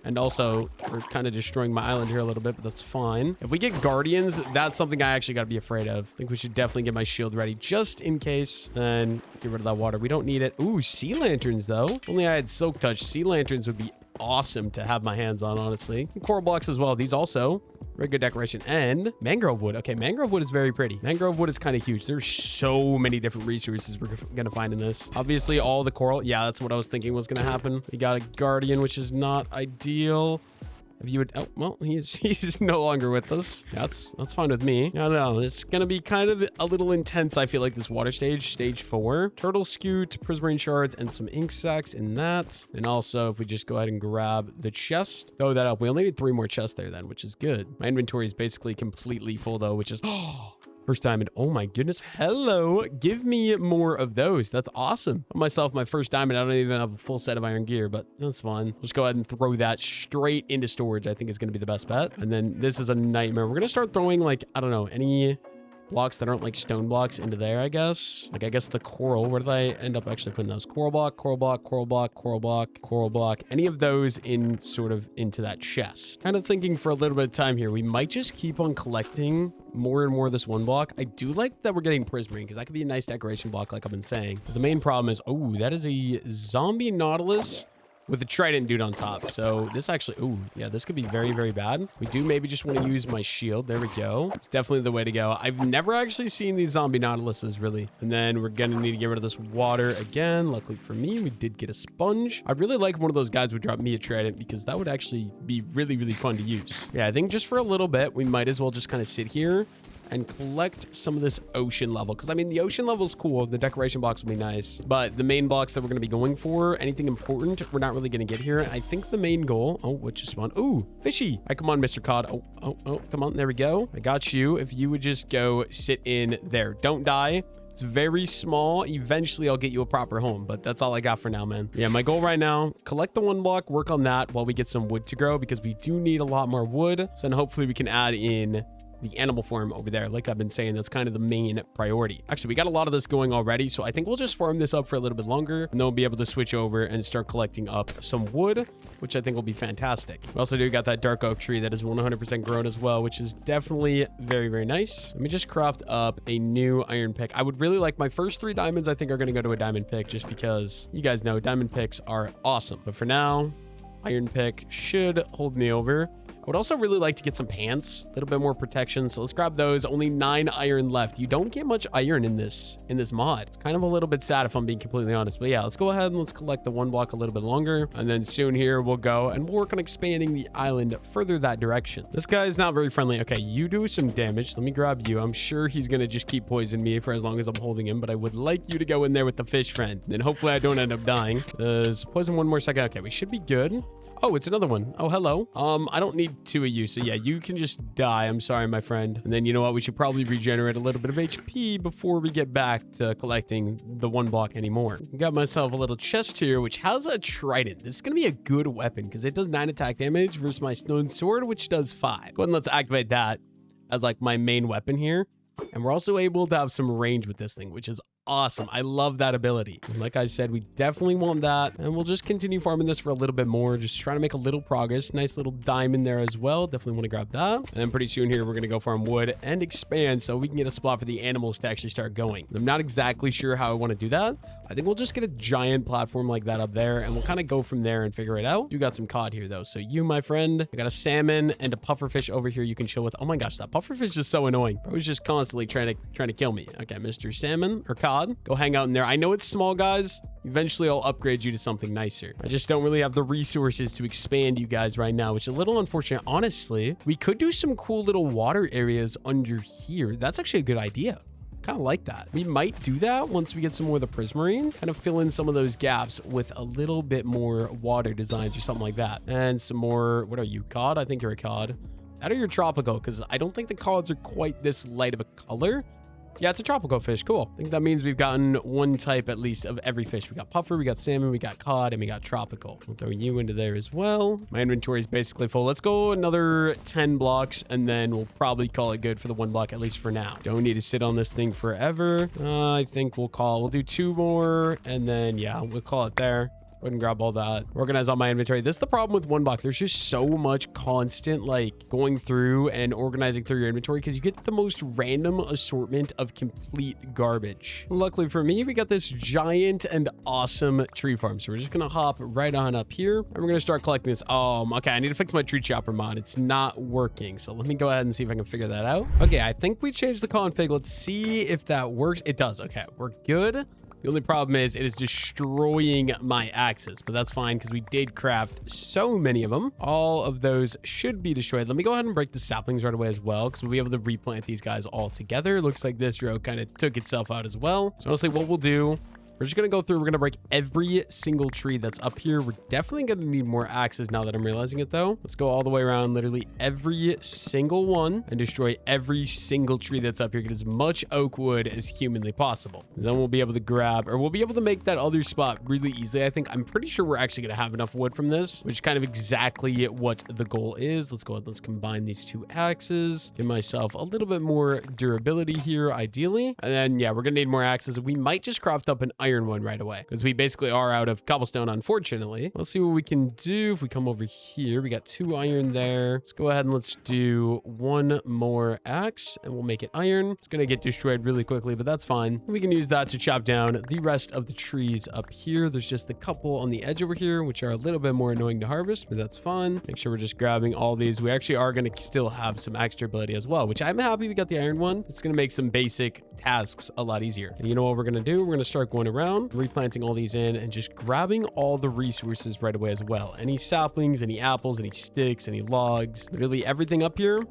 And also, we're kind of destroying my island here a little bit, but that's fine. If we get guardians, that's something I actually got to be afraid of. I think we should definitely get my shield ready just in case. And get rid of that water. We don't need it. Ooh, sea lanterns, though. If only I had silk touch. Sea lanterns would be awesome to have my hands on, honestly. And coral blocks as well. These also very good decoration. And mangrove wood. Okay, mangrove wood is very pretty. Mangrove wood is kind of huge. There's so many different resources we're gonna find in this. Obviously, all the coral. Yeah, that's what I was thinking was gonna happen. We got a guardian, which is not ideal. If you would, oh, well, he's no longer with us. That's fine with me. I don't know. It's going to be kind of a little intense, I feel like, this water stage 4. Turtle scoot, prismarine shards, and some ink sacs in that. And also, if we just go ahead and grab the chest, throw that up. We only need 3 more chests there then, which is good. My inventory is basically completely full though, which is, oh, first diamond. Oh my goodness. Hello. Give me more of those. That's awesome. Myself, my first diamond. I don't even have a full set of iron gear, but that's fine. Just go ahead and throw that straight into storage. I think is going to be the best bet. And then this is a nightmare. We're going to start throwing like, I don't know, any blocks that aren't like stone blocks into there, I guess. Like, I guess the coral. Where did I end up actually putting those? Coral block, coral block, coral block, coral block, coral block. Any of those in sort of into that chest. Kind of thinking for a little bit of time here. We might just keep on collecting more and more of this 1 block. I do like that we're getting prismarine because that could be a nice decoration block like I've been saying. But the main problem is, oh, that is a zombie nautilus with a trident dude on top. So this actually, oh yeah, this could be very, very bad. We do maybe just want to use my shield. There we go. It's definitely the way to go. I've never actually seen these zombie nautiluses really. And then we're gonna need to get rid of this water again. Luckily for me, we did get a sponge. I'd really like one of those guys would drop me a trident because that would actually be really, really fun to use. Yeah, I think just for a little bit, we might as well just kind of sit here and collect some of this ocean level. Because, I mean, the ocean level is cool. The decoration blocks will be nice. But the main blocks that we're going to be going for, anything important, we're not really going to get here. I think the main goal... Oh, what just spawned? Ooh, fishy. Hi, come on, Mr. Cod. Oh, come on. There we go. I got you. If you would just go sit in there. Don't die. It's very small. Eventually, I'll get you a proper home, but that's all I got for now, man. Yeah, my goal right now, collect the 1 block, work on that while we get some wood to grow because we do need a lot more wood. So then hopefully we can add in the animal farm over there. Like I've been saying, that's kind of the main priority. Actually, we got a lot of this going already, so I think we'll just farm this up for a little bit longer, and then we'll be able to switch over and start collecting up some wood, which I think will be fantastic. We also do got that dark oak tree that is 100% grown as well, which is definitely very, very nice. Let me just craft up a new iron pick. I would really like my first 3 diamonds, I think are going to go to a diamond pick just because you guys know diamond picks are awesome. But for now, iron pick should hold me over. I would also really like to get some pants, a little bit more protection. So let's grab those. Only 9 iron left. You don't get much iron in this mod. It's kind of a little bit sad if I'm being completely honest. But yeah, let's go ahead and let's collect the 1 block a little bit longer. And then soon here we'll go and we'll work on expanding the island further that direction. This guy is not very friendly. Okay, you do some damage. Let me grab you. I'm sure he's going to just keep poisoning me for as long as I'm holding him. But I would like you to go in there with the fish friend. Then hopefully I don't end up dying. Poison 1 more second. Okay, we should be good. Oh, it's another one. Oh, hello. I don't need 2 of you. So yeah, you can just die. I'm sorry, my friend. And then you know what? We should probably regenerate a little bit of HP before we get back to collecting the 1 block anymore. Got myself a little chest here, which has a trident. This is going to be a good weapon because it does 9 attack damage versus my stone sword, which does 5. Go ahead and let's activate that as like my main weapon here. And we're also able to have some range with this thing, which is awesome. I love that ability. And like I said, we definitely want that. And we'll just continue farming this for a little bit more. Just trying to make a little progress. Nice little diamond there as well. Definitely want to grab that. And then pretty soon here, we're going to go farm wood and expand so we can get a spot for the animals to actually start going. I'm not exactly sure how I want to do that. I think we'll just get a giant platform like that up there and we'll kind of go from there and figure it out. You got some cod here though. So you, my friend, I got a salmon and a pufferfish over here you can chill with. Oh my gosh, that pufferfish is so annoying. I was just constantly trying to kill me. Okay, Mr. Salmon or cod, go hang out in there. I know it's small, guys. Eventually, I'll upgrade you to something nicer. I just don't really have the resources to expand you guys right now, which is a little unfortunate. Honestly, we could do some cool little water areas under here. That's actually a good idea. Kind of like that. We might do that once we get some more of the prismarine, kind of fill in some of those gaps with a little bit more water designs or something like that. And some more, what are you, cod? I think you're a cod. That or you're tropical, because I don't think the cods are quite this light of a color. Yeah, it's a tropical fish. Cool. I think that means we've gotten 1 type at least of every fish. We got puffer, we got salmon, we got cod, and we got tropical. We'll throw you into there as well. My inventory is basically full. Let's go another 10 blocks, and then we'll probably call it good for the 1 block, at least for now. Don't need to sit on this thing forever. I think we'll do 2 more, and then, yeah, we'll call it there. Go ahead and grab all that. Organize all my inventory. This is the problem with 1 block. There's just so much constant like going through and organizing through your inventory because you get the most random assortment of complete garbage. Luckily for me, we got this giant and awesome tree farm. So we're just going to hop right on up here and we're going to start collecting this. Okay, I need to fix my tree chopper mod. It's not working. So let me go ahead and see if I can figure that out. Okay, I think we changed the config. Let's see if that works. It does. Okay, we're good. The only problem is it is destroying my axes, but that's fine because we did craft so many of them. All of those should be destroyed. Let me go ahead and break the saplings right away as well because we'll be able to replant these guys all together. Looks like this row kind of took itself out as well. So honestly, what we'll do, we're just going to go through. We're going to break every single tree that's up here. We're definitely going to need more axes now that I'm realizing it, though. Let's go all the way around literally every single one and destroy every single tree that's up here. Get as much oak wood as humanly possible. Then we'll be able to grab, or we'll be able to make that other spot really easily. I'm pretty sure we're actually going to have enough wood from this, which is kind of exactly what the goal is. Let's go ahead. Let's combine these 2 axes. Give myself a little bit more durability here, ideally. And then, yeah, we're going to need more axes. We might just craft up an iron one right away because we basically are out of cobblestone, unfortunately. Let's see what we can do if we come over here. We got 2 iron there. Let's go ahead and let's do 1 more axe and we'll make it iron. It's gonna get destroyed really quickly, but that's fine. We can use that to chop down the rest of the trees up here. There's just a couple on the edge over here which are a little bit more annoying to harvest, but that's fine. Make sure we're just grabbing all these. We actually are going to still have some extra ability as well, which I'm happy we got the iron one. It's going to make some basic tasks a lot easier. And you know what we're going to do? We're going to start going around, replanting all these in, and just grabbing all the resources right away as well. Any saplings, any apples, any sticks, any logs, literally everything up here.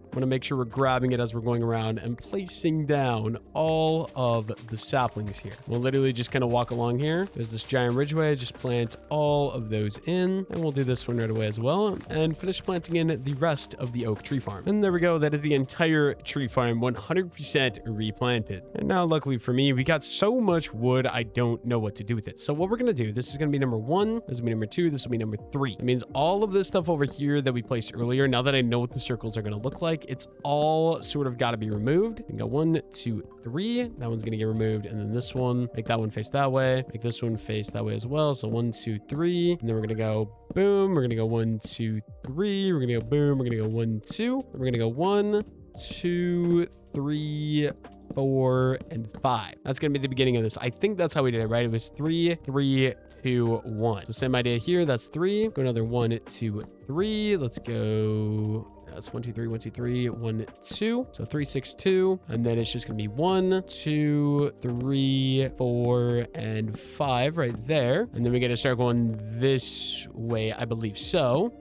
I'm going to make sure we're grabbing it as we're going around and placing down all of the saplings here. We'll literally just kind of walk along here. There's this giant ridgeway. Just plant all of those in. And we'll do this one right away as well. And finish planting in the rest of the oak tree farm. And there we go. That is the entire tree farm 100% replanted. And now luckily for me, we got so much wood, I don't know what to do with it. So what we're going to do, this is going to be number 1. This will be number 2. This will be number 3. That means all of this stuff over here that we placed earlier, now that I know what the circles are going to look like, it's all sort of got to be removed. We can go 1, 2, 3. That one's going to get removed. And then this one, make that one face that way. Make this one face that way as well. So 1, 2, 3. And then we're going to go boom. We're going to go 1, 2, 3. We're going to go boom. We're going to go 1, 2. And we're going to go 1, 2, 3, 4, and 5. That's going to be the beginning of this. I think that's how we did it, right? It was 3, 3, 2, 1. So same idea here. That's 3. Go another 1, 2, 3. Let's go. That's 1, 2, 3, 1, 2, 3, 1, 2. So 3, 6, 2. And then it's just going to be 1, 2, 3, 4, and 5 right there. And then we got to start going this way, I believe so.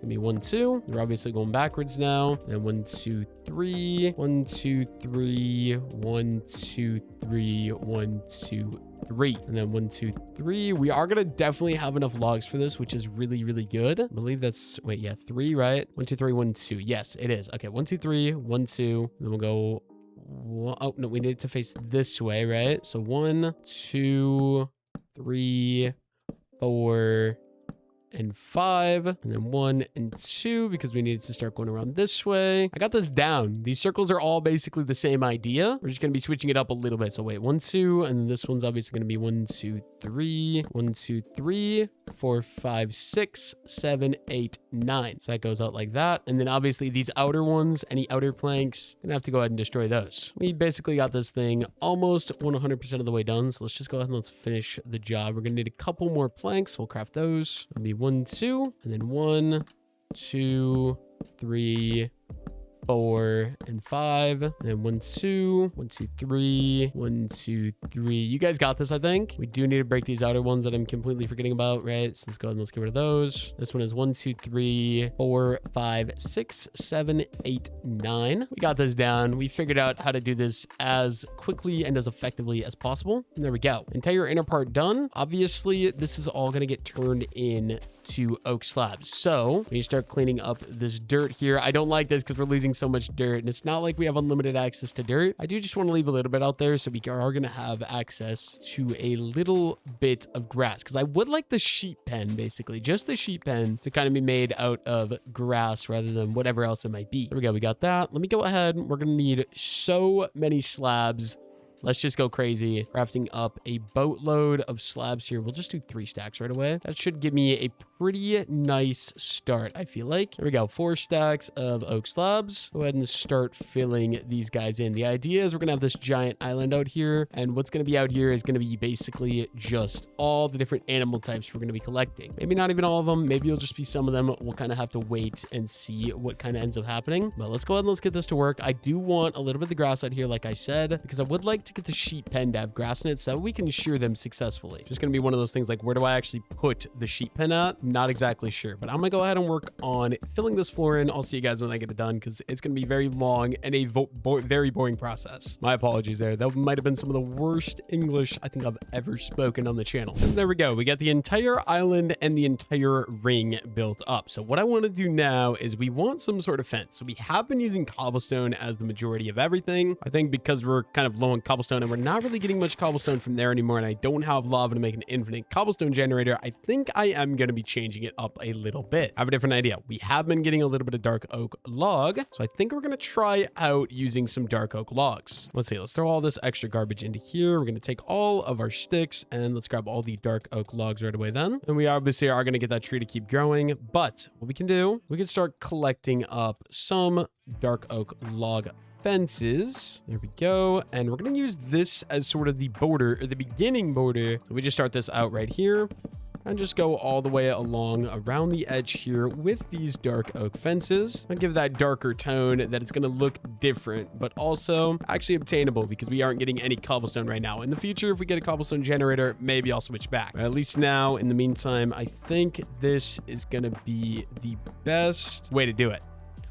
Gonna be 1, 2. We're obviously going backwards now. And 1, 2, 3. 1, 2, 3. 1, 2, 3. 1, 2, 3. And then 1, 2, 3. We are gonna definitely have enough logs for this, which is really, really good. I believe that's, wait, yeah, 3, right? 1, 2, 3, 1, 2. Yes, it is. Okay, 1, 2, 3, 1, 2. Then we'll go. Oh no, we need it to face this way, right? So 1, 2, 3, 4. And 5, and then 1 and 2 because we needed to start going around this way. I got this down. These circles are all basically the same idea. We're just going to be switching it up a little bit. So wait, 1, 2, and then this one's obviously going to be 1, 2, 3, 1, 2, 3, 4, 5, 6, 7, 8, 9. So that goes out like that. And then obviously these outer ones, any outer planks, gonna have to go ahead and destroy those. We basically got this thing almost 100% of the way done. So let's just go ahead and let's finish the job. We're gonna need a couple more planks. We'll craft those. It'll be 1, 2, and then 1, 2, 3, 4, and 5, and then 1, 2, 1, 2, 3, 1, 2, 3. You guys got this, I think. We do need to break these outer ones that I'm completely forgetting about, right? So let's go ahead and let's get rid of those. This one is 1, 2, 3, 4, 5, 6, 7, 8, 9. We got this down. We figured out how to do this as quickly and as effectively as possible. And there we go. Entire inner part done. Obviously, this is all going to get turned in to oak slabs. So we start cleaning up this dirt here. I don't like this because we're losing so much dirt, and it's not like we have unlimited access to dirt. I do just want to leave a little bit out there so we are going to have access to a little bit of grass, because I would like the sheep pen, basically just the sheep pen, to kind of be made out of grass rather than whatever else it might be. There we go. We got that. Let me go ahead. We're going to need so many slabs. Let's just go crazy, crafting up a boatload of slabs here. We'll just do 3 stacks right away. That should give me a pretty nice start, I feel like. There we go. 4 stacks of oak slabs. Go ahead and start filling these guys in. The idea is we're going to have this giant island out here, and what's going to be out here is going to be basically just all the different animal types we're going to be collecting. Maybe not even all of them. Maybe it'll just be some of them. We'll kind of have to wait and see what kind of ends up happening. But let's go ahead and let's get this to work. I do want a little bit of the grass out here, like I said, because I would like to get the sheep pen to have grass in it so we can shear them successfully. Just going to be one of those things like, where do I actually put the sheep pen at? I'm not exactly sure, but I'm going to go ahead and work on filling this floor in. I'll see you guys when I get it done, because it's going to be very long and a very boring process. My apologies there. That might have been some of the worst English I think I've ever spoken on the channel. And there we go. We got the entire island and the entire ring built up. So what I want to do now is we want some sort of fence. So we have been using cobblestone as the majority of everything. I think because we're kind of low on cobblestone and we're not really getting much cobblestone from there anymore, and I don't have lava to make an infinite cobblestone generator, I think I am going to be changing it up a little bit. I have a different idea. We have been getting a little bit of dark oak log, so I think we're going to try out using some dark oak logs. Let's see. Let's throw all this extra garbage into here. We're going to take all of our sticks and let's grab all the dark oak logs right away then. And we obviously are going to get that tree to keep growing, but what we can do, we can start collecting up some dark oak log fences. There we go. And we're going to use this as sort of the border, or the beginning border. So we just start this out right here and just go all the way along around the edge here with these dark oak fences and give that darker tone that it's going to look different, but also actually obtainable, because we aren't getting any cobblestone right now. In the future, if we get a cobblestone generator, maybe I'll switch back. But at least now, in the meantime, I think this is going to be the best way to do it.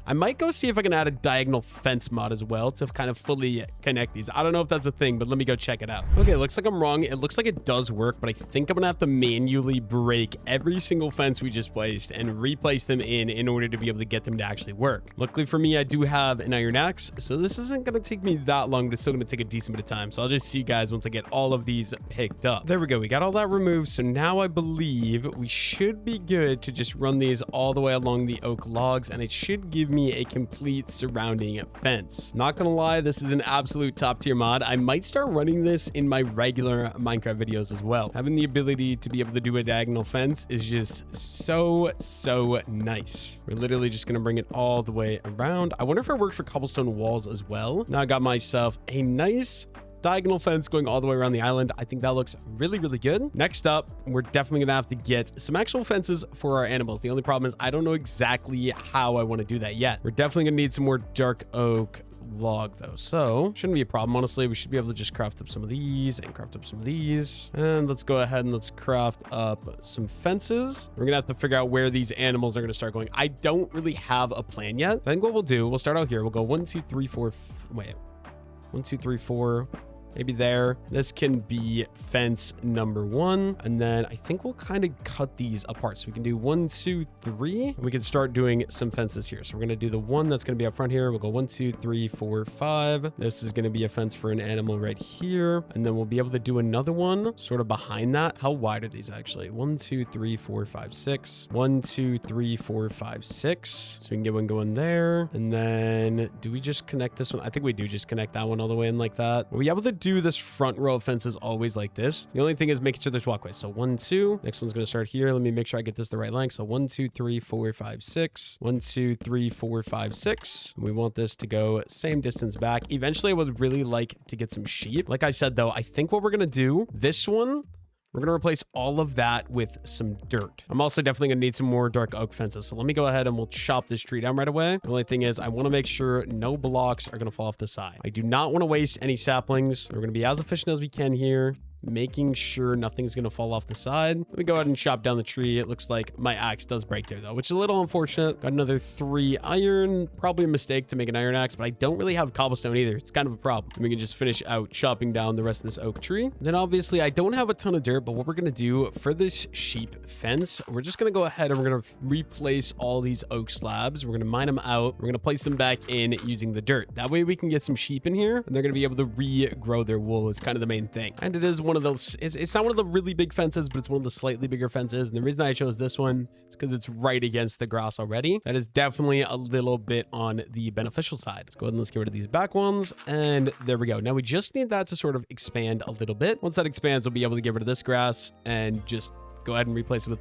I might go see if I can add a diagonal fence mod as well to kind of fully connect these. I don't know if that's a thing, but let me go check it out. Okay, looks like I'm wrong. It looks like it does work, but I think I'm gonna have to manually break every single fence we just placed and replace them in order to be able to get them to actually work. Luckily for me, I do have an iron axe, so this isn't gonna take me that long, but it's still gonna take a decent bit of time. So I'll just see you guys once I get all of these picked up. There we go. We got all that removed. So now I believe we should be good to just run these all the way along the oak logs, and it should give me me a complete surrounding fence. Not gonna lie, this is an absolute top tier mod. I might start running this in my regular Minecraft videos as well. Having the ability to be able to do a diagonal fence is just so nice. We're literally just gonna bring it all the way around. I wonder if it works for cobblestone walls as well. Now I got myself a nice diagonal fence going all the way around the island. I think that looks really good. Next up, we're definitely gonna have to get some actual fences for our animals. The only problem is I don't know exactly how I want to do that yet. We're definitely gonna need some more dark oak log though, so shouldn't be a problem. Honestly, we should be able to just craft up some of these and craft up some of these, and let's go ahead and let's craft up some fences. We're gonna have to figure out where these animals are gonna start going. I don't really have a plan yet. I think what we'll do, we'll start out here. We'll go 1 2 3 4 wait 1 2 3 4, maybe there. This can be fence number 1. And then I think we'll kind of cut these apart. So we can do 1 2 3. We can start doing some fences here. So we're going to do the one that's going to be up front here. We'll go 1 2 3 4 5. This is going to be a fence for an animal right here. And then we'll be able to do another one sort of behind that. How wide are these actually? 1 2 3 4 5 6. 1 2 3 4 5 6. So we can get one going there. And then do we just connect this one? I think we do just connect that one all the way in like that. We'll be able to do this front row of fences always like this. The only thing is making sure there's walkways. So 1 2. Next one's going to start here. Let me make sure I get this the right length. So 1 2 3 4 5 6. 1 2 3 4 5 6. We want this to go same distance back. Eventually, I would really like to get some sheep. Like I said, though, I think what we're going to do, this one, we're going to replace all of that with some dirt. I'm also definitely going to need some more dark oak fences. So let me go ahead and we'll chop this tree down right away. The only thing is I want to make sure no blocks are going to fall off the side. I do not want to waste any saplings. We're going to be as efficient as we can here, making sure nothing's going to fall off the side. Let me go ahead and chop down the tree. It looks like my axe does break there though, which is a little unfortunate. Got another 3 iron. Probably a mistake to make an iron axe, but I don't really have cobblestone either. It's kind of a problem. And we can just finish out chopping down the rest of this oak tree. Then obviously I don't have a ton of dirt, but what we're going to do for this sheep fence, we're just going to go ahead and we're going to replace all these oak slabs. We're going to mine them out. We're going to place them back in using the dirt. That way we can get some sheep in here and they're going to be able to regrow their wool is kind of the main thing. And it is one of those, it's not one of the really big fences, but it's one of the slightly bigger fences. And the reason I chose this one is because it's right against the grass already. That is definitely a little bit on the beneficial side. Let's go ahead and let's get rid of these back ones. And there we go. Now we just need that to sort of expand a little bit. Once that expands, we'll be able to get rid of this grass and just go ahead and replace it with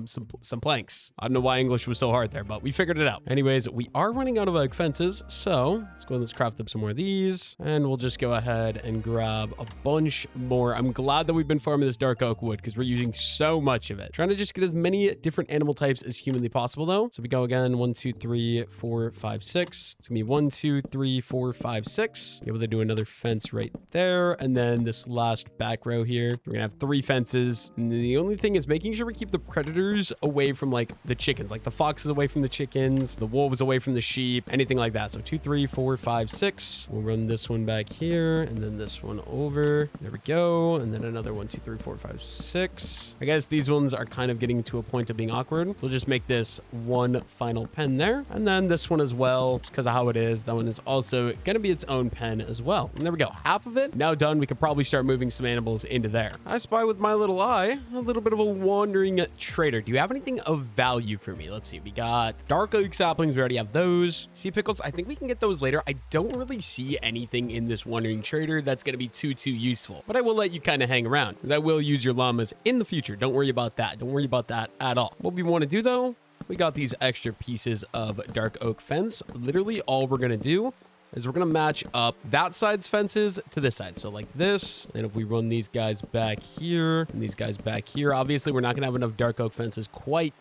some planks. I don't know why English was so hard there, but we figured it out. Anyways, we are running out of oak fences, so let's go and let's craft up some more of these, and we'll just go ahead and grab a bunch more. I'm glad that we've been farming this dark oak wood because we're using so much of it. Trying to just get as many different animal types as humanly possible though. So we go again, 1 2 3 4 5 6. It's gonna be 1 2 3 4 5 6. Be able to do another fence right there, and then this last back row here, we're gonna have 3 fences. And the only thing is making sure we keep the predators away from like the chickens, like the foxes away from the chickens, the wolves away from the sheep, anything like that. So 2 3 4 5 6. We'll run this one back here and then this one over. There we go. And then another 1 2 3 4 5 6. I guess these ones are kind of getting to a point of being awkward. We'll just make this one final pen there, and then this one as well, just because of how it is. That one is also going to be its own pen as well. And there we go. Half of it now done. We could probably start moving some animals into there. I spy with my little eye a little bit of a wandering trader. Do you have anything of value for me? Let's see. We got dark oak saplings. We already have those. Sea pickles. I think we can get those later. I don't really see anything in this wandering trader that's going to be too useful, but I will let you kind of hang around because I will use your llamas in the future. Don't worry about that. Don't worry about that at all. What we want to do though, we got these extra pieces of dark oak fence. Literally all we're going to do is we're going to match up that side's fences to this side. So like this, and if we run these guys back here and these guys back here, obviously we're not going to have enough dark oak fences quite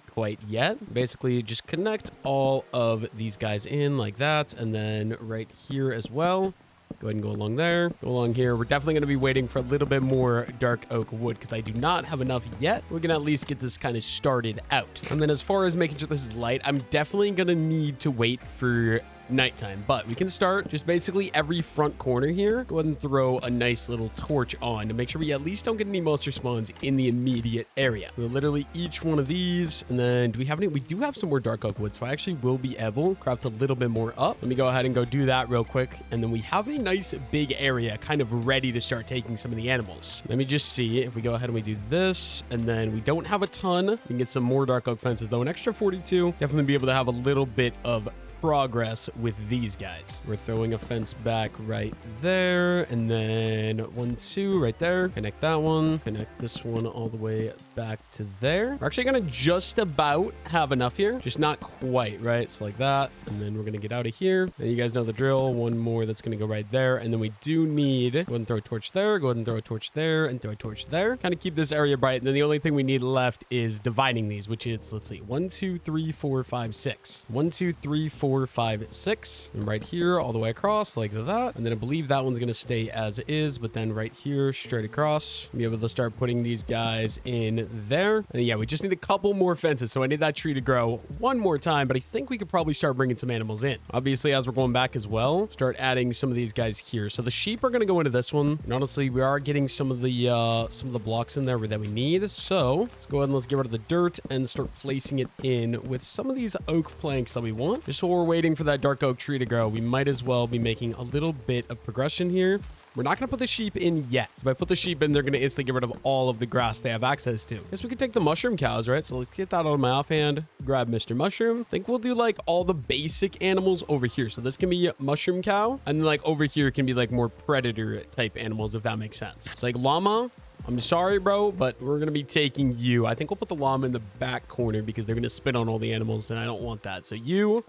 yet. Basically just connect all of these guys in like that, and then right here as well. Go ahead and go along there, go along here. We're definitely going to be waiting for a little bit more dark oak wood because I do not have enough yet. We're going to at least get this kind of started out. And then as far as making sure this is light, I'm definitely going to need to wait for nighttime, but we can start just basically every front corner here. Go ahead and throw a nice little torch on to make sure we at least don't get any monster spawns in the immediate area. So literally each one of these, and then do we have any? We do have some more dark oak wood, so I actually will be able to craft a little bit more up. Let me go ahead and go do that real quick, and then we have a nice big area kind of ready to start taking some of the animals. Let me just see if we go ahead and we do this, and then we don't have a ton. We can get some more dark oak fences though, an extra 42. Definitely be able to have a little bit of progress with these guys. We're throwing a fence back right there, and then 1, 2 right there. Connect that one. Connect this one all the way back to there. We're actually gonna just about have enough here, just not quite, right? So like that, and then we're gonna get out of here. And you guys know the drill. One more that's gonna go right there, and then we do need, go ahead and throw a torch there, go ahead and throw a torch there, and throw a torch there. Kind of keep this area bright, and then the only thing we need left is dividing these, which is, let's see, 1, 2, 3, 4, 5, 6. 1, 2, 3, 4, 5, 6. And right here, all the way across, like that. And then I believe that one's gonna stay as is, but then right here, straight across, be able to start putting these guys in there. And yeah, we just need a couple more fences, so I need that tree to grow one more time, but I think we could probably start bringing some animals in. Obviously, as we're going back as well, start adding some of these guys here. So the sheep are going to go into this one, and honestly, we are getting some of the blocks in there that we need. So let's go ahead and let's get rid of the dirt and start placing it in with some of these oak planks that we want. Just while we're waiting for that dark oak tree to grow, we might as well be making a little bit of progression here. We're not going to put the sheep in yet. If I put the sheep in, they're going to instantly get rid of all of the grass they have access to. Guess we could take the mushroom cows, right? So let's get that out of my offhand. Grab Mr. Mushroom. I think we'll do like all the basic animals over here. So this can be mushroom cow. And then like over here can be like more predator type animals, if that makes sense. It's like llama. I'm sorry, bro, but we're going to be taking you. I think we'll put the llama in the back corner because they're going to spit on all the animals, and I don't want that. So you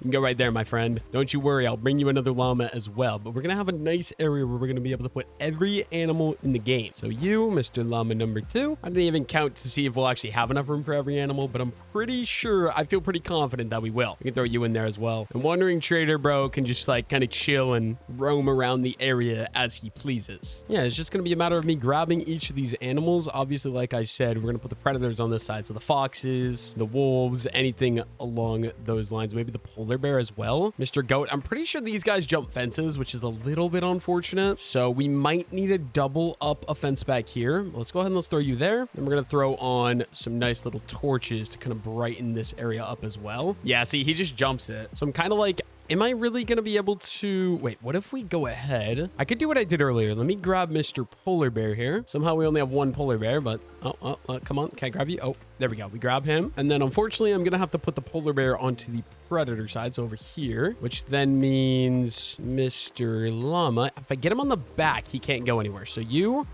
can go right there, my friend. Don't you worry. I'll bring you another llama as well. But we're going to have a nice area where we're going to be able to put every animal in the game. So you, Mr. Llama number 2. I didn't even count to see if we'll actually have enough room for every animal, but I'm pretty sure, I feel pretty confident that we will. We can throw you in there as well. And Wandering Trader, bro, can just like kind of chill and roam around the area as he pleases. Yeah, it's just going to be a matter of me grabbing each of these animals. Obviously, like I said, we're going to put the predators on this side. So the foxes, the wolves, anything along those lines. Maybe the polar bear as well. Mr. Goat, I'm pretty sure these guys jump fences, which is a little bit unfortunate. So we might need to double up a fence back here. Let's go ahead and let's throw you there. Then we're going to throw on some nice little torches to kind of brighten this area up as well. Yeah, see, he just jumps it. So I'm kind of like, am I really going to be able to... Wait, what if we go ahead? I could do what I did earlier. Let me grab Mr. Polar Bear here. Somehow we only have one polar bear, but... come on. Can I grab you? Oh, there we go. We grab him. And then unfortunately, I'm going to have to put the polar bear onto the predator side. So over here, which then means Mr. Llama. If I get him on the back, he can't go anywhere. So you...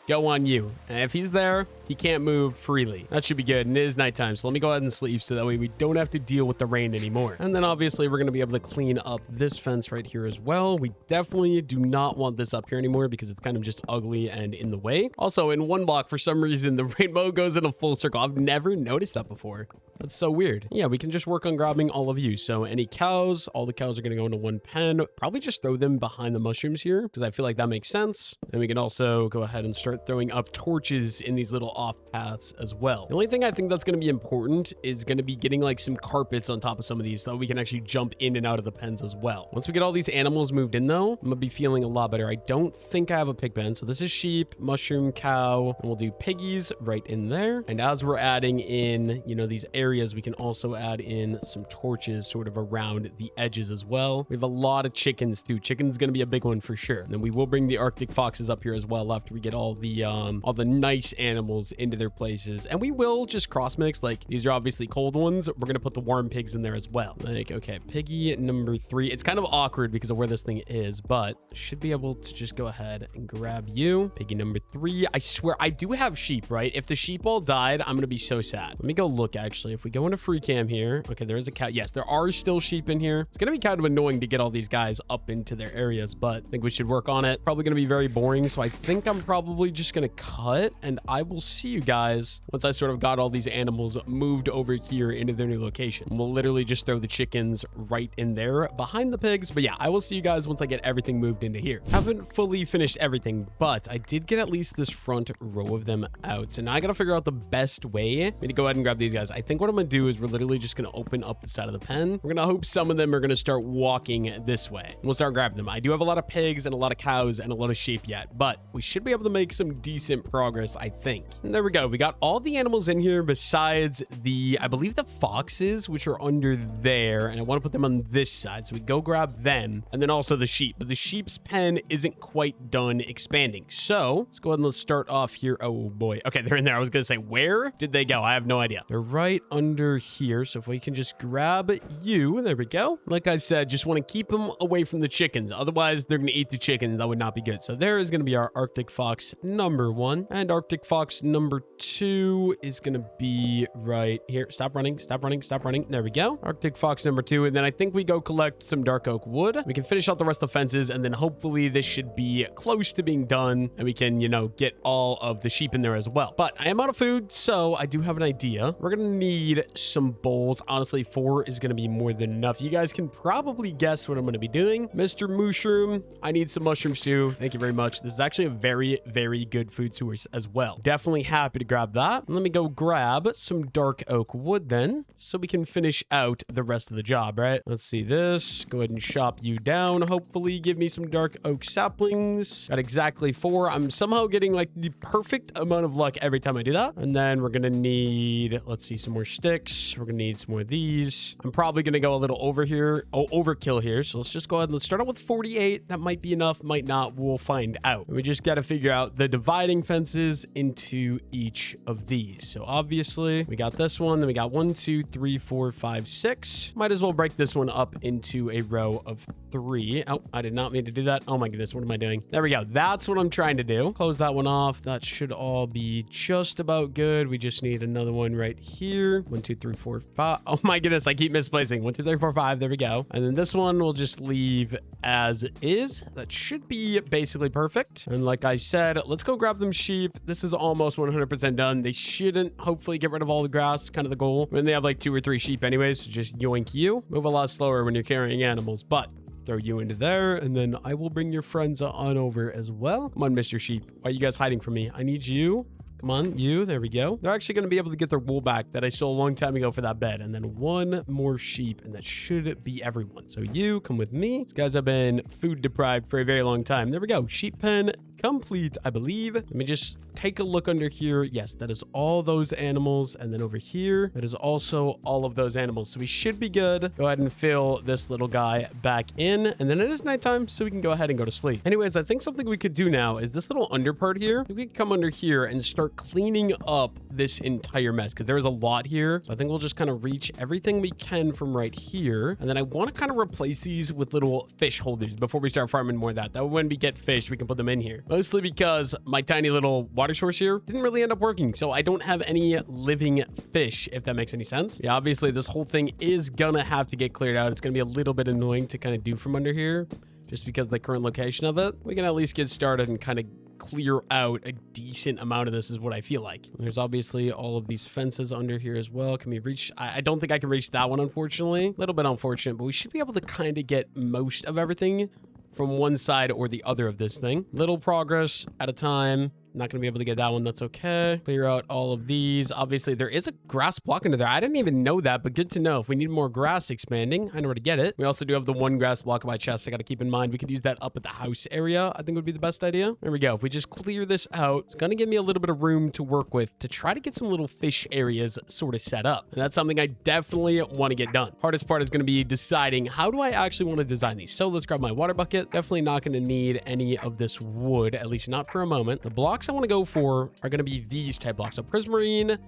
go on you. And if he's there, he can't move freely. That should be good. And it is nighttime, so let me go ahead and sleep so that way we don't have to deal with the rain anymore. And then obviously we're going to be able to clean up this fence right here as well. We definitely do not want this up here anymore because it's kind of just ugly and in the way. Also, in one block, for some reason, the rainbow goes in a full circle. I've never noticed that before. That's so weird. Yeah, we can just work on grabbing all of you. So any cows, all the cows are going to go into one pen. Probably just throw them behind the mushrooms here because I feel like that makes sense. And we can also go ahead and start throwing up torches in these little off paths as well. The only thing I think that's going to be important is going to be getting like some carpets on top of some of these so that we can actually jump in and out of the pens as well. Once we get all these animals moved in though, I'm going to be feeling a lot better. I don't think I have a pig pen. So this is sheep, mushroom, cow, and we'll do piggies right in there. And as we're adding in, you know, these areas, we can also add in some torches sort of around the edges as well. We have a lot of chickens too. Chicken's going to be a big one for sure. And then we will bring the Arctic foxes up here as well after we get all the nice animals into their places. And we will just cross mix. Like these are obviously cold ones. We're going to put the warm pigs in there as well. Like, okay, piggy number 3. It's kind of awkward because of where this thing is, but should be able to just go ahead and grab you. Piggy number 3. I swear I do have sheep, right? If the sheep all died, I'm going to be so sad. Let me go look actually. If we go into free cam here, okay, there is a cow. Yes, there are still sheep in here. It's going to be kind of annoying to get all these guys up into their areas, but I think we should work on it. Probably going to be very boring. So I think I'm probably just going to cut and I will see you guys once I sort of got all these animals moved over here into their new location. And we'll literally just throw the chickens right in there behind the pigs. But yeah, I will see you guys once I get everything moved into here. Haven't fully finished everything, but I did get at least this front row of them out. So now I got to figure out the best way for me to go ahead and grab these guys. I think what I'm going to do is we're literally just going to open up the side of the pen. We're going to hope some of them are going to start walking this way. And we'll start grabbing them. I do have a lot of pigs and a lot of cows and a lot of sheep yet, but we should be able to make some decent progress, I think. And there we go. We got all the animals in here besides the, I believe the foxes, which are under there. And I want to put them on this side. So we go grab them. And then also the sheep. But the sheep's pen isn't quite done expanding. So let's go ahead and let's start off here. Oh boy. Okay, they're in there. I was going to say, where did they go? I have no idea. They're right under here. So if we can just grab you, there we go. Like I said, just want to keep them away from the chickens. Otherwise, they're going to eat the chickens. That would not be good. So there is going to be our Arctic fox number 1. And Arctic fox number 2 is going to be right here. Stop running. Stop running. Stop running. There we go. Arctic fox number 2. And then I think we go collect some dark oak wood. We can finish out the rest of the fences. And then hopefully this should be close to being done. And we can, you know, get all of the sheep in there as well. But I am out of food. So I do have an idea. We're going to need some bowls. Honestly, 4 is going to be more than enough. You guys can probably guess what I'm going to be doing. Mr. Mushroom, I need some mushrooms too. Thank you very much. This is actually a very, very good food source as well. Definitely happy to grab that. Let me go grab some dark oak wood then, so we can finish out the rest of the job, right? Let's see this. Go ahead and chop you down. Hopefully give me some dark oak saplings. Got exactly 4. I'm somehow getting like the perfect amount of luck every time I do that. And then we're going to need, let's see, some more sticks. We're going to need some more of these. I'm probably going to go a little overkill here. So let's just go ahead and let's start out with 48. That might be enough, might not. We'll find out. We just got to figure out the dividing fences into each of these. So obviously we got this one. Then we got 1, 2, 3, 4, 5, 6. Might as well break this one up into a row of 3. Oh, I did not mean to do that. Oh my goodness. What am I doing? There we go. That's what I'm trying to do. Close that one off. That should all be just about good. We just need another one right here. 1, 2, 3, 4, 5. Oh my goodness. I keep misplacing. 1, 2, 3, 4, 5. There we go. And then this one we'll just leave as is. That should be basically perfect. And like I said, let's go grab them sheep. This is almost 100% done. They shouldn't hopefully get rid of all the grass. Kind of the goal. When they have like 2 or 3 sheep anyways, so just yoink you. Move a lot slower when you're carrying animals, but throw you into there, and then I will bring your friends on over as well. Come on, Mr. Sheep. Why are you guys hiding from me? I need you. Come on, you. There we go. They're actually going to be able to get their wool back that I stole a long time ago for that bed. And then 1 more sheep, and that should be everyone. So you come with me. These guys have been food deprived for a very long time. There we go. Sheep pen complete, I believe. Let me just take a look under here. Yes, that is all those animals. And then over here, that is also all of those animals. So we should be good. Go ahead and fill this little guy back in. And then it is nighttime, so we can go ahead and go to sleep. Anyways, I think something we could do now is this little under part here. We can come under here and start cleaning up this entire mess, because there is a lot here. So I think we'll just kind of reach everything we can from right here. And then I want to kind of replace these with little fish holders before we start farming more of that. That way when we get fish, we can put them in here. Mostly because my tiny little water source here didn't really end up working. So I don't have any living fish, if that makes any sense. Yeah, obviously this whole thing is gonna have to get cleared out. It's gonna be a little bit annoying to kind of do from under here, just because of the current location of it. We can at least get started and kind of clear out a decent amount of this is what I feel like. There's obviously all of these fences under here as well. Can we reach? I don't think I can reach that one, unfortunately. A little bit unfortunate, but we should be able to kind of get most of everything from one side or the other of this thing. Little progress at a time. Not going to be able to get that one. That's okay. Clear out all of these. Obviously, there is a grass block under there. I didn't even know that, but good to know. If we need more grass expanding, I know where to get it. We also do have the 1 grass block of my chest. I got to keep in mind, we could use that up at the house area. I think would be the best idea. There we go. If we just clear this out, it's going to give me a little bit of room to work with to try to get some little fish areas sort of set up. And that's something I definitely want to get done. Hardest part is going to be deciding how do I actually want to design these. So let's grab my water bucket. Definitely not going to need any of this wood, at least not for a moment. The blocks I want to go for are going to be these type blocks. So prismarine,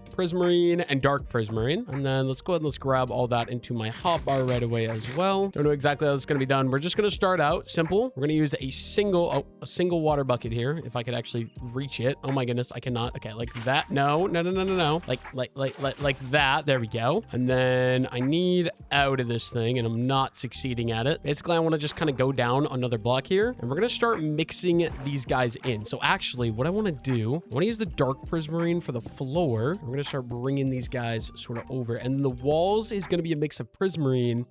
and dark prismarine. And then let's go ahead and let's grab all that into my hotbar right away as well. Don't know exactly how this is going to be done. We're just going to start out simple. We're going to use a single water bucket here. If I could actually reach it. Oh my goodness, I cannot. Okay, like that. No. Like that. There we go. And then I need out of this thing, and I'm not succeeding at it. Basically, I want to just kind of go down another block here, and we're going to start mixing these guys in. So actually, what I want to do, I want to use the dark prismarine for the floor. We're going to start bringing these guys sort of over, and the walls is going to be a mix of prismarine.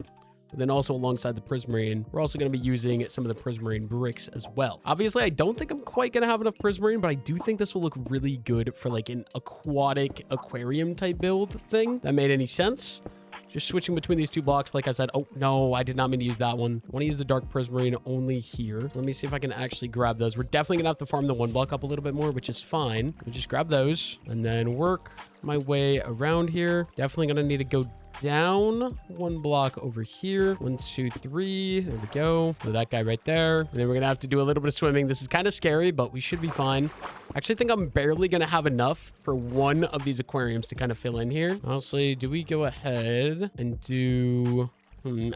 But then also alongside the prismarine, we're also going to be using some of the prismarine bricks as well. Obviously, I don't think I'm quite going to have enough prismarine, but I do think this will look really good for like an aquatic aquarium type build thing. That made any sense? Just switching between these 2 blocks, like I said. Oh, no, I did not mean to use that one. I want to use the dark prismarine only here. Let me see if I can actually grab those. We're definitely going to have to farm the 1 block up a little bit more, which is fine. We just grab those and then work my way around here. Definitely going to need to go down 1 block over here. 1, 2, 3. There we go. Throw that guy right there. And then we're gonna have to do a little bit of swimming. This is kind of scary, but we should be fine. I actually think I'm barely gonna have enough for 1 of these aquariums to kind of fill in here. Honestly, do we go ahead and do...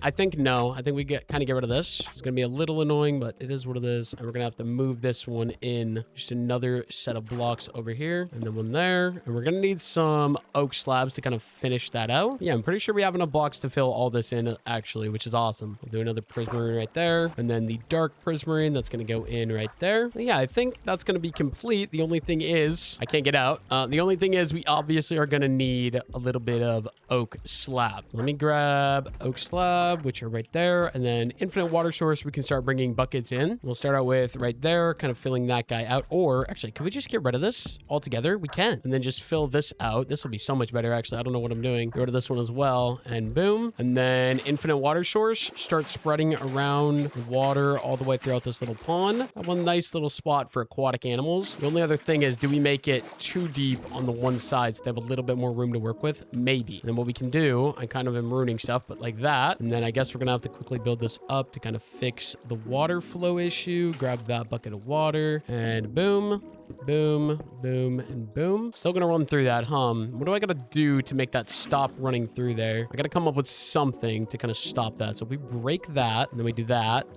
I think no. I think we kind of get rid of this. It's going to be a little annoying, but it is what it is. And we're going to have to move this one in. Just another set of blocks over here. And then one there. And we're going to need some oak slabs to kind of finish that out. Yeah, I'm pretty sure we have enough blocks to fill all this in, actually, which is awesome. We'll do another prismarine right there. And then the dark prismarine, that's going to go in right there. But yeah, I think that's going to be complete. The only thing is, I can't get out. The only thing is we obviously are going to need a little bit of oak slab. Let me grab oak slab, which are right there, and then infinite water source. We can start bringing buckets in. We'll start out with right there, kind of filling that guy out. Or actually, can we just get rid of this altogether? We can, and then just fill this out. This will be so much better. Actually, I don't know what I'm doing. Get rid of this one as well, and boom. And then infinite water source, start spreading around the water all the way throughout this little pond. Have one nice little spot for aquatic animals. The only other thing is, do we make it too deep on the one side so they have a little bit more room to work with? Maybe. And then what we can do, I kind of am ruining stuff, but like that. And then I guess we're gonna have to quickly build this up to kind of fix the water flow issue. Grab that bucket of water and boom, boom, boom, and boom. Still gonna run through that, What do I gotta do to make that stop running through there? I gotta come up with something to kind of stop that. So if we break that and then we do that,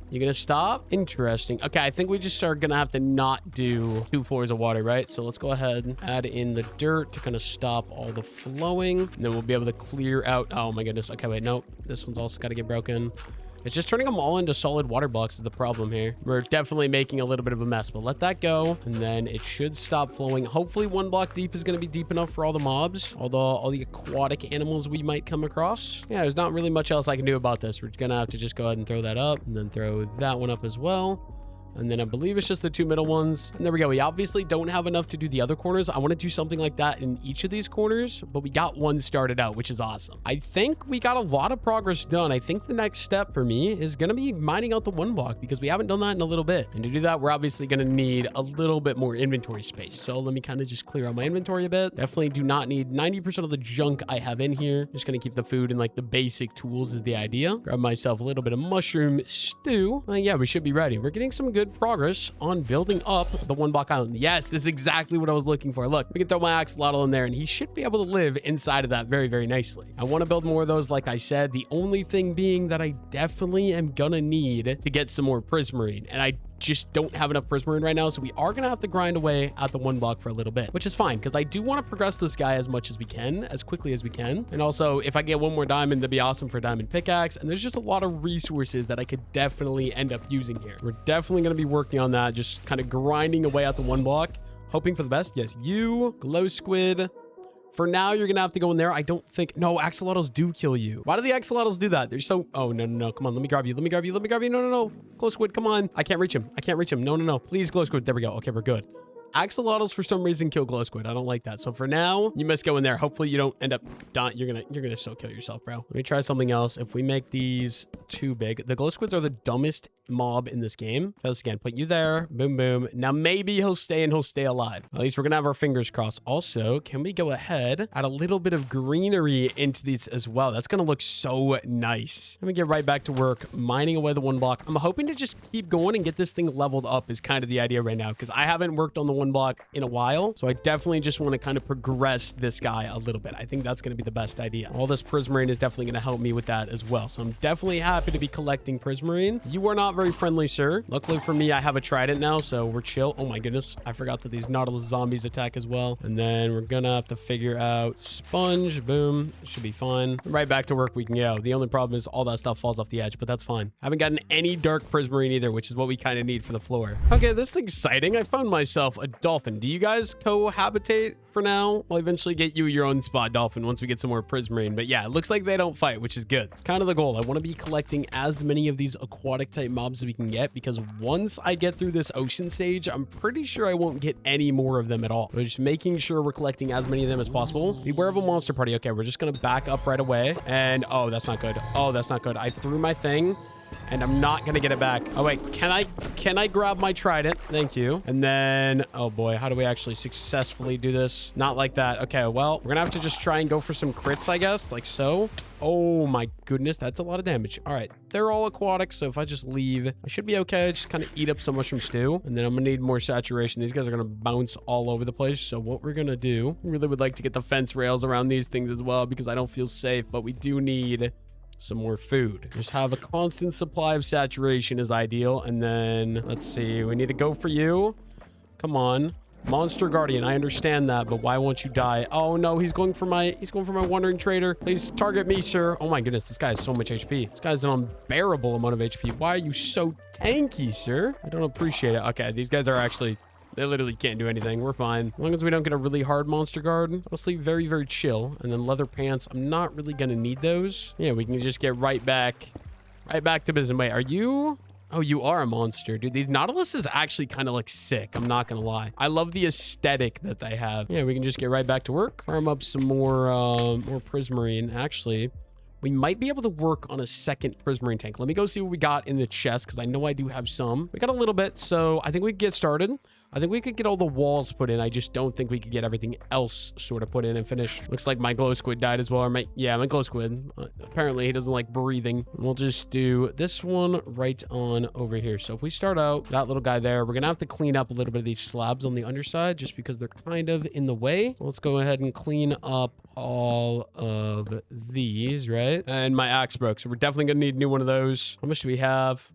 you're gonna stop? Interesting. Okay, I think we just are gonna have to not do 2 floors of water, right? So let's go ahead and add in the dirt to kind of stop all the flowing. And then we'll be able to clear out... Oh my goodness. Okay, wait, nope. This one's also gotta get broken. It's just turning them all into solid water blocks is the problem here. We're definitely making a little bit of a mess, but let that go. And then it should stop flowing. Hopefully 1 block deep is going to be deep enough for all the mobs, although all the aquatic animals we might come across. Yeah, there's not really much else I can do about this. We're going to have to just go ahead and throw that up and then throw that one up as well. And then I believe it's just the 2 middle ones. And there we go. We obviously don't have enough to do the other corners. I want to do something like that in each of these corners, but we got one started out, which is awesome. I think we got a lot of progress done. I think the next step for me is going to be mining out the 1 block because we haven't done that in a little bit. And to do that, we're obviously going to need a little bit more inventory space. So let me kind of just clear out my inventory a bit. Definitely do not need 90% of the junk I have in here. Just going to keep the food and like the basic tools is the idea. Grab myself a little bit of mushroom stew. Yeah, we should be ready. We're getting some good progress on building up the 1 block island. Yes, this is exactly what I was looking for. Look, we can throw my axolotl in there and he should be able to live inside of that very, very nicely. I want to build more of those, like I said. The only thing being that I definitely am gonna need to get some more prismarine, and I just don't have enough prismarine right now, so we are gonna have to grind away at the 1 block for a little bit, which is fine because I do want to progress this guy as much as we can, as quickly as we can. And also, if I get 1 more diamond, that'd be awesome for a diamond pickaxe. And there's just a lot of resources that I could definitely end up using here. We're definitely gonna be working on that, just kind of grinding away at the 1 block, hoping for the best. Yes, you glow squid. For now, you're gonna have to go in there. I don't think... No, axolotls do kill you. Why do the axolotls do that? They're so... Oh, no, no, no. Come on, let me grab you. Let me grab you. Let me grab you. No, no, no. Glow squid, come on. I can't reach him. I can't reach him. No, no, no. Please, glow squid. There we go. Okay, we're good. Axolotls, for some reason, kill glow squid. I don't like that. So for now, you must go in there. Hopefully, you don't end up dying. You're gonna still kill yourself, bro. Let me try something else. If we make these too big... The glow squids are the dumbest mob in this game. Try this again. Put you there. Boom, boom. Now maybe he'll stay and he'll stay alive. At least we're gonna have our fingers crossed. Also, can we go ahead, add a little bit of greenery into these as well? That's gonna look so nice. Let me get right back to work, mining away the 1 block. I'm hoping to just keep going and get this thing leveled up is kind of the idea right now, because I haven't worked on the 1 block in a while. So I definitely just want to kind of progress this guy a little bit. I think that's gonna be the best idea. All this prismarine is definitely gonna help me with that as well. So I'm definitely happy to be collecting prismarine. You are not very friendly, sir. Luckily for me, I have a trident now, so we're chill. Oh my goodness, I forgot that these Nautilus zombies attack as well. And then we're gonna have to figure out sponge. Boom. Should be fine. Right back to work we can go. The only problem is all that stuff falls off the edge, but that's fine. I haven't gotten any dark prismarine either, which is what we kind of need for the floor. Okay, this is exciting. I found myself a dolphin. Do you guys cohabitate for now. I'll eventually get you your own spot, Dolphin, once we get some more prismarine. But yeah, it looks like they don't fight, which is good. It's kind of the goal. I want to be collecting as many of these aquatic type mobs as we can get, because once I get through this ocean stage, I'm pretty sure I won't get any more of them at all. We're just making sure we're collecting as many of them as possible. Beware of a monster party. Okay, we're just going to back up right away. And oh, that's not good. Oh, that's not good. I threw my thing and I'm not going to get it back. Oh, wait, can I grab my trident? Thank you. And then, oh boy, how do we actually successfully do this? Not like that. Okay, well, we're going to have to just try and go for some crits, I guess, like so. Oh my goodness, that's a lot of damage. All right, they're all aquatic, so if I just leave, I should be okay. Just kind of eat up some mushroom stew, and then I'm gonna need more saturation. These guys are gonna bounce all over the place, so what we're gonna do, I really would like to get the fence rails around these things as well, because I don't feel safe, but we do need some more food. Just have a constant supply of saturation is ideal, and then, let's see, we need to go for you. Come on. Monster Guardian, I understand that, but why won't you die? Oh no, he's going for my wandering trader. Please target me, sir. Oh my goodness, this guy has so much HP. This guy's an unbearable amount of HP. Why are you so tanky, sir? I don't appreciate it. Okay, these guys are actually, they literally can't do anything. We're fine. As long as we don't get a really hard monster guard. Honestly, very, very chill. And then leather pants, I'm not really gonna need those. Yeah, we can just get right back to business. Wait, are you? Oh, you are a monster, dude. These Nautiluses actually kind of look sick. I'm not going to lie. I love the aesthetic that they have. Yeah, we can just get right back to work. Farm up some more prismarine. Actually, we might be able to work on a second prismarine tank. Let me go see what we got in the chest, because I know I do have some. We got a little bit, so I think we can get started. I think we could get all the walls put in. I just don't think we could get everything else sort of put in and finished. Looks like my glow squid died as well. Or my glow squid. Apparently, he doesn't like breathing. We'll just do this one right on over here. So if we start out, that little guy there, we're going to have to clean up a little bit of these slabs on the underside just because they're kind of in the way. Let's go ahead and clean up all of these, right? And my axe broke, so we're definitely going to need a new one of those. How much do we have?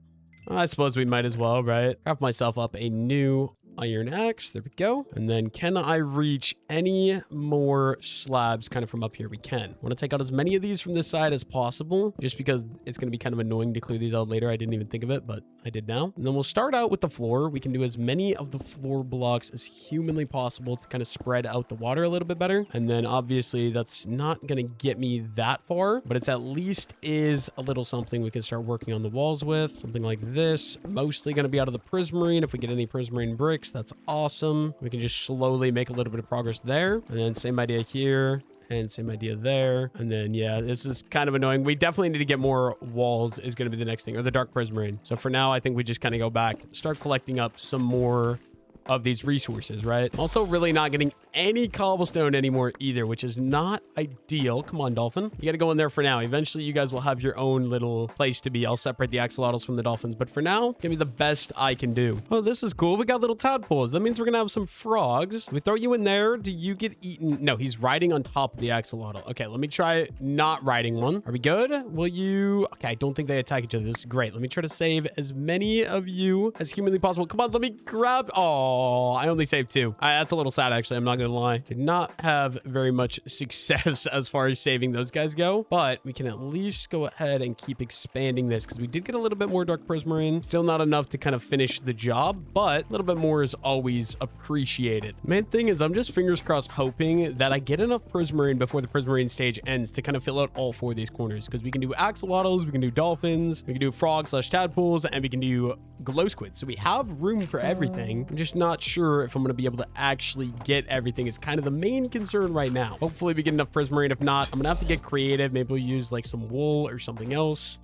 I suppose we might as well, right? Craft myself up a new iron axe. There we go. And then can I reach any more slabs kind of from up here? We can. I want to take out as many of these from this side as possible, just because it's going to be kind of annoying to clear these out later. I didn't even think of it, but I did now. And then we'll start out with the floor. We can do as many of the floor blocks as humanly possible to kind of spread out the water a little bit better. And then obviously that's not going to get me that far, but it's at least is a little something we can start working on the walls with. Something like this. Mostly going to be out of the prismarine. If we get any prismarine bricks, that's awesome. We can just slowly make a little bit of progress there. And then same idea here. And same idea there. And then, yeah, this is kind of annoying. We definitely need to get more walls is going to be the next thing. Or the dark prismarine. So for now, I think we just kind of go back. Start collecting up some more of these resources, right? Also really not getting any cobblestone anymore either, which is not ideal. Come on, dolphin. You got to go in there for now. Eventually, you guys will have your own little place to be. I'll separate the axolotls from the dolphins, but for now, give me the best I can do. Oh, this is cool. We got little tadpoles. That means we're going to have some frogs. We throw you in there. Do you get eaten? No, he's riding on top of the axolotl. Okay, let me try not riding one. Are we good? Will you? Okay, I don't think they attack each other. This is great. Let me try to save as many of you as humanly possible. Come on, let me grab. Oh, I only saved two. That's a little sad, actually. I'm not going to lie. Did not have very much success as far as saving those guys go, but we can at least go ahead and keep expanding this because we did get a little bit more dark prismarine. Still not enough to kind of finish the job, but a little bit more is always appreciated. Main thing is I'm just fingers crossed hoping that I get enough prismarine before the prismarine stage ends to kind of fill out all four of these corners because we can do axolotls, we can do dolphins, we can do frogs / tadpoles, and we can do glow squids. So we have room for everything. I'm just not sure if I'm going to be able to actually get everything. It's kind of the main concern right now. Hopefully we get enough prismarine. If not, I'm going to have to get creative. Maybe we'll use like some wool or something else.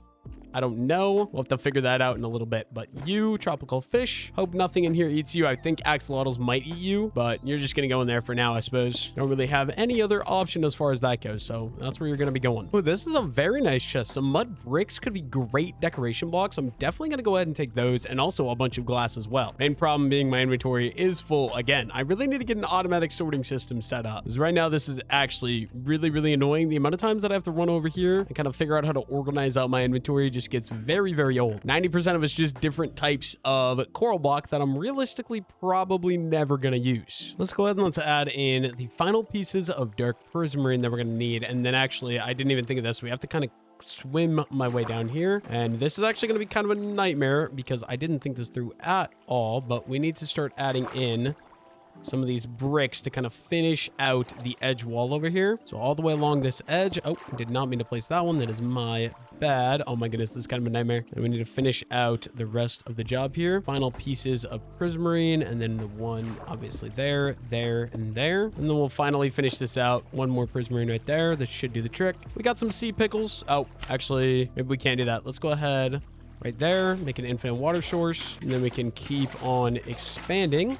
I don't know. We'll have to figure that out in a little bit. But you, tropical fish, hope nothing in here eats you. I think axolotls might eat you, but you're just going to go in there for now, I suppose. Don't really have any other option as far as that goes. So that's where you're going to be going. Oh, this is a very nice chest. Some mud bricks could be great decoration blocks. I'm definitely going to go ahead and take those and also a bunch of glass as well. Main problem being my inventory is full again. I really need to get an automatic sorting system set up because right now this is actually really, really annoying. The amount of times that I have to run over here and kind of figure out how to organize out my inventory just gets very, very old. 90% of it's just different types of coral block that I'm realistically probably never going to use. Let's go ahead and let's add in the final pieces of dark prismarine that we're going to need. And then actually, I didn't even think of this. We have to kind of swim my way down here. And this is actually going to be kind of a nightmare because I didn't think this through at all, but we need to start adding in some of these bricks to kind of finish out the edge wall over here. So all the way along this edge. Oh, did not mean to place that one. That is my bad. Oh my goodness, this is kind of a nightmare. And we need to finish out the rest of the job here. Final pieces of prismarine, and then the one obviously there, there, and there. And then we'll finally finish this out. One more prismarine right there. This should do the trick. We got some sea pickles. Oh, actually, maybe we can't do that. Let's go ahead right there, make an infinite water source, and then we can keep on expanding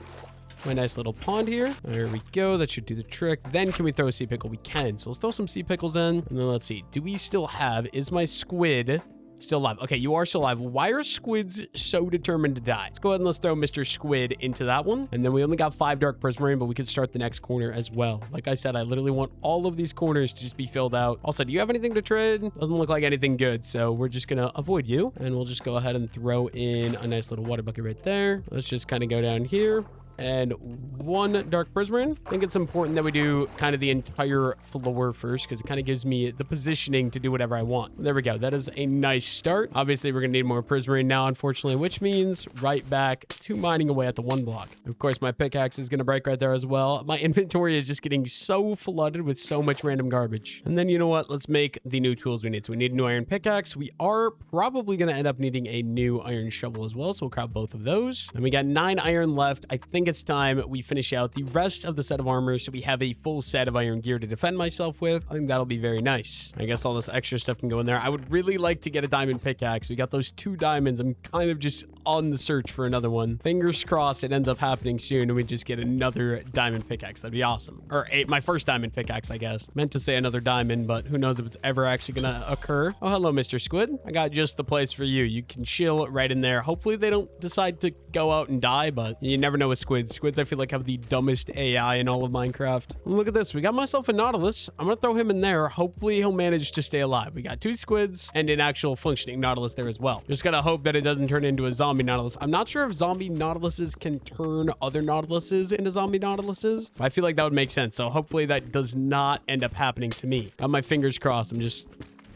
my nice little pond here. There we go. That should do the trick. Then can we throw a sea pickle? We can. So let's throw some sea pickles in. And then let's see. Do we still have... Is my squid still alive? Okay, you are still alive. Why are squids so determined to die? Let's go ahead and let's throw Mr. Squid into that one. And then we only got 5 dark prismarine, but we could start the next corner as well. Like I said, I literally want all of these corners to just be filled out. Also, do you have anything to trade? Doesn't look like anything good. So we're just going to avoid you. And we'll just go ahead and throw in a nice little water bucket right there. Let's just kind of go down here. And 1 dark prismarine. I think it's important that we do kind of the entire floor first, because it kind of gives me the positioning to do whatever I want. There we go. That is a nice start. Obviously, we're going to need more prismarine now, unfortunately, which means right back to mining away at the 1 block. Of course, my pickaxe is going to break right there as well. My inventory is just getting so flooded with so much random garbage. And then, you know what? Let's make the new tools we need. So we need a new iron pickaxe. We are probably going to end up needing a new iron shovel as well. So we'll grab both of those. And we got 9 iron left. I think it's time we finish out the rest of the set of armor so we have a full set of iron gear to defend myself with. I think that'll be very nice. I guess all this extra stuff can go in there. I would really like to get a diamond pickaxe. We got those 2 diamonds. I'm kind of just on the search for another one. Fingers crossed it ends up happening soon and we just get another diamond pickaxe. That'd be awesome. Or my first diamond pickaxe, I guess. Meant to say another diamond, but who knows if it's ever actually gonna occur. Oh, hello, Mr. Squid. I got just the place for you. You can chill right in there. Hopefully they don't decide to go out and die, but you never know with squids. Squids, I feel like, have the dumbest AI in all of Minecraft. Look at this. We got myself a Nautilus. I'm gonna throw him in there. Hopefully he'll manage to stay alive. We got 2 squids and an actual functioning Nautilus there as well. Just gotta hope that it doesn't turn into a zombie Nautilus. I'm not sure if zombie Nautiluses can turn other Nautiluses into zombie Nautiluses. I feel like that would make sense. So hopefully that does not end up happening to me. Got my fingers crossed. I'm just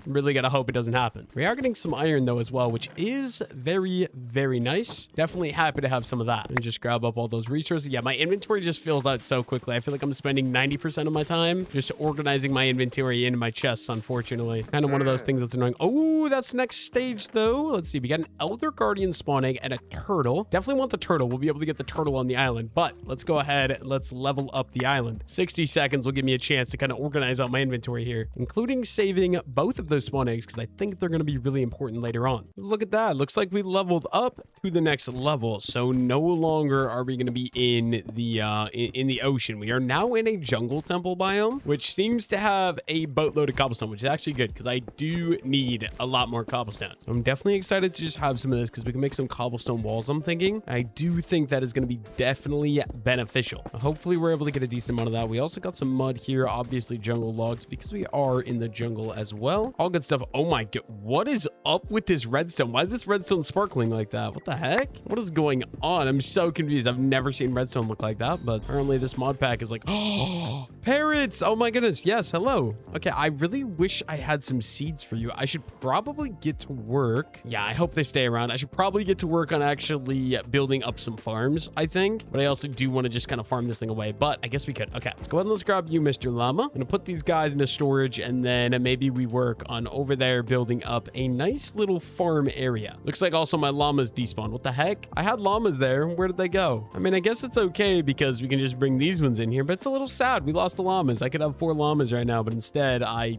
really gotta hope it doesn't happen. We are getting some iron though as well, which is very, very nice. Definitely happy to have some of that. And just grab up all those resources. Yeah, my inventory just fills out so quickly. I feel like I'm spending 90% of my time just organizing my inventory into my chests, unfortunately. Kind of one of those things that's annoying. Oh, that's next stage though. Let's see. We got an Elder Guardian spawn egg and a turtle. Definitely want the turtle. We'll be able to get the turtle on the island, but let's go ahead and let's level up the island. 60 seconds will give me a chance to kind of organize out my inventory here, including saving both of those spawn eggs because I think they're going to be really important later on. Look at that. Looks like we leveled up to the next level. So no longer are we going to be in the ocean. We are now in a jungle temple biome, which seems to have a boatload of cobblestone, which is actually good because I do need a lot more cobblestone. So I'm definitely excited to just have some of this because we can make some cobblestone walls, I'm thinking. I do think that is going to be definitely beneficial. Hopefully we're able to get a decent amount of that. We also got some mud here, obviously jungle logs because we are in the jungle as well. All good stuff. Oh my god, what is up with this redstone? Why is this redstone sparkling like that? What the heck? What is going on? I'm so confused. I've never seen redstone look like that, but apparently this mod pack is like, oh, parrots. Oh my goodness. Yes. Hello. Okay. I really wish I had some seeds for you. I should probably get to work. Yeah. I hope they stay around. I should probably get to work on actually building up some farms, I think, but I also do want to just kind of farm this thing away, but I guess we could. Okay. Let's go ahead and let's grab you, Mr. Llama. I'm going to put these guys into storage and then maybe we work on over there building up a nice little farm area. Looks like also my llamas despawned. What the heck? I had llamas there. Where did they go? I mean, I guess it's okay because we can just bring these ones in here, but it's a little sad. We lost the llamas. I could have 4 llamas right now, but instead I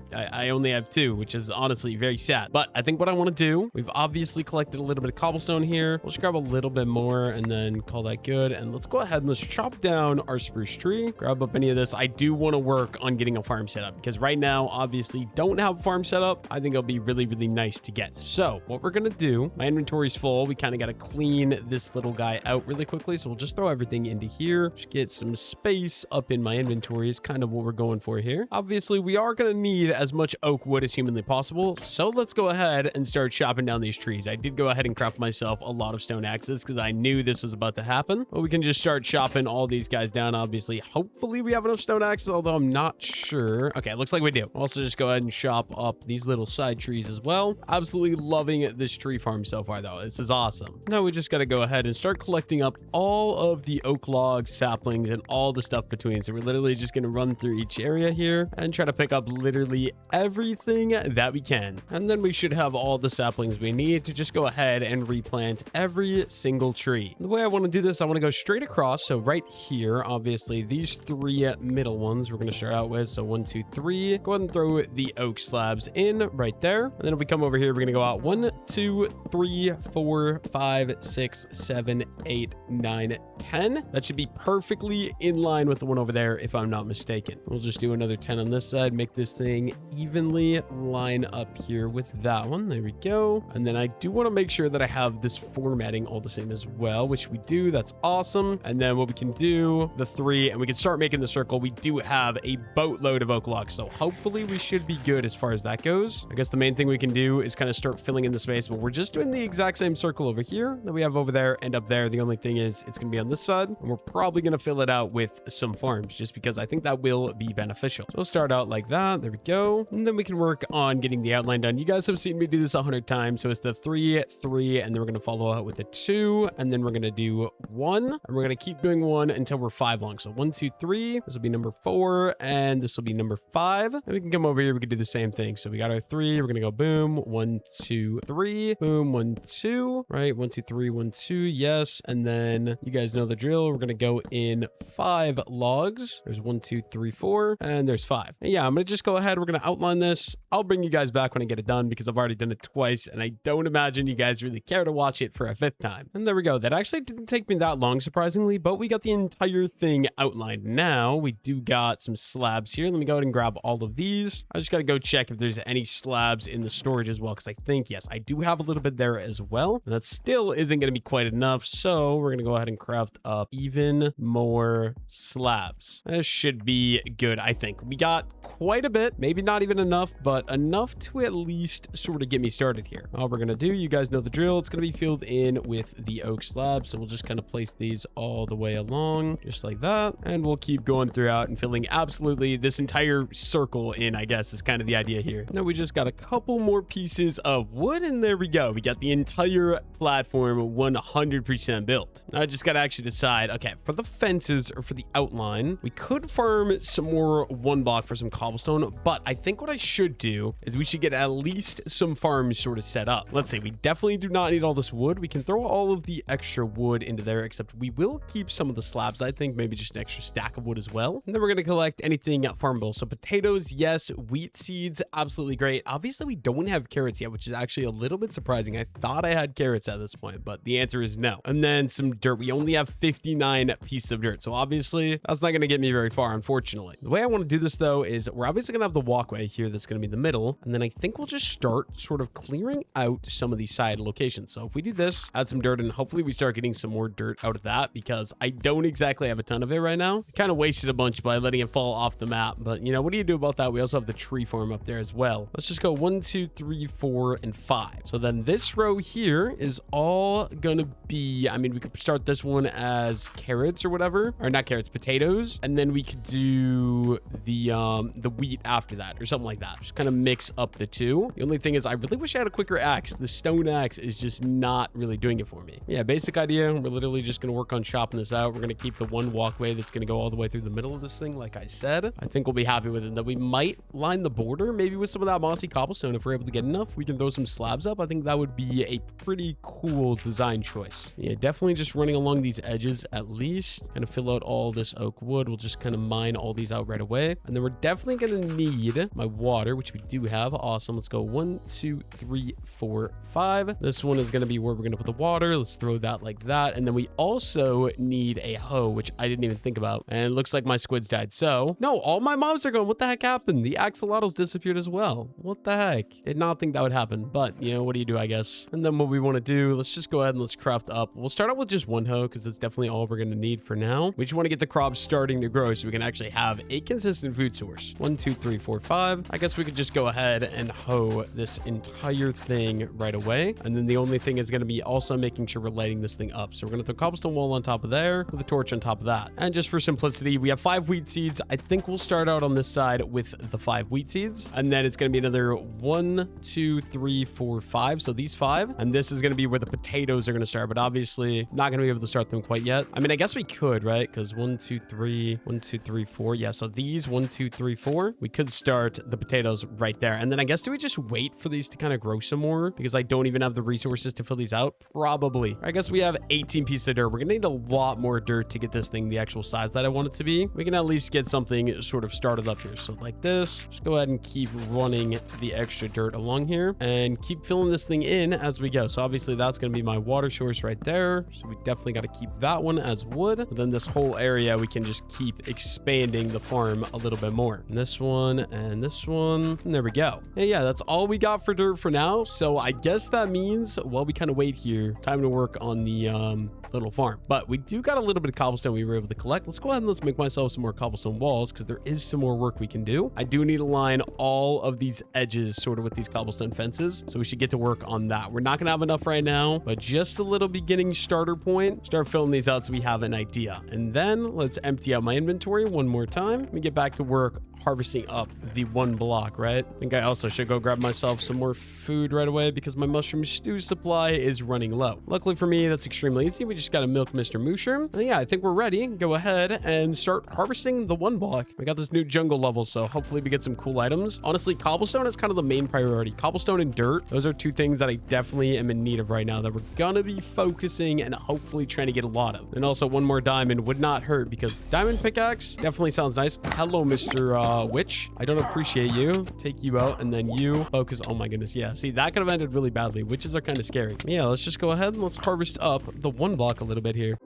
only have 2, which is honestly very sad. But I think what I want to do, we've obviously collected a little bit of cobblestone here. We'll just grab a little bit more and then call that good. And let's go ahead and let's chop down our spruce tree, grab up any of this. I do want to work on getting a farm set up because right now, obviously don't have a farm set up. I think it'll be really, really nice to get. So what we're going to do, my inventory's full. We kind of got to clean this little guy out really quickly. So we'll just throw everything into here. Just get some space up in my inventory is kind of what we're going for here. Obviously, we are going to need as much oak wood as humanly possible. So let's go ahead and start chopping down these trees. I did go ahead and craft myself a lot of stone axes because I knew this was about to happen. But we can just start chopping all these guys down, obviously. Hopefully, we have enough stone axes, although I'm not sure. Okay, looks like we do. We'll also just go ahead and chop up these little side trees as well. Absolutely loving this tree farm so far though. This is awesome. Now we just got to go ahead and start collecting up all of the oak logs, saplings, and all the stuff between. So we're literally just going to run through each area here and try to pick up literally everything that we can. And then we should have all the saplings we need to just go ahead and replant every single tree. The way I want to do this, I want to go straight across. So right here, obviously these three middle ones we're going to start out with. So 1, 2, 3. Go ahead and throw the oak slabs in right there. And then if we come over here, we're going to go out 1, 2, 3, 4, 5, 6, 7, 8, 9, 10. That should be perfectly in line with the one over there, if I'm not mistaken. We'll just do another 10 on this side, make this thing evenly line up here with that one. There we go. And then I do want to make sure that I have this formatting all the same as well, which we do. That's awesome. And then what we can do, the 3, and we can start making the circle. We do have a boatload of oak logs, so hopefully we should be good as far as that goes. I guess the main thing we can do is kind of start filling in the space, but we're just doing the exact same circle over here that we have over there and up there. The only thing is it's going to be on this side, and we're probably going to fill it out with some farms just because I think that will be beneficial. So we'll start out like that. There we go. And then we can work on getting the outline done. You guys have seen me do this 100 times. So it's the 3, 3, and then we're going to follow out with the 2, and then we're going to do 1, and we're going to keep doing 1 until we're 5 long. So 1, 2, 3. This will be number 4, and this will be number 5. And we can come over here. We can do the same thing. So we got our 3. We're going to go boom, 1, 2, 3, boom, 1, 2, right? 1, 2, 3, 1, 2. Yes. And then you guys know the drill. We're going to go in 5 logs. There's 1, 2, 3, 4, and there's 5. And yeah, I'm going to just go ahead. We're going to outline this. I'll bring you guys back when I get it done because I've already done it twice, and I don't imagine you guys really care to watch it for a 5th time. And there we go. That actually didn't take me that long, surprisingly, but we got the entire thing outlined. Now we do got some slabs here. Let me go ahead and grab all of these. I just got to go check if there's any slabs in the storage as well, because I think, yes, I do have a little bit there as well. And that still isn't going to be quite enough, so we're going to go ahead and craft up even more slabs. This should be good, I think. We got quite a bit, maybe not even enough, but enough to at least sort of get me started here. All we're going to do, you guys know the drill. It's going to be filled in with the oak slabs, so we'll just kind of place these all the way along, just like that, and we'll keep going throughout and filling absolutely this entire circle in, I guess, is kind of the idea here. Now we just got a couple more pieces of wood, and there we go. We got the entire platform 100% built. Now I just got to actually decide, okay, for the fences or for the outline, we could farm some more 1 block for some cobblestone, but I think what I should do is we should get at least some farms sort of set up. Let's see, we definitely do not need all this wood. We can throw all of the extra wood into there, except we will keep some of the slabs, I think, maybe just an extra stack of wood as well. And then we're going to collect anything farmable. So potatoes, yes. Wheat seeds, absolutely great. Obviously, we don't have carrots yet, which is actually a little bit surprising. I thought I had carrots at this point, but the answer is no. And then some dirt. We only have 59 pieces of dirt. So obviously, that's not going to get me very far, unfortunately. The way I want to do this, though, is we're obviously going to have the walkway here that's going to be in the middle. And then I think we'll just start sort of clearing out some of these side locations. So if we do this, add some dirt, and hopefully we start getting some more dirt out of that, because I don't exactly have a ton of it right now. I kind of wasted a bunch by letting it fall off the map, but you know, what do you do about that? We also have the tree farm up there as well. Let's just go 1, 2, 3, 4, and 5. So then this row here is all gonna be, I mean, we could start this one as carrots or whatever, or not carrots, potatoes, and then we could do the wheat after that or something like that. Just kind of mix up the two. The only thing is I really wish I had a quicker axe. The stone axe is just not really doing it for me. Yeah, basic idea. We're literally just going to work on chopping this out. We're going to keep the one walkway that's going to go all the way through the middle of this thing. Like I said, I think we'll be happy with it. That we might line the border maybe with some of that mossy cobblestone. If we're able to get enough, we can throw some slabs up. I think that would be a pretty cool design choice. Yeah, definitely just running along these edges at least. Kind of fill out all this oak wood. We'll just kind of mine all these out right away. And then we're definitely going to need my water, which we do have. Awesome. Let's go 1, 2, 3, 4, 5. This one is going to be where we're going to put the water. Let's throw that like that. And then we also need a hoe, which I didn't even think about. And it looks like my squids died. So no, all my mobs are going, what the heck happened? The axolotls disappeared as well. What the heck? Did not think that would happen, but you know, what do you do, I guess? And then what we want to do, let's just go ahead and let's craft up. We'll start out with just one hoe because that's definitely all we're going to need for now. We just want to get the crops starting to grow so we can actually have a consistent food source. 1, 2, 3, 4, 5. I guess we could just go ahead and hoe this entire thing right away. And then the only thing is going to be also making sure we're lighting this thing up. So we're going to throw cobblestone wall on top of there with a torch on top of that. And just for simplicity, we have 5 wheat seeds. I think we'll start out on this side with the 5 wheat seeds. And then it's going to be another 1, 2, 3, 4, 5. So these 5. And this is going to be where the potatoes are going to start. But obviously, not going to be able to start them quite yet. I mean, I guess we could, right? Because 1, 2, 3, 1, 2, 3, 4. Yeah, so these 1, 2, 3, 4. We could start the potatoes right there. And then I guess do we just wait for these to kind of grow some more? Because I don't even have the resources to fill these out. Probably. I guess we have 18 pieces of dirt. We're gonna need a lot more dirt to get this thing the actual size that I want it to be. We can at least get something sort of started up here. So like this, just go ahead and keep running the extra dirt along here and keep filling this thing in as we go. So obviously that's gonna be my water source right there. So we definitely got to keep that one as wood. But then this whole area, we can just keep expanding the farm a little bit more. And this one and this one. And there we go. And yeah, that's all we got for dirt for now. So I guess that means while we kind of wait here, time to work on the little farm. But we do got a little bit of cobblestone we were able to collect. Let's go ahead and let's make myself some more cobblestone walls because there is some more work we can do. I do need to line all of these edges sort of with these cobblestone fences. So we should get to work on that. We're not going to have enough right now, but just a little beginning starter point. Start filling these out so we have an idea. And then let's empty out my inventory one more time. Let me get back to work harvesting up the 1 block, right? I think I also should go grab myself some more food right away because my mushroom stew supply is running low. Luckily for me, that's extremely easy. We just got to milk Mr. Mushroom. And yeah, I think we're ready. Go ahead and start harvesting the 1 block. We got this new jungle level, so hopefully we get some cool items. Honestly, cobblestone is kind of the main priority. Cobblestone and dirt, those are 2 things that I definitely am in need of right now that we're gonna be focusing and hopefully trying to get a lot of. And also 1 more diamond would not hurt because diamond pickaxe definitely sounds nice. Hello, Mr. Witch. I don't appreciate you. Take you out and then you focus. Oh my goodness. Yeah, see, that could have ended really badly. Witches are kind of scary. Yeah, let's just go ahead and let's harvest up the 1 block a little bit here.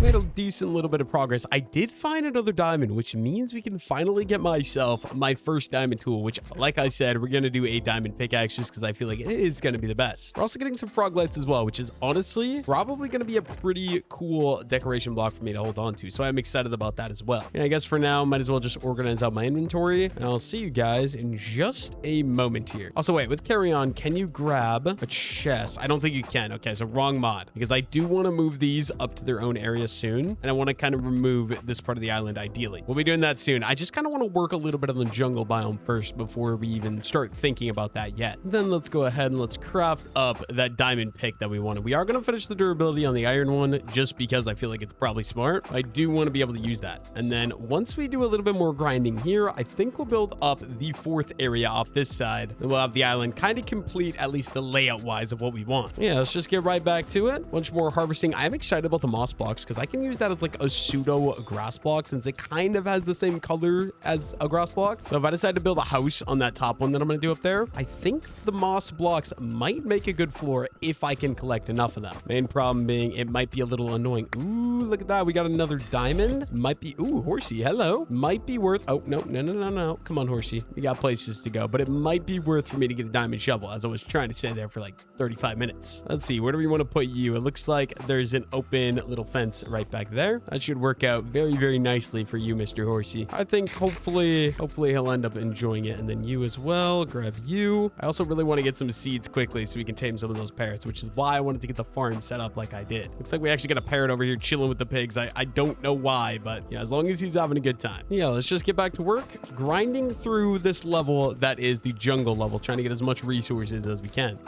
Made a decent little bit of progress. I did find another diamond, which means we can finally get myself my first diamond tool, which, like I said, we're going to do a diamond pickaxe just because I feel like it is going to be the best. We're also getting some frog lights as well, which is honestly probably going to be a pretty cool decoration block for me to hold on to. So I'm excited about that as well. And I guess for now, might as well just organize out my inventory and I'll see you guys in just a moment here. Also, wait, with carry on, can you grab a chest? I don't think you can. Okay, so wrong mod because I do want to move these up to their own area soon, and I want to kind of remove this part of the island ideally. We'll be doing that soon. I just kind of want to work a little bit on the jungle biome first before we even start thinking about that yet. Then let's go ahead and let's craft up that diamond pick that we wanted. We are going to finish the durability on the iron one just because I feel like it's probably smart. I do want to be able to use that. And then once we do a little bit more grinding here, I think we'll build up the 4th area off this side. Then we'll have the island kind of complete, at least the layout wise of what we want. Yeah, let's just get right back to it. Bunch more harvesting. I'm excited about the moss blocks because I can use that as like a pseudo grass block since it kind of has the same color as a grass block. So if I decide to build a house on that top one that I'm going to do up there, I think the moss blocks might make a good floor if I can collect enough of them. Main problem being it might be a little annoying. Ooh, look at that. We got another diamond. Might be, ooh, horsey. Hello. Might be worth, oh, no. Come on, horsey. We got places to go, but it might be worth for me to get a diamond shovel as I was trying to stay there for like 35 minutes. Let's see. Where do we want to put you? It looks like there's an open little fence right back there. That should work out very, very nicely for you, Mr. Horsey. I think hopefully he'll end up enjoying it. And then you as well. Grab you. I also really want to get some seeds quickly so we can tame some of those parrots, which is why I wanted to get the farm set up like I did. Looks like we actually got a parrot over here chilling with the pigs. I don't know why, but yeah, as long as he's having a good time. Yeah, let's just get back to work, grinding through this level that is the jungle level, trying to get as much resources as we can.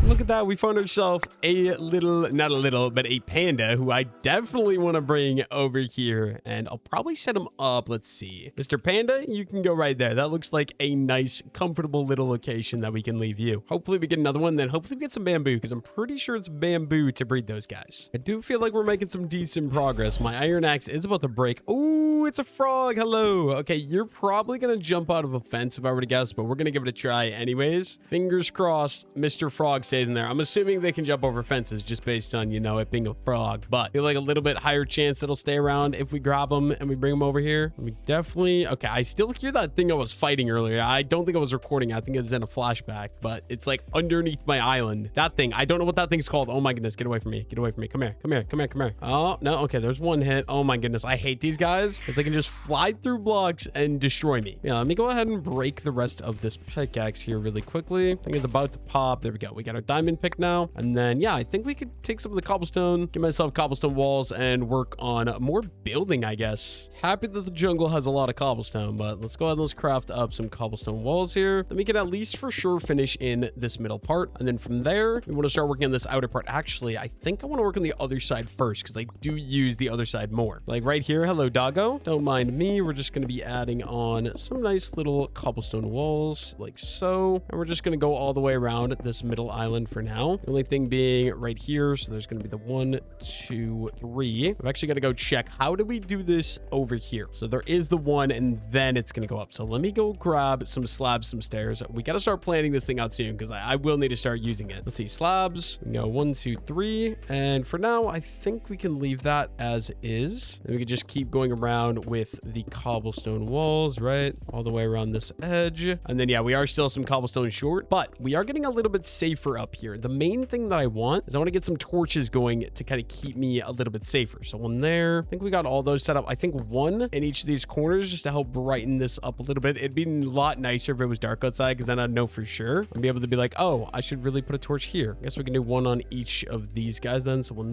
Look at that. We found ourselves a little, not a little, but a panda who I definitely want to bring over here. And I'll probably set him up. Let's see. Mr. Panda, you can go right there. That looks like a nice, comfortable little location that we can leave you. Hopefully we get another one. Then hopefully we get some bamboo because I'm pretty sure it's bamboo to breed those guys. I do feel like we're making some decent progress. My iron axe is about to break. Ooh, it's a frog. Hello. Okay, you're probably gonna jump out of a fence if I were to guess, but we're gonna give it a try anyways. Fingers crossed Mr. Frog stays in there. I'm assuming they can jump over fences just based on, you know, it being a frog, but I feel like a little bit higher chance it'll stay around if we grab them and we bring them over here. We definitely... Okay, I still hear that thing I was fighting earlier. I don't think I was recording. I think it's in a flashback, but it's like underneath my island. That thing, I don't know what that thing's called. Oh my goodness, get away from me. Get away from me. Come here. Come here. Come here. Come here. Oh, no. Okay, there's one hit. Oh my goodness. I hate these guys because they can just fly through blocks and destroy me. Yeah, let me go ahead and break the rest of this pickaxe here really quickly. I think it's about to pop. There we go. We got our diamond pick now. And then, yeah, I think we could take some of the cobblestone, give myself cobblestone walls, and work on more building, I guess. Happy that the jungle has a lot of cobblestone, but let's go ahead and let's craft up some cobblestone walls here. Then we can at least for sure finish in this middle part. And then from there, we want to start working on this outer part. Actually, I think I want to work on the other side first because I do use the other side more. Like right here. Hello, doggo. Don't mind me. We're just going to be adding on some nice little cobblestone walls like so. And we're just going to go all the way around this middle island for now. The only thing being right here. So there's going to be the 1, 2, 3. I've actually got to go check. How do we do this over here? So there is the one and then it's going to go up. So let me go grab some slabs, some stairs. We got to start planning this thing out soon because I will need to start using it. Let's see, slabs. We go 1, 2, 3. And for now, I think we can leave that as is. And we can just keep going around with the cobblestone walls, right? All the way around this edge. And then, yeah, we are still some cobblestone short, but we are getting a little bit safer up here. The main thing that I want is I want to get some torches going to kind of keep me a little bit safer. So one there. I think we got all those set up. I think one in each of these corners just to help brighten this up a little bit. It'd be a lot nicer if it was dark outside because then I'd know for sure and be able to be like, oh, I should really put a torch here. I guess we can do one on each of these guys then. So one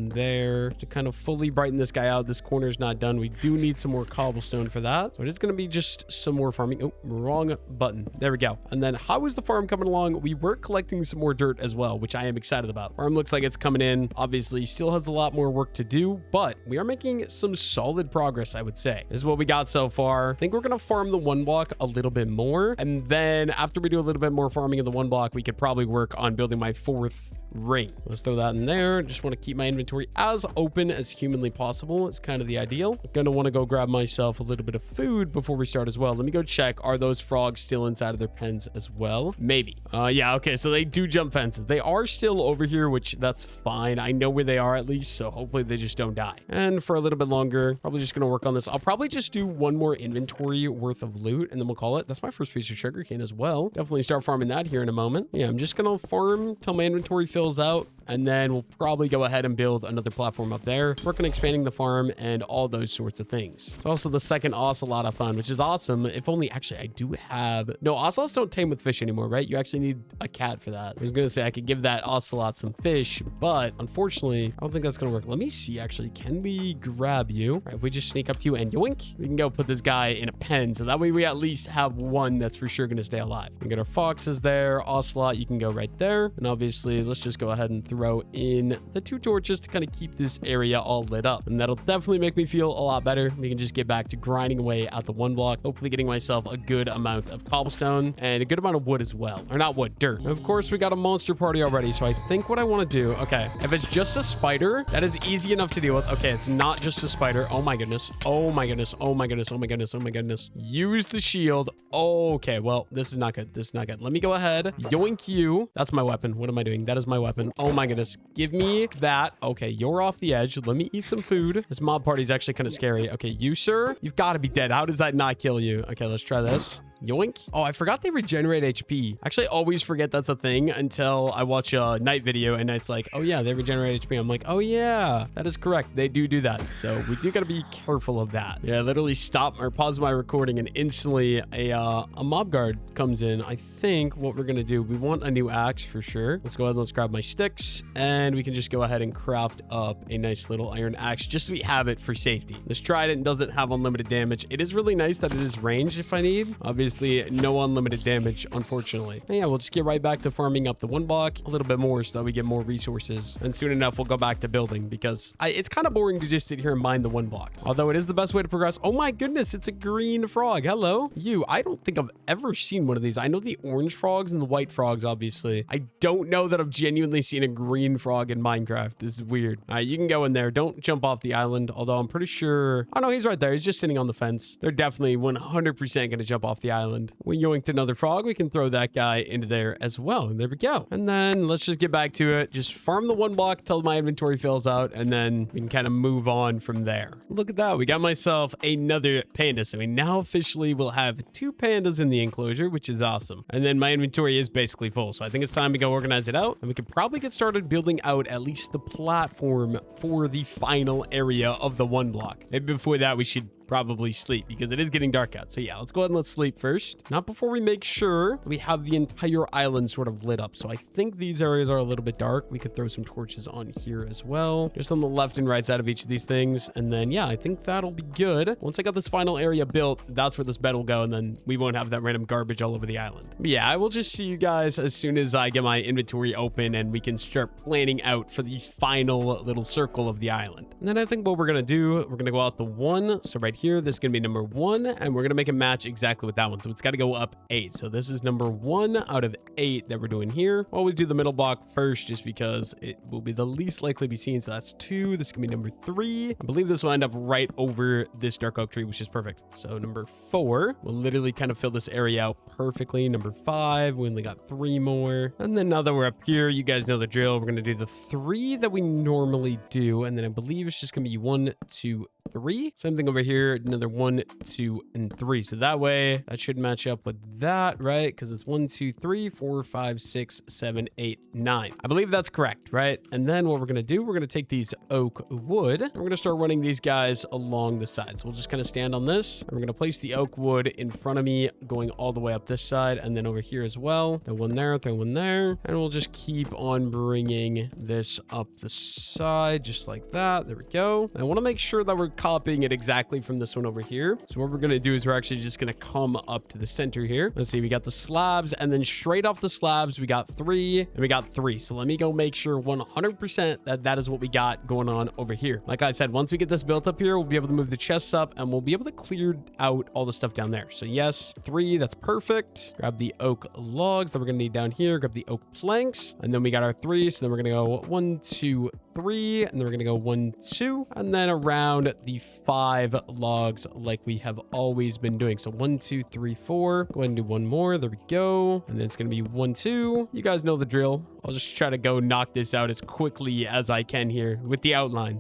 there to kind of fully brighten this guy out. This corner's not done. We do need some more cobblestone for that. So it is going to be just some more farming. Oh, wrong button. There we go. And then how is the farm coming along? We were collecting some more dirt as well, which I am excited about. Farm looks like it's coming in. Obviously still has a lot more work to do, but we are making some solid progress, I would say. This is what we got so far. I think we're going to farm the 1 block a little bit more. And then after we do a little bit more farming in the 1 block, we could probably work on building my 4th ring. Let's throw that in there. Just want to keep my inventory as open as humanly possible. It's kind of the ideal. I'm gonna want to go grab myself a little bit of food before we start as well. Let me go check. Are those frogs still inside of their pens as well? Maybe. Yeah, okay, so they do jump fences. They are still over here, which that's fine. I know where they are at least, so hopefully they just don't die. And for a little bit longer, probably just gonna work on this. I'll probably just do one more inventory worth of loot and then we'll call it. That's my first piece of sugarcane as well. Definitely start farming that here in a moment. Yeah, I'm just gonna farm till my inventory fills out. And then we'll probably go ahead and build another platform up there, work on expanding the farm and all those sorts of things. It's also the second ocelot I found, which is awesome. If only, actually, I do have... No, ocelots don't tame with fish anymore, right? You actually need a cat for that. I was going to say I could give that ocelot some fish, but unfortunately, I don't think that's going to work. Let me see, actually. Can we grab you? All right, if we just sneak up to you and yoink, we can go put this guy in a pen. So that way we at least have one that's for sure going to stay alive. We got our foxes there. Ocelot, you can go right there. And obviously, let's just go ahead and throw in the 2 torches to kind of keep this area all lit up. And that'll definitely make me feel a lot better. We can just get back to grinding away at the 1 block, hopefully getting myself a good amount of cobblestone and a good amount of wood as well. Or not wood, dirt. And of course, we got a monster party already. So I think what I want to do, okay, if it's just a spider, that is easy enough to deal with. Okay, it's not just a spider. Oh my goodness. Oh my goodness. Oh my goodness. Oh my goodness. Oh my goodness. Use the shield. Okay, well, this is not good. This is not good. Let me go ahead. Yoink you. That's my weapon. What am I doing? That is my weapon. Oh my goodness. Give me that. Okay, you're off the edge. Let me eat some food. This mob party is actually kind of scary. Okay, you, sir, you've got to be dead. How does that not kill you? Okay, let's try this. Yoink. Oh, I forgot they regenerate HP. Actually, I always forget that's a thing until I watch a night video and it's like, oh yeah, they regenerate HP. I'm like, oh yeah, that is correct. They do that. So we do got to be careful of that. Yeah, I literally stop or pause my recording and instantly a mob guard comes in. I think what we're going to do, we want a new axe for sure. Let's go ahead and let's grab my sticks and we can just go ahead and craft up a nice little iron axe just so we have it for safety. This trident doesn't have unlimited damage. It is really nice that it is ranged if I need. Obviously, obviously no unlimited damage, unfortunately. And yeah, we'll just get right back to farming up the 1 block a little bit more so that we get more resources. And soon enough, we'll go back to building because it's kind of boring to just sit here and mine the 1 block. Although it is the best way to progress. Oh my goodness, it's a green frog. Hello. You, I don't think I've ever seen one of these. I know the orange frogs and the white frogs, obviously. I don't know that I've genuinely seen a green frog in Minecraft. This is weird. All right, you can go in there. Don't jump off the island, although I'm pretty sure... Oh, no, he's right there. He's just sitting on the fence. They're definitely 100% going to jump off the island. We yoinked another frog. We can throw that guy into there as well. And there we go. And then let's just get back to it. Just farm the 1 block till my inventory fills out, and then we can kind of move on from there. Look at that. We got myself another panda. So we now officially will have 2 pandas in the enclosure, which is awesome. And then my inventory is basically full. So I think it's time to go organize it out. And we could probably get started building out at least the platform for the final area of the 1 block. Maybe before that, we should probably sleep because it is getting dark out. So yeah, let's go ahead and let's sleep first. Not before we make sure we have the entire island sort of lit up. So I think these areas are a little bit dark. We could throw some torches on here as well, just on the left and right side of each of these things. And then yeah, I think that'll be good. Once I got this final area built, that's where this bed will go, and then we won't have that random garbage all over the island. But yeah, I will just see you guys as soon as I get my inventory open and we can start planning out for the final little circle of the island. And then I think what we're gonna do, we're gonna go out the 1. So right here, this is going to be number 1, and we're going to make a match exactly with that one. So it's got to go up 8. So this is number 1 out of 8 that we're doing here. Always do the middle block first just because it will be the least likely to be seen. So that's 2. This can be number 3. I believe this will end up right over this dark oak tree, which is perfect. So number 4 will literally kind of fill this area out perfectly. Number 5, we only got 3 more. And then now that we're up here, you guys know the drill. We're going to do the 3 that we normally do. And then I believe it's just going to be 1, 2, 3. Same thing over here. Another 1, 2, and 3. So that way that should match up with that, right? Because it's 1, 2, 3, 4, 5, 6, 7, 8, 9. I believe that's correct, right? And then what we're going to do, we're going to take these oak wood. We're going to start running these guys along the side. So we'll just kind of stand on this. And we're going to place the oak wood in front of me, going all the way up this side, and then over here as well. Throw one there, throw one there. And we'll just keep on bringing this up the side, just like that. There we go. And I want to make sure that we're copying it exactly from this one over here. So what we're going to do is we're actually just going to come up to the center here. Let's see, we got the slabs, and then straight off the slabs, we got 3 and we got 3. So let me go make sure 100% that that is what we got going on over here. Like I said, once we get this built up here, we'll be able to move the chests up and we'll be able to clear out all the stuff down there. So yes, 3, that's perfect. Grab the oak logs that we're going to need down here. Grab the oak planks, and then we got our 3. So then we're going to go 1, 2, 3, and then we're going to go 1, 2, and then around the 5 logs like we have always been doing. So 1, 2, 3, 4. Go ahead and do one more. There we go. And then it's going to be 1, 2. You guys know the drill. I'll just try to go knock this out as quickly as I can here with the outline.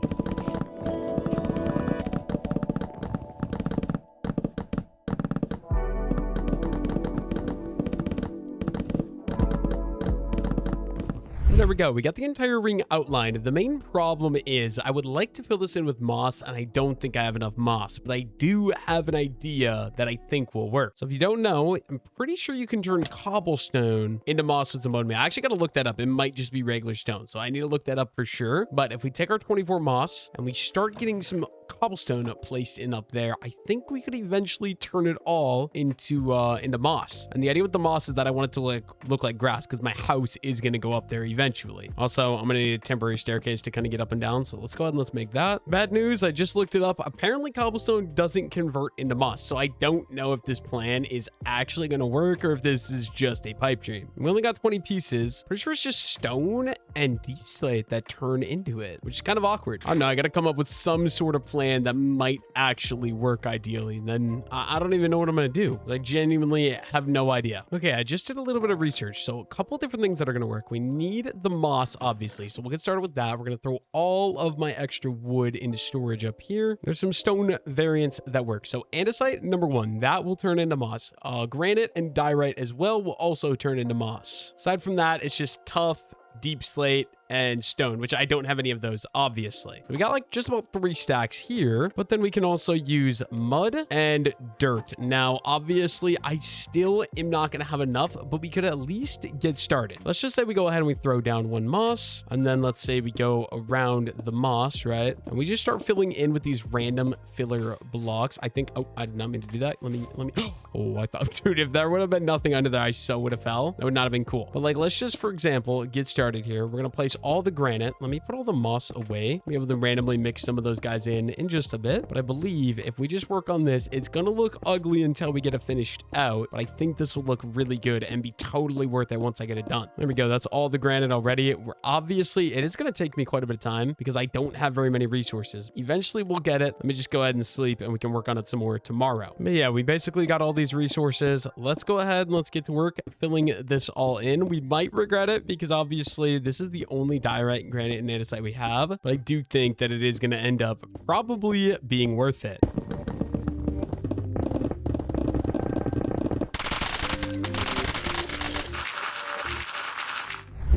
There we go. We got the entire ring outlined. The main problem is I would like to fill this in with moss, and I don't think I have enough moss, but I do have an idea that I think will work. So if you don't know, I'm pretty sure you can turn cobblestone into moss with some bone meal. I actually got to look that up. It might just be regular stone, so I need to look that up for sure. But if we take our 24 moss and we start getting some cobblestone placed in up there, I think we could eventually turn it all into moss. And the idea with the moss is that I want it to look like grass, because my house is going to go up there eventually. Also, I'm going to need a temporary staircase to kind of get up and down. So let's go ahead and let's make that. Bad news, I just looked it up. Apparently cobblestone doesn't convert into moss. So I don't know if this plan is actually going to work or if this is just a pipe dream. We only got 20 pieces. Pretty sure it's just stone and deep slate that turn into it, which is kind of awkward. I don't know. I got to come up with some sort of plan that might actually work ideally. And then I don't even know what I'm going to do. I genuinely have no idea. Okay, I just did a little bit of research. So a couple different things that are going to work. We need the moss, obviously. So we'll get started with that. We're going to throw all of my extra wood into storage up here. There's some stone variants that work. So andesite, number 1, that will turn into moss. Granite and diorite as well will also turn into moss. Aside from that, it's just tough, deep slate, and stone, which I don't have any of those, obviously. So we got like just about 3 stacks here, but then we can also use mud and dirt. Now, obviously, I still am not going to have enough, but we could at least get started. Let's just say we go ahead and we throw down 1 moss, and then let's say we go around the moss, right? And we just start filling in with these random filler blocks. I think, oh, I did not mean to do that. Let me, oh, I thought, dude, if there would have been nothing under there, I so would have fell. That would not have been cool. But like, let's just, for example, get started here. We're going to place all the granite. Let me put all the moss away. Be able to randomly mix some of those guys in just a bit. But I believe if we just work on this, it's going to look ugly until we get it finished out. But I think this will look really good and be totally worth it once I get it done. There we go. That's all the granite already. We're obviously, it is going to take me quite a bit of time because I don't have very many resources. Eventually we'll get it. Let me just go ahead and sleep and we can work on it some more tomorrow. But yeah, we basically got all these resources. Let's go ahead and let's get to work filling this all in. We might regret it because obviously this is the only diorite, granite, and andesite we have, but I do think that it is going to end up probably being worth it.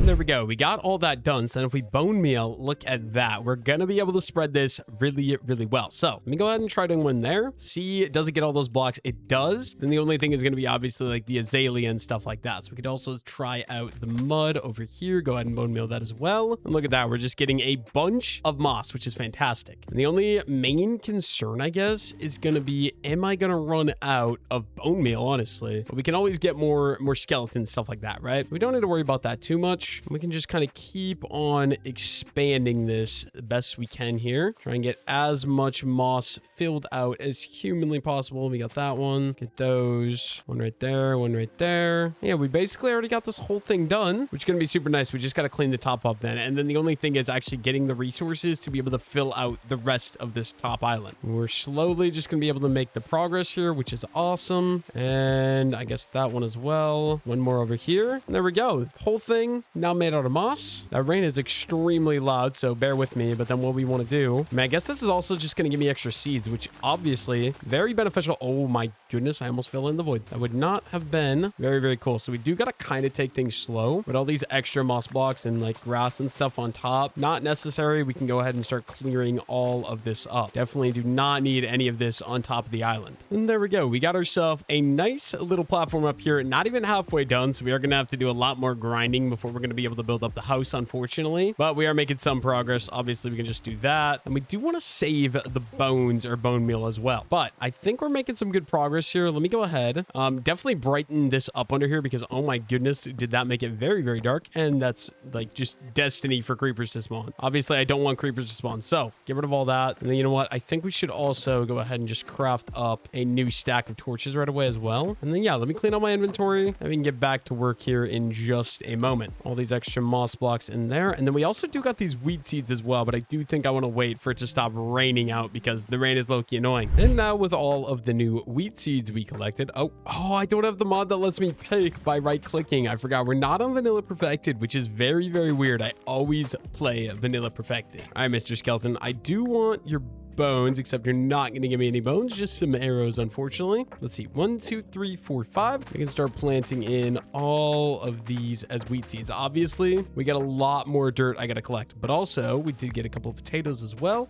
There we go. We got all that done. So then if we bone meal, look at that. We're going to be able to spread this really, really well. So let me go ahead and try doing one there. See, does it get all those blocks? It does. Then the only thing is going to be obviously like the azalea and stuff like that. So we could also try out the mud over here. Go ahead and bone meal that as well. And look at that. We're just getting a bunch of moss, which is fantastic. And the only main concern, I guess, is going to be, am I going to run out of bone meal, honestly? But we can always get more skeletons, stuff like that, right? We don't need to worry about that too much. We can just kind of keep on expanding this the best we can here. Try and get as much moss filled out as humanly possible. We got that one. Get those. One right there. One right there. Yeah, we basically already got this whole thing done, which is going to be super nice. We just got to clean the top up then. And then the only thing is actually getting the resources to be able to fill out the rest of this top island. We're slowly just going to be able to make the progress here, which is awesome. And I guess that one as well. One more over here. And there we go. Whole thing now made out of moss. That rain is extremely loud, so bear with me. But then what we want to do, I mean, I guess this is also just going to give me extra seeds, which obviously very beneficial. Oh my goodness, I almost fell in the void. That would not have been very, very cool. So we do got to kind of take things slow, but all these extra moss blocks and like grass and stuff on top, not necessary. We can go ahead and start clearing all of this up. Definitely do not need any of this on top of the island. And there we go. We got ourselves a nice little platform up here, not even halfway done. So we are going to have to do a lot more grinding before we're going to be able to build up the house, unfortunately, but we are making some progress. Obviously we can just do that, and we do want to save the bones or bone meal as well, but I think we're making some good progress here. Let me go ahead, definitely brighten this up under here because oh my goodness, did that make it very, very dark? And that's like just destiny for creepers to spawn. Obviously I don't want creepers to spawn, so get rid of all that. And then you know what, I think we should also go ahead and just craft up a new stack of torches right away as well. And then yeah, let me clean out my inventory and we can get back to work here in just a moment. All these extra moss blocks in there, and then we also do got these wheat seeds as well, but I do think I want to wait for it to stop raining out because the rain is low-key annoying. And now with all of the new wheat seeds we collected, oh I don't have the mod that lets me pick by right-clicking. I forgot we're not on vanilla perfected, which is very, very weird. I always play vanilla perfected. All right, Mr. Skeleton, I do want your bones, except you're not going to give me any bones, just some arrows, unfortunately. Let's see, 1 2 3 4 5. We can start planting in all of these as wheat seeds. Obviously we got a lot more dirt I got to collect, but also we did get a couple of potatoes as well.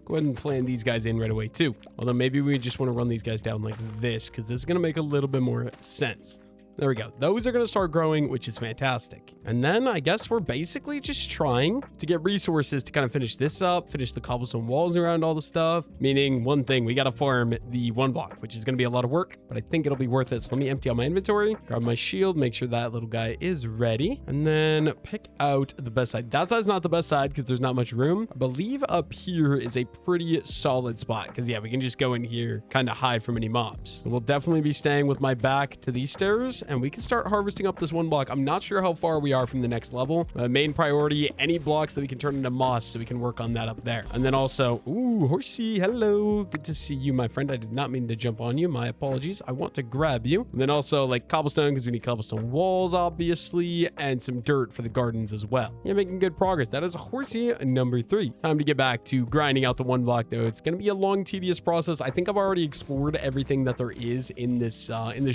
Go ahead and plant these guys in right away too, although maybe we just want to run these guys down like this because this is going to make a little bit more sense. There we go. Those are going to start growing, which is fantastic. And then I guess we're basically just trying to get resources to kind of finish this up, finish the cobblestone walls around all the stuff. Meaning one thing, we got to farm the 1 block, which is going to be a lot of work, but I think it'll be worth it. So let me empty out my inventory, grab my shield, make sure that little guy is ready, and then pick out the best side. That side's not the best side because there's not much room. I believe up here is a pretty solid spot because yeah, we can just go in here, kind of hide from any mobs. So we'll definitely be staying with my back to these stairs, and we can start harvesting up this 1 block. I'm not sure how far we are from the next level. Main priority, any blocks that we can turn into moss so we can work on that up there. And then also, ooh, horsey, hello. Good to see you, my friend. I did not mean to jump on you. My apologies. I want to grab you. And then also like cobblestone because we need cobblestone walls, obviously, and some dirt for the gardens as well. Yeah, making good progress. That is horsey number 3. Time to get back to grinding out the 1 block though. It's going to be a long, tedious process. I think I've already explored everything that there is in this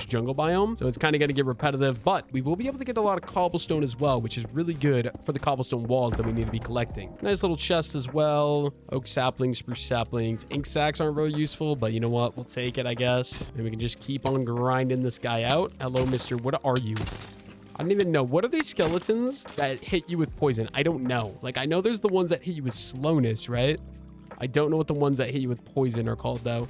jungle biome. So it's kind of kind of going to get repetitive, but we will be able to get a lot of cobblestone as well, which is really good for the cobblestone walls that we need to be collecting. Nice little chest as well. Oak saplings, spruce saplings. Ink sacks aren't really useful, but you know what? We'll take it, I guess. And we can just keep on grinding this guy out. Hello, mister. What are you? I don't even know. What are these skeletons that hit you with poison? I don't know. Like, I know there's the ones that hit you with slowness, right? I don't know what the ones that hit you with poison are called, though.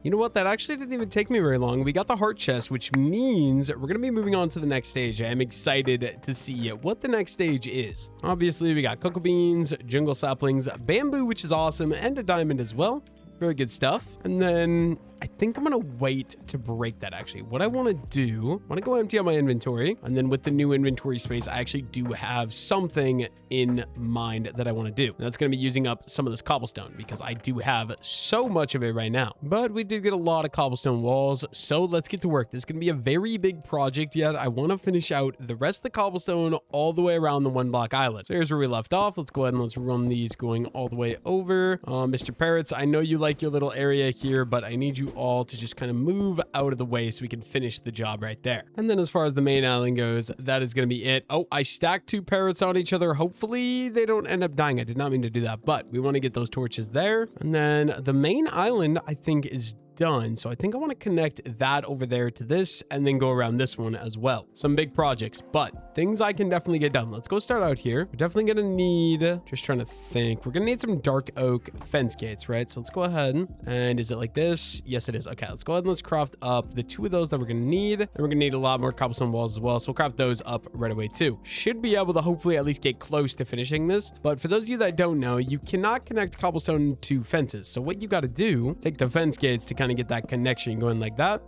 You know what? That actually didn't even take me very long. We got the heart chest, which means we're going to be moving on to the next stage. I am excited to see what the next stage is. Obviously, we got cocoa beans, jungle saplings, bamboo, which is awesome, and a diamond as well. Very good stuff. And then I think I'm going to wait to break that, actually. What I want to do, I want to go empty out my inventory. And then with the new inventory space, I actually do have something in mind that I want to do. And that's going to be using up some of this cobblestone because I do have so much of it right now. But we did get a lot of cobblestone walls. So let's get to work. This is going to be a very big project yet. I want to finish out the rest of the cobblestone all the way around the 1-block island. So here's where we left off. Let's go ahead and let's run these going all the way over. Mr. Parrots, I know you like your little area here, but I need you all to just kind of move out of the way so we can finish the job right there. And then as far as the main island goes, that is going to be it. Oh, I stacked 2 parrots on each other. Hopefully they don't end up dying. I did not mean to do that, but we want to get those torches there. And then the main island, I think, is done. So I think I want to connect that over there to this and then go around this one as well. Some big projects, but things I can definitely get done. Let's go start out here. We're definitely going to need, just trying to think, we're going to need some dark oak fence gates, right? So let's go ahead and is it like this? Yes, it is. Okay, let's go ahead and let's craft up the 2 of those that we're going to need. And we're going to need a lot more cobblestone walls as well. So we'll craft those up right away too. Should be able to hopefully at least get close to finishing this. But for those of you that don't know, you cannot connect cobblestone to fences. So what you got to do, take the fence gates to kind of get that connection going like that.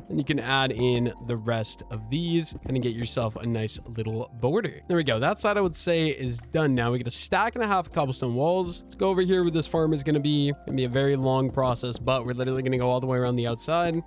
And you can add in the rest of these and get yourself a nice little border. There we go. That side I would say is done now. We get a stack and a half of cobblestone walls. Let's go over here where this farm is going to be. It's going to be a very long process, but we're literally going to go all the way around the outside.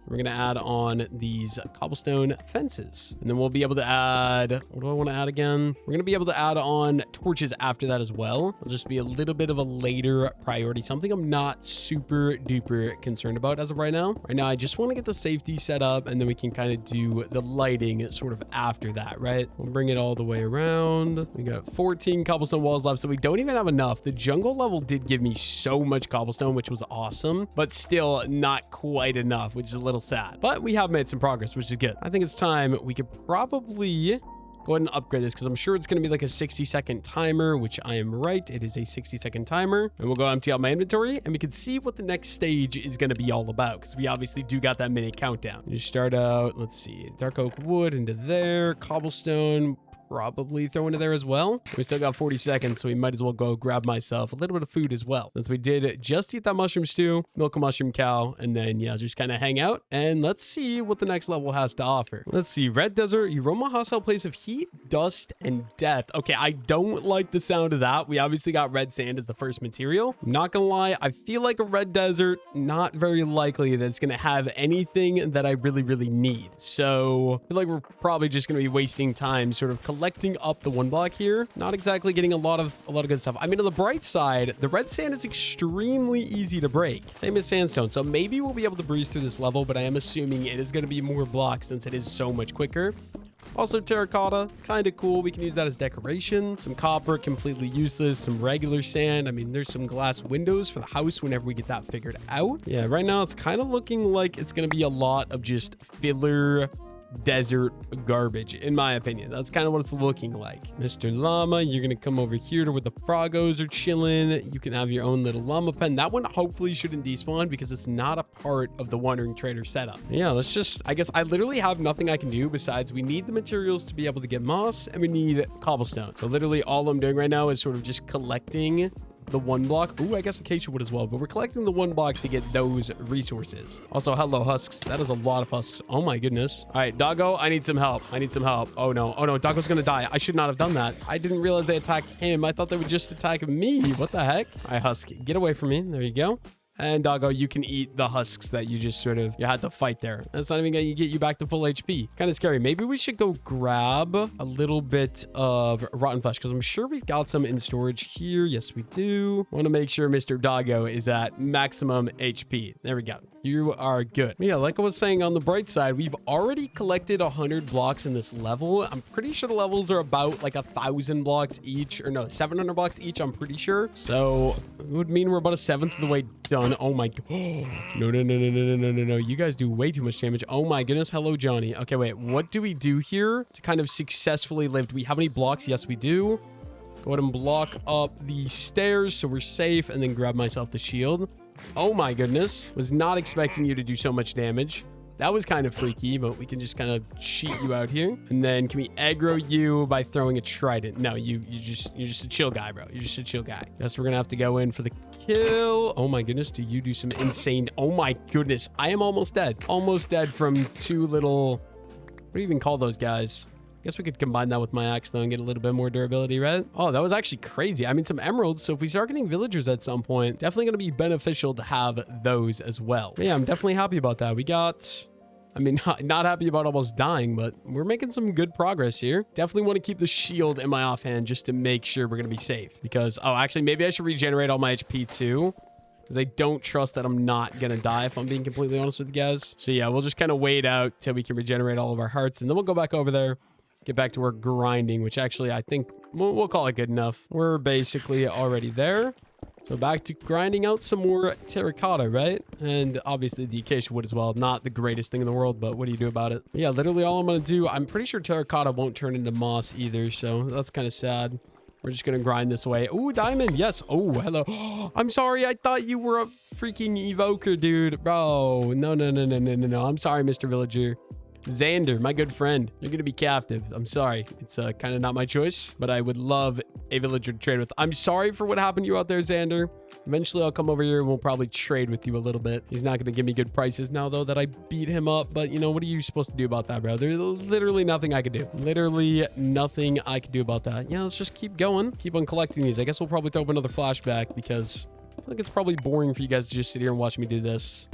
We're going to add on these cobblestone fences. And then we'll be able to add, what do I want to add again? We're going to be able to add on torches after that as well. It'll just be a little bit of a later priority. Something I'm not super duper concerned about as of right now. Right now, I just want to get the safety set up and then we can kind of do the lighting sort of after that, right? We'll bring it all the way around. We got 14 cobblestone walls left, so we don't even have enough. The jungle level did give me so much cobblestone, which was awesome, but still not quite enough, which is a little sad, but we have made some progress, which is good. I think it's time we could probably go ahead and upgrade this because I'm sure it's going to be like a 60-second timer, which I am right. It is a 60-second timer, and we'll go empty out my inventory and we can see what the next stage is going to be all about because we obviously do got that minute countdown. You start out, let's see, dark oak wood into there, cobblestone, probably throw into there as well. We still got 40 seconds, so we might as well go grab myself a little bit of food as well. Since we did just eat that mushroom stew, milk a mushroom cow, and then, yeah, just kind of hang out. And let's see what the next level has to offer. Let's see. Red desert. You roam a hostile place of heat, dust, and death. Okay, I don't like the sound of that. We obviously got red sand as the first material. I'm not gonna lie. I feel like a red desert, not very likely that it's gonna have anything that I really, really need. So I feel like we're probably just gonna be wasting time sort of collecting up the 1-block here. Not exactly getting a lot of good stuff. I mean, on the bright side, the red sand is extremely easy to break. Same as sandstone. So maybe we'll be able to breeze through this level, but I am assuming it is going to be more blocks since it is so much quicker. Also terracotta, kind of cool. We can use that as decoration. Some copper, completely useless. Some regular sand. I mean, there's some glass windows for the house whenever we get that figured out. Yeah, right now it's kind of looking like it's going to be a lot of just filler desert garbage, in my opinion. That's kind of what it's looking like. Mr. Llama, you're gonna come over here to where the froggos are chilling. You can have your own little llama pen. That one hopefully shouldn't despawn because it's not a part of the Wandering Trader setup. Yeah, let's just, I guess I literally have nothing I can do besides we need the materials to be able to get moss and we need cobblestone. So literally all I'm doing right now is sort of just collecting the 1-block. Ooh, I guess acacia wood as well, but we're collecting the 1-block to get those resources. Also, hello, husks. That is a lot of husks. Oh my goodness. All right, doggo, I need some help. I need some help. Oh no, doggo's gonna die. I should not have done that. I didn't realize they attacked him. I thought they would just attack me. What the heck? All right, husk, get away from me. There you go. And doggo, you can eat the husks that you just sort of, you had to fight there. That's not even gonna get you back to full HP. It's kind of scary. Maybe we should go grab a little bit of rotten flesh because I'm sure we've got some in storage here. Yes, we do. Want to make sure Mr. Doggo is at maximum HP. There we go. You are good. Yeah, like I was saying, on the bright side, we've already collected 100 blocks in this level. I'm pretty sure the levels are about like 1,000 blocks each, or no, 700 blocks each, I'm pretty sure. So it would mean we're about a seventh of the way done. Oh my god. No, no, no, no, no, no, no, no, no. You guys do way too much damage. Oh my goodness. Hello, Johnny. Okay, wait. What do we do here to kind of successfully live? Do we have any blocks? Yes, we do. Go ahead and block up the stairs so we're safe, and then grab myself the shield. Oh my goodness. Was not expecting you to do so much damage. That was kind of freaky, but we can just kind of cheat you out here. And then can we aggro you by throwing a trident? No, you're just a chill guy, bro. You're just a chill guy. Guess we're gonna have to go in for the kill. Oh my goodness, do you do some insane... Oh my goodness, I am almost dead. Almost dead from two little... What do you even call those guys? I guess we could combine that with my axe, though, and get a little bit more durability, right? Oh, that was actually crazy. I mean, some emeralds. So if we start getting villagers at some point, definitely going to be beneficial to have those as well. But yeah, I'm definitely happy about that. We got... I mean, not happy about almost dying, but we're making some good progress here. Definitely want to keep the shield in my offhand just to make sure we're going to be safe. Because, oh, actually, maybe I should regenerate all my HP, too. Because I don't trust that I'm not going to die, if I'm being completely honest with you guys. So yeah, we'll just kind of wait out till we can regenerate all of our hearts. And then we'll go back over there. Get back to our grinding, which actually I think we'll call it good enough. We're basically already there. So back to grinding out some more terracotta, right? And obviously the acacia wood as well. Not the greatest thing in the world, but what do you do about it? But yeah, literally all I'm going to do, I'm pretty sure terracotta won't turn into moss either. So that's kind of sad. We're just going to grind this away. Ooh, diamond. Yes. Oh, hello. I'm sorry. I thought you were a freaking evoker, dude. Bro, no, no, no, no, no, no, no. I'm sorry, Mr. Villager. Xander, my good friend, you're gonna be captive. I'm sorry. It's kind of not my choice, but I would love a villager to trade with. I'm sorry for what happened to you out there, Xander. Eventually, I'll come over here and we'll probably trade with you a little bit. He's not gonna give me good prices now, though, that I beat him up. But, you know, what are you supposed to do about that, bro? There's literally nothing I could do. Literally nothing I could do about that. Yeah, let's just keep going. Keep on collecting these. I guess we'll probably throw up another flashback because I think it's probably boring for you guys to just sit here and watch me do this.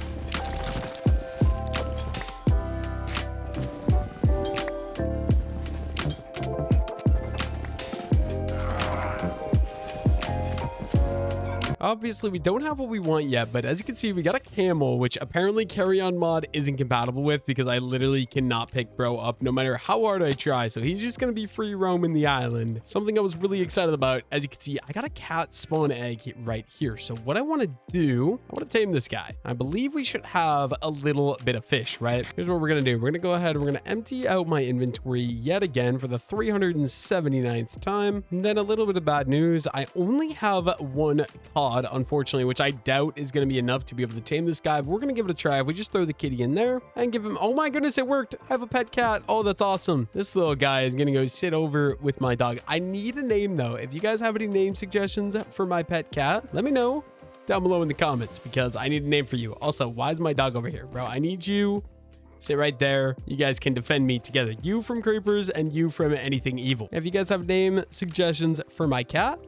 Obviously, we don't have what we want yet, but as you can see, we got a camel, which apparently carry-on mod isn't compatible with because I literally cannot pick bro up no matter how hard I try. So he's just going to be free roaming the island. Something I was really excited about. As you can see, I got a cat spawn egg right here. So what I want to do, I want to tame this guy. I believe we should have a little bit of fish, right? Here's what we're going to do. We're going to go ahead and we're going to empty out my inventory yet again for the 379th time. And then a little bit of bad news. I only have one cod, unfortunately, which I doubt is going to be enough to be able to tame this guy, but we're going to give it a try. If we just throw the kitty in there and give him... Oh my goodness, it worked. I have a pet cat. Oh, that's awesome. This little guy is going to go sit over with my dog. I need a name, though. If you guys have any name suggestions for my pet cat, let me know down below in the comments because I need a name for you. Also, why is my dog over here, bro? I need you. Sit right there. You guys can defend me together. You from creepers and you from anything evil. If you guys have name suggestions for my cat,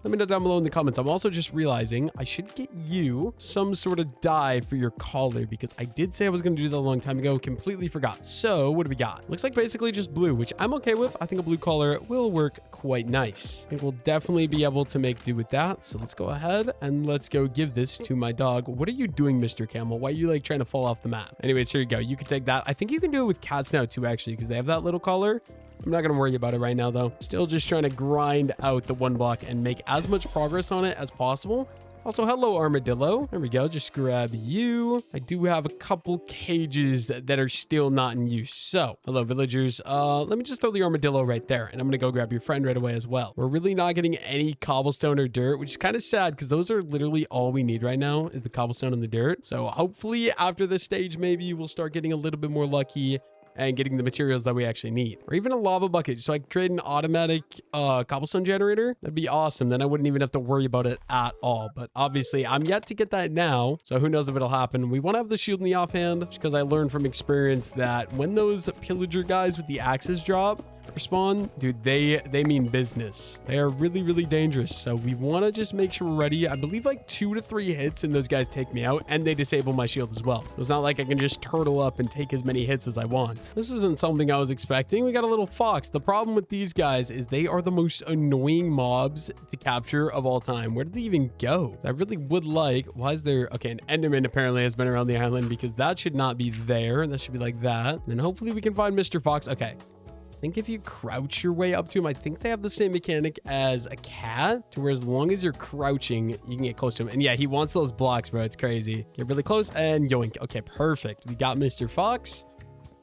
let me know down below in the comments. I'm also just realizing I should get you some sort of dye for your collar because I did say I was going to do that a long time ago. Completely forgot. So what do we got? Looks like basically just blue, which I'm okay with. I think a blue collar will work quite nice. I think we'll definitely be able to make do with that. So let's go ahead and let's go give this to my dog. What are you doing, Mr. Camel? Why are you like trying to fall off the map? Anyways, here you go. You can take that. I think you can do it with cats now too, actually, because they have that little collar. I'm not going to worry about it right now, though. Still just trying to grind out the one block and make as much progress on it as possible. Also, hello, armadillo. There we go. Just grab you. I do have a couple cages that are still not in use. So, hello, villagers. Let me just throw the armadillo right there, and I'm going to go grab your friend right away as well. We're really not getting any cobblestone or dirt, which is kind of sad because those are literally all we need right now is the cobblestone and the dirt. So, hopefully, after this stage, maybe we'll start getting a little bit more lucky and getting the materials that we actually need. Or even a lava bucket, so I could create an automatic cobblestone generator. That'd be awesome. Then I wouldn't even have to worry about it at all. But obviously, I'm yet to get that now, so who knows if it'll happen. We want to have the shield in the offhand, because I learned from experience that when those pillager guys with the axes drop, Respawn, dude, they mean business. They are really, really dangerous. So we want to just make sure we're ready. I believe like 2 to 3 hits and those guys take me out, and they disable my shield as well. It's not like I can just turtle up and take as many hits as I want. This isn't something I was expecting. We got a little fox. The problem with these guys is they are the most annoying mobs to capture of all time. Where did they even go? I really would like, why is there, okay, an Enderman apparently has been around the island, because that should not be there. That should be like that. And then hopefully we can find Mr. Fox. Okay. I think if you crouch your way up to him, I think they have the same mechanic as a cat, to where as long as you're crouching, you can get close to him. And yeah, he wants those blocks, bro. It's crazy. Get really close and yoink. Okay, perfect. We got Mr. Fox.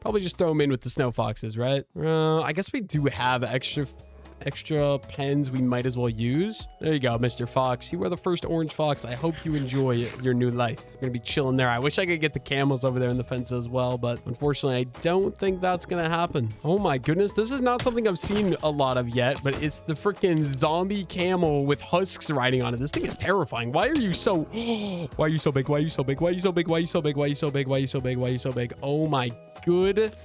Probably just throw him in with the snow foxes, right? I guess we do have extra pens we might as well use. There you go, Mr. Fox. You are the first orange fox. I hope you enjoy your new life. I'm gonna be chilling there. I wish I could get the camels over there in the fence as well, but unfortunately, I don't think that's gonna happen. Oh my goodness, this is not something I've seen a lot of yet, but it's the freaking zombie camel with husks riding on it. This thing is terrifying. Why are you so... Why are you so big? Why are you so big? Why are you so big? Why are you so big? Why are you so big? Why are you so big? Why are you so big? Oh my goodness.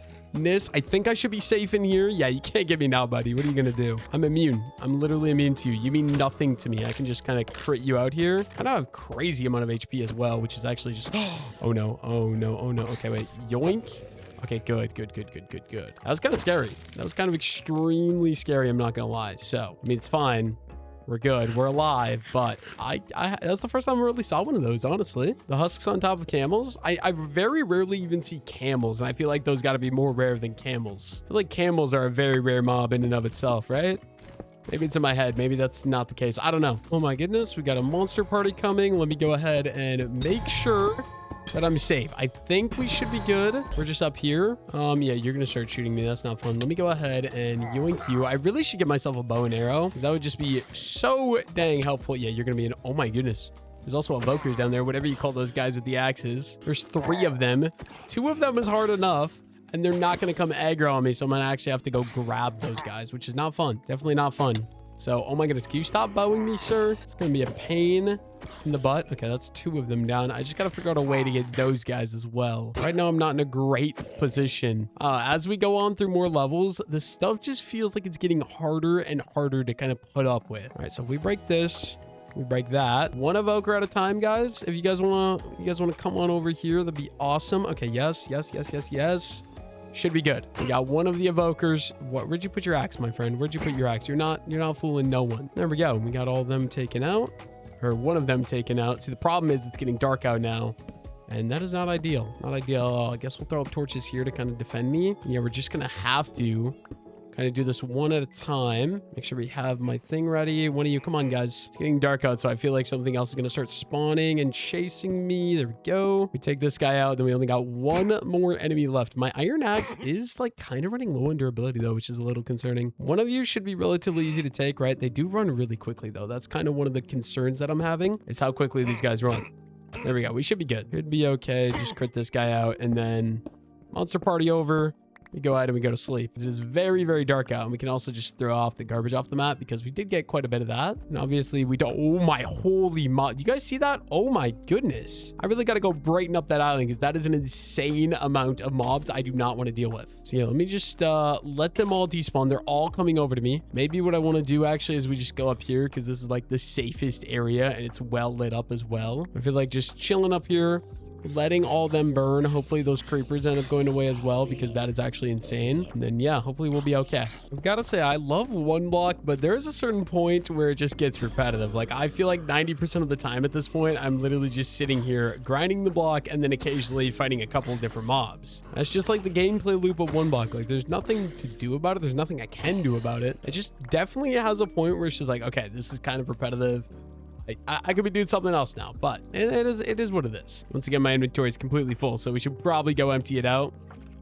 I think I should be safe in here. Yeah, you can't get me now, buddy. What are you gonna do? I'm immune. I'm literally immune to you. You mean nothing to me. I can just kind of crit you out here. Kind of have a crazy amount of HP as well, which is actually just... Oh no. Oh no. Oh no. Okay, wait. Yoink. Okay, good. That was kind of scary. That was kind of extremely scary. I'm not gonna lie. So, I mean, it's fine. We're good. We're alive. But that's the first time I really saw one of those, honestly. The husks on top of camels. I very rarely even see camels, and I feel like those got to be more rare than camels. I feel like camels are a very rare mob in and of itself, right? Maybe it's in my head. Maybe that's not the case. I don't know. Oh my goodness. We got a monster party coming. Let me go ahead and make sure that I'm safe. I think we should be good. We're just up here. Yeah, you're gonna start shooting me. That's not fun. Let me go ahead and yoink you. I really should get myself a bow and arrow, because that would just be so dang helpful. Yeah, you're gonna be an... Oh my goodness. There's also evokers down there, whatever you call those guys with the axes. There's 3 of them. 2 of them is hard enough, and they're not gonna come aggro on me, so I'm gonna actually have to go grab those guys, which is not fun. Definitely not fun. So, oh my goodness, can you stop bowing me, sir? It's gonna be a pain in the butt. Okay, that's 2 of them down. I just gotta figure out a way to get those guys as well. Right now, I'm not in a great position. As we go on through more levels, this stuff just feels like it's getting harder and harder to kind of put up with. All right, so if we break this, we break that. 1 evoker at a time, guys. If you guys wanna come on over here, that'd be awesome. Okay, yes. Should be good. We got 1 of the evokers. Where'd you put your axe, my friend? Where'd you put your axe? You're not fooling no one. There we go. We got all of them taken out, or 1 of them taken out. See, the problem is it's getting dark out now, and that is not ideal. Not ideal at all. I guess we'll throw up torches here to kind of defend me. Yeah, we're just gonna have to kind of do this 1 at a time. Make sure we have my thing ready. 1 of you, come on, guys. It's getting dark out, so I feel like something else is going to start spawning and chasing me. There we go. We take this guy out, then we only got 1 more enemy left. My iron axe is like kind of running low on durability, though, which is a little concerning. 1 of you should be relatively easy to take, right? They do run really quickly, though. That's kind of one of the concerns that I'm having, is how quickly these guys run. There we go. We should be good. Should be okay. Just crit this guy out, and then monster party over. We go out and we go to sleep. It is very, very dark out, and we can also just throw off the garbage off the map, because we did get quite a bit of that. And obviously we don't... Oh my holy mod. You guys see that? Oh my goodness. I really got to go brighten up that island, because that is an insane amount of mobs I do not want to deal with. So yeah, let me just let them all despawn. They're all coming over to me. Maybe what I want to do actually is we just go up here, because this is like the safest area and it's well lit up as well. I feel like just chilling up here, letting all them burn. Hopefully those creepers end up going away as well, because that is actually insane. And then yeah, hopefully we'll be okay. I've got to say, I love 1 block, but there is a certain point where it just gets repetitive. Like, I feel like 90% of the time at this point, I'm literally just sitting here grinding the block and then occasionally fighting a couple of different mobs. That's just like the gameplay loop of 1 block. Like, there's nothing to do about it. There's nothing I can do about it. It just definitely has a point where it's just like, okay, this is kind of repetitive. I could be doing something else now, but it is what it is. Once again, my inventory is completely full, so we should probably go empty it out.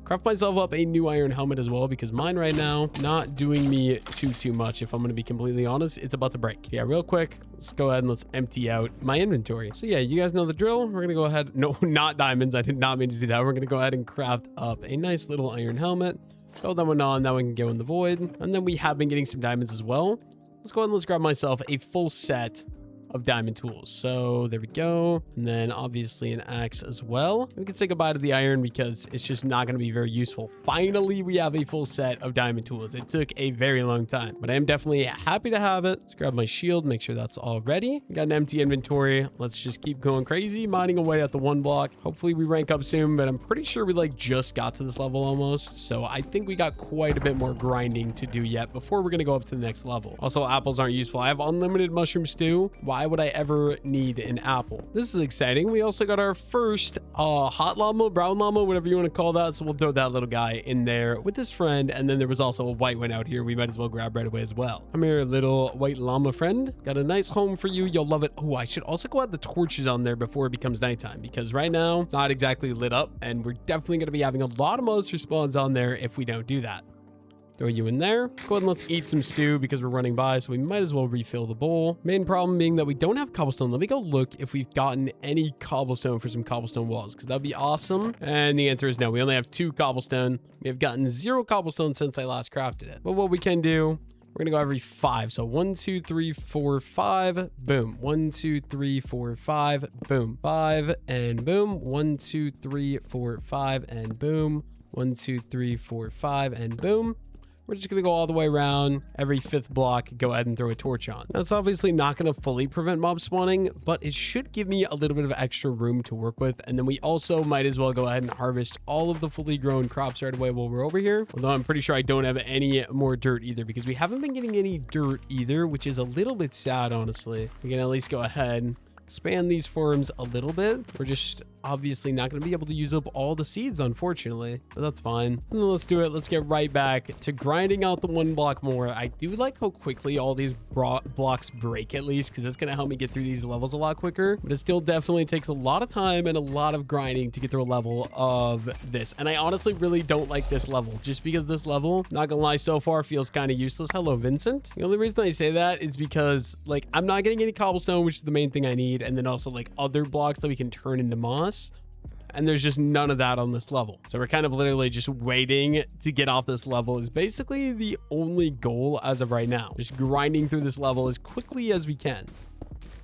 Craft myself up a new iron helmet as well, because mine right now not doing me too much. If I'm going to be completely honest, it's about to break. Yeah, real quick, let's go ahead and let's empty out my inventory. So yeah, you guys know the drill. We're going to go ahead. No, not diamonds. I did not mean to do that. We're going to go ahead and craft up a nice little iron helmet. Throw that one on. That one can go in the void. And then we have been getting some diamonds as well. Let's go ahead and let's grab myself a full set of diamond tools. So there we go. And then obviously an axe as well. We can say goodbye to the iron because it's just not going to be very useful. Finally, we have a full set of diamond tools. It took a very long time, but I am definitely happy to have it. Let's grab my shield, make sure that's all ready. Got an empty inventory. Let's just keep going crazy, mining away at the 1 block. Hopefully we rank up soon, but I'm pretty sure we like just got to this level almost. So I think we got quite a bit more grinding to do yet before we're going to go up to the next level. Also, apples aren't useful. I have unlimited mushroom stew. Why would I ever need an apple? This is exciting. We also got our first hot llama, brown llama, whatever you want to call that. So we'll throw that little guy in there with his friend. And then there was also a white one out here. We might as well grab right away as well. Come here, little white llama friend. Got a nice home for you. You'll love it. Oh, I should also go add the torches on there before it becomes nighttime, because right now it's not exactly lit up, and we're definitely going to be having a lot of monster spawns on there if we don't do that. Throw you in there. Let's go ahead and let's eat some stew because we're running by, so we might as well refill the bowl. Main problem being that we don't have cobblestone. Let me go look if we've gotten any cobblestone for some cobblestone walls, because that'd be awesome. And the answer is no. We only have 2 cobblestone. We have gotten 0 cobblestone since I last crafted it. But what we can do, we're gonna go every 5. So 1, 2, 3, 4, 5, boom. 1, 2, 3, 4, 5, boom. 5 and boom. 1, 2, 3, 4, 5 and boom. 1, 2, 3, 4, 5 and boom. We're just going to go all the way around every 5th block, go ahead and throw a torch on. That's obviously not going to fully prevent mob spawning, but it should give me a little bit of extra room to work with. And then we also might as well go ahead and harvest all of the fully grown crops right away while we're over here. Although I'm pretty sure I don't have any more dirt either, because we haven't been getting any dirt either, which is a little bit sad, honestly. We can at least go ahead and expand these farms a little bit. We're just obviously not going to be able to use up all the seeds, unfortunately, but that's fine. And then let's do it. Let's get right back to grinding out the 1 block more. I do like how quickly all these blocks break, at least, because it's going to help me get through these levels a lot quicker, but it still definitely takes a lot of time and a lot of grinding to get through a level of this. And I honestly really don't like this level, just because this level, not gonna lie, so far feels kind of useless. Hello, Vincent. The only reason I say that is because like I'm not getting any cobblestone, which is the main thing I need, and then also like other blocks that we can turn into moss. And there's just none of that on this level. So we're kind of literally just waiting to get off this level is basically the only goal as of right now. Just grinding through this level as quickly as we can.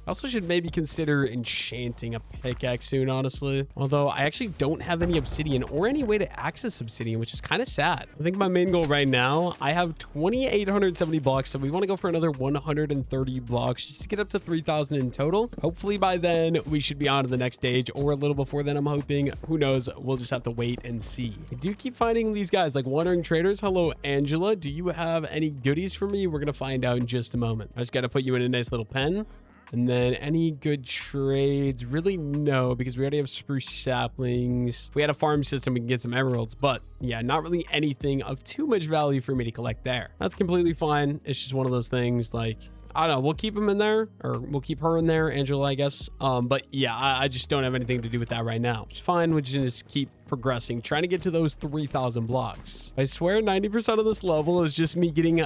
I also should maybe consider enchanting a pickaxe soon, honestly. Although I actually don't have any obsidian or any way to access obsidian, which is kind of sad. I think my main goal right now, I have 2,870 blocks, so we want to go for another 130 blocks just to get up to 3,000 in total. Hopefully by then we should be on to the next stage, or a little before then, I'm hoping. Who knows? We'll just have to wait and see. I do keep finding these guys like wandering traders. Hello, Angela. Do you have any goodies for me? We're going to find out in just a moment. I just got to put you in a nice little pen. And then any good trades? Really no, because we already have spruce saplings. If we had a farm system, we can get some emeralds. But yeah, not really anything of too much value for me to collect there. That's completely fine. It's just one of those things like, I don't know, we'll keep him in there, or we'll keep her in there, Angela, I guess. But yeah, I just don't have anything to do with that right now. It's fine. We'll just keep progressing, trying to get to those 3,000 blocks. I swear 90% of this level is just me getting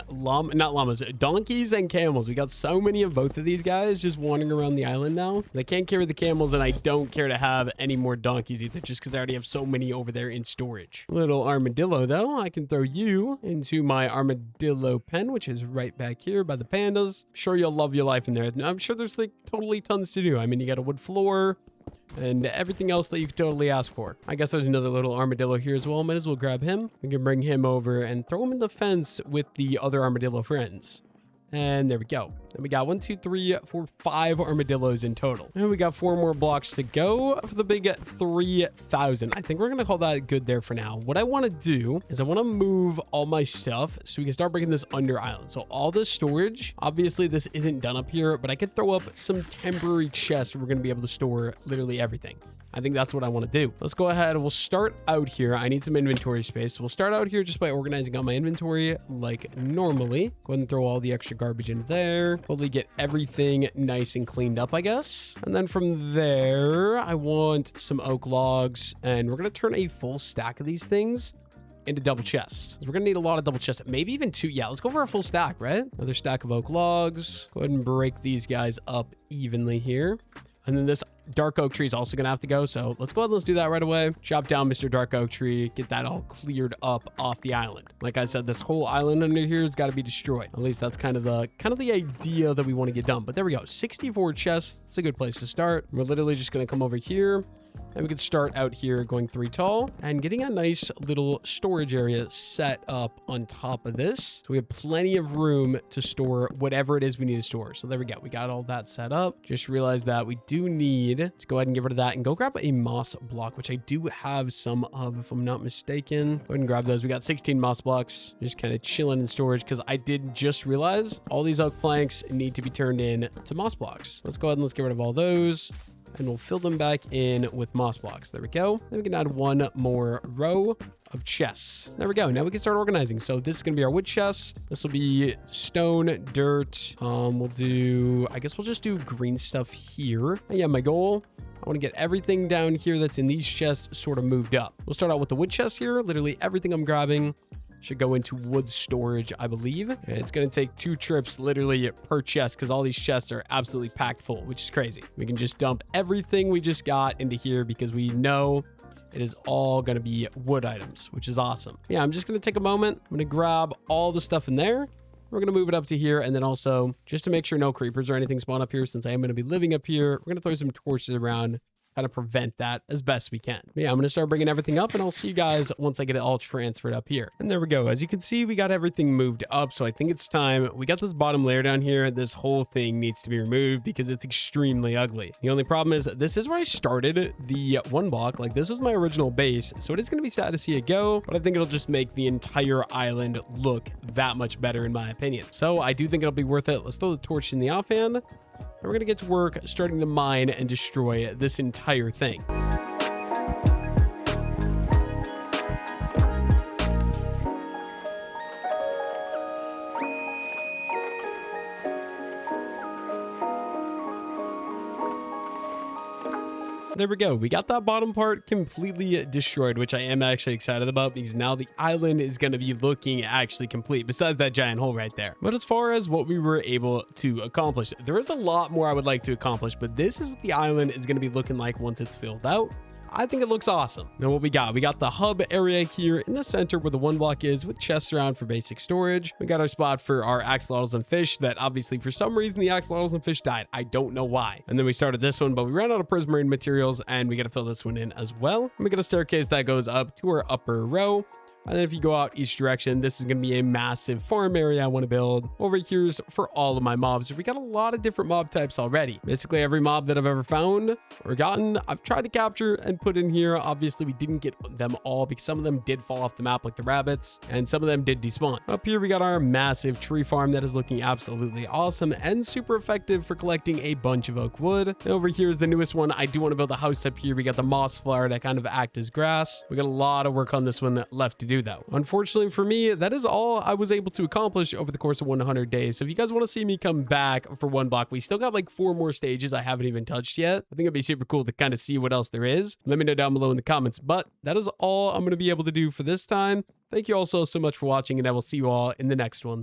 donkeys and camels. We got so many of both of these guys just wandering around the island now. I can't carry the camels, and I don't care to have any more donkeys either, just because I already have so many over there in storage. Little armadillo, though, I can throw you into my armadillo pen, which is right back here by the pandas. I'm sure you'll love your life in there. I'm sure there's like totally tons to do. I mean, you got a wood floor and everything else that you could totally ask for. I guess there's another little armadillo here as well. Might as well grab him. We can bring him over and throw him in the fence with the other armadillo friends. And there we go. Then we got 1, 2, 3, 4, 5 armadillos in total. And we got 4 more blocks to go for the big 3,000. I think we're going to call that good there for now. What I want to do is I want to move all my stuff so we can start breaking this under island. So all this storage, obviously this isn't done up here, but I could throw up some temporary chests where we're going to be able to store literally everything. I think that's what I want to do. Let's go ahead. We'll start out here. I need some inventory space. So we'll start out here just by organizing out my inventory like normally. Go ahead and throw all the extra garbage in there. Hopefully get everything nice and cleaned up, I guess. And then from there, I want some oak logs. And we're going to turn a full stack of these things into double chests. We're gonna need a lot of double chests, maybe even 2. Yeah, let's go for a full stack, right? Another stack of oak logs. Go ahead and break these guys up evenly here. And then this dark oak tree is also going to have to go. So let's go ahead and let's do that right away. Chop down Mr. Dark Oak Tree. Get that all cleared up off the island. Like I said, this whole island under here has got to be destroyed. At least that's kind of the idea that we want to get done. But there we go. 64 chests. It's a good place to start. We're literally just going to come over here. And we can start out here going 3 tall and getting a nice little storage area set up on top of this. So we have plenty of room to store whatever it is we need to store. So there we go. We got all that set up. Just realized that we do need to go ahead and get rid of that and go grab a moss block, which I do have some of, if I'm not mistaken. Go ahead and grab those. We got 16 moss blocks, just kind of chilling in storage because I did just realize all these oak planks need to be turned in to moss blocks. Let's go ahead and let's get rid of all those. And we'll fill them back in with moss blocks. There we go. Then we can add one more row of chests. There we go. Now we can start organizing. So this is going to be our wood chest. This will be stone, dirt. I guess we'll just do green stuff here. And yeah, my goal, I want to get everything down here that's in these chests sort of moved up. We'll start out with the wood chest here. Literally everything I'm grabbing should go into wood storage, I believe. And it's going to take 2 trips literally per chest because all these chests are absolutely packed full, which is crazy. We can just dump everything we just got into here because we know it is all going to be wood items, which is awesome. Yeah, I'm just going to take a moment. I'm going to grab all the stuff in there. We're going to move it up to here. And then also, just to make sure no creepers or anything spawn up here, since I am going to be living up here, we're going to throw some torches around, kind of prevent that as best we can. But yeah, I'm going to start bringing everything up and I'll see you guys once I get it all transferred up here. And there we go. As you can see, we got everything moved up. So I think it's time. We got this bottom layer down here. This whole thing needs to be removed because it's extremely ugly. The only problem is this is where I started the one block. Like this was my original base. So it is going to be sad to see it go, but I think it'll just make the entire island look that much better in my opinion. So I do think it'll be worth it. Let's throw the torch in the offhand. And we're going to get to work starting to mine and destroy this entire thing. There we go. We got that bottom part completely destroyed, which I am actually excited about because now the island is going to be looking actually complete besides that giant hole right there. But as far as what we were able to accomplish, there is a lot more I would like to accomplish, but this is what the island is going to be looking like once it's filled out. I think it looks awesome. Now what we got the hub area here in the center where the one block is with chests around for basic storage. We got our spot for our axolotls and fish that obviously for some reason the axolotls and fish died. I don't know why. And then we started this one, but we ran out of prismarine materials and we got to fill this one in as well. And we got a staircase that goes up to our upper row. And then if you go out each direction, this is going to be a massive farm area I want to build. Over here's for all of my mobs. We got a lot of different mob types already. Basically every mob that I've ever found or gotten, I've tried to capture and put in here. Obviously we didn't get them all because some of them did fall off the map like the rabbits and some of them did despawn. Up here we got our massive tree farm that is looking absolutely awesome and super effective for collecting a bunch of oak wood. And over here is the newest one. I do want to build a house up here. We got the moss flower that kind of act as grass. We got a lot of work on this one left to do though. Unfortunately for me, that is all I was able to accomplish over the course of 100 days. So if you guys want to see me come back for one block, we still got like 4 more stages I haven't even touched yet. I think it'd be super cool to kind of see what else there is. Let me know down below in the comments, but that is all I'm going to be able to do for this time. Thank you all so much for watching and I will see you all in the next one.